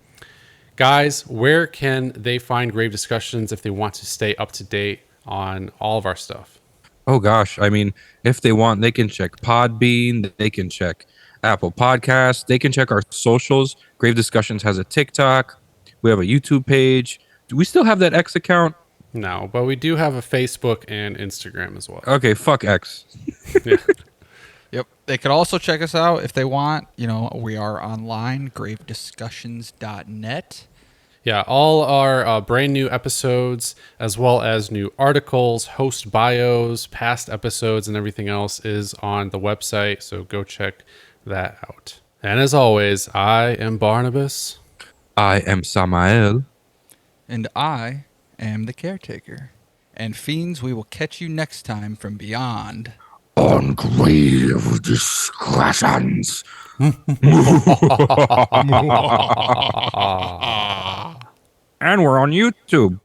Guys, where can they find Grave Discussions if they want to stay up to date on all of our stuff? Oh gosh, I mean, if they want, they can check Podbean, they can check Apple Podcasts, they can check our socials. Grave Discussions has a TikTok, we have a YouTube page. Do we still have that X account? No, but we do have a Facebook and Instagram as well. Okay, fuck X. Yeah. Yep. They could also check us out if they want. We are online, gravediscussions.net. Yeah, all our brand new episodes, as well as new articles, host bios, past episodes, and everything else is on the website. So go check that out. And as always, I am Barnabas. I am Samael. And I am the caretaker. And fiends, we will catch you next time from beyond. On grave discussions. And we're on YouTube.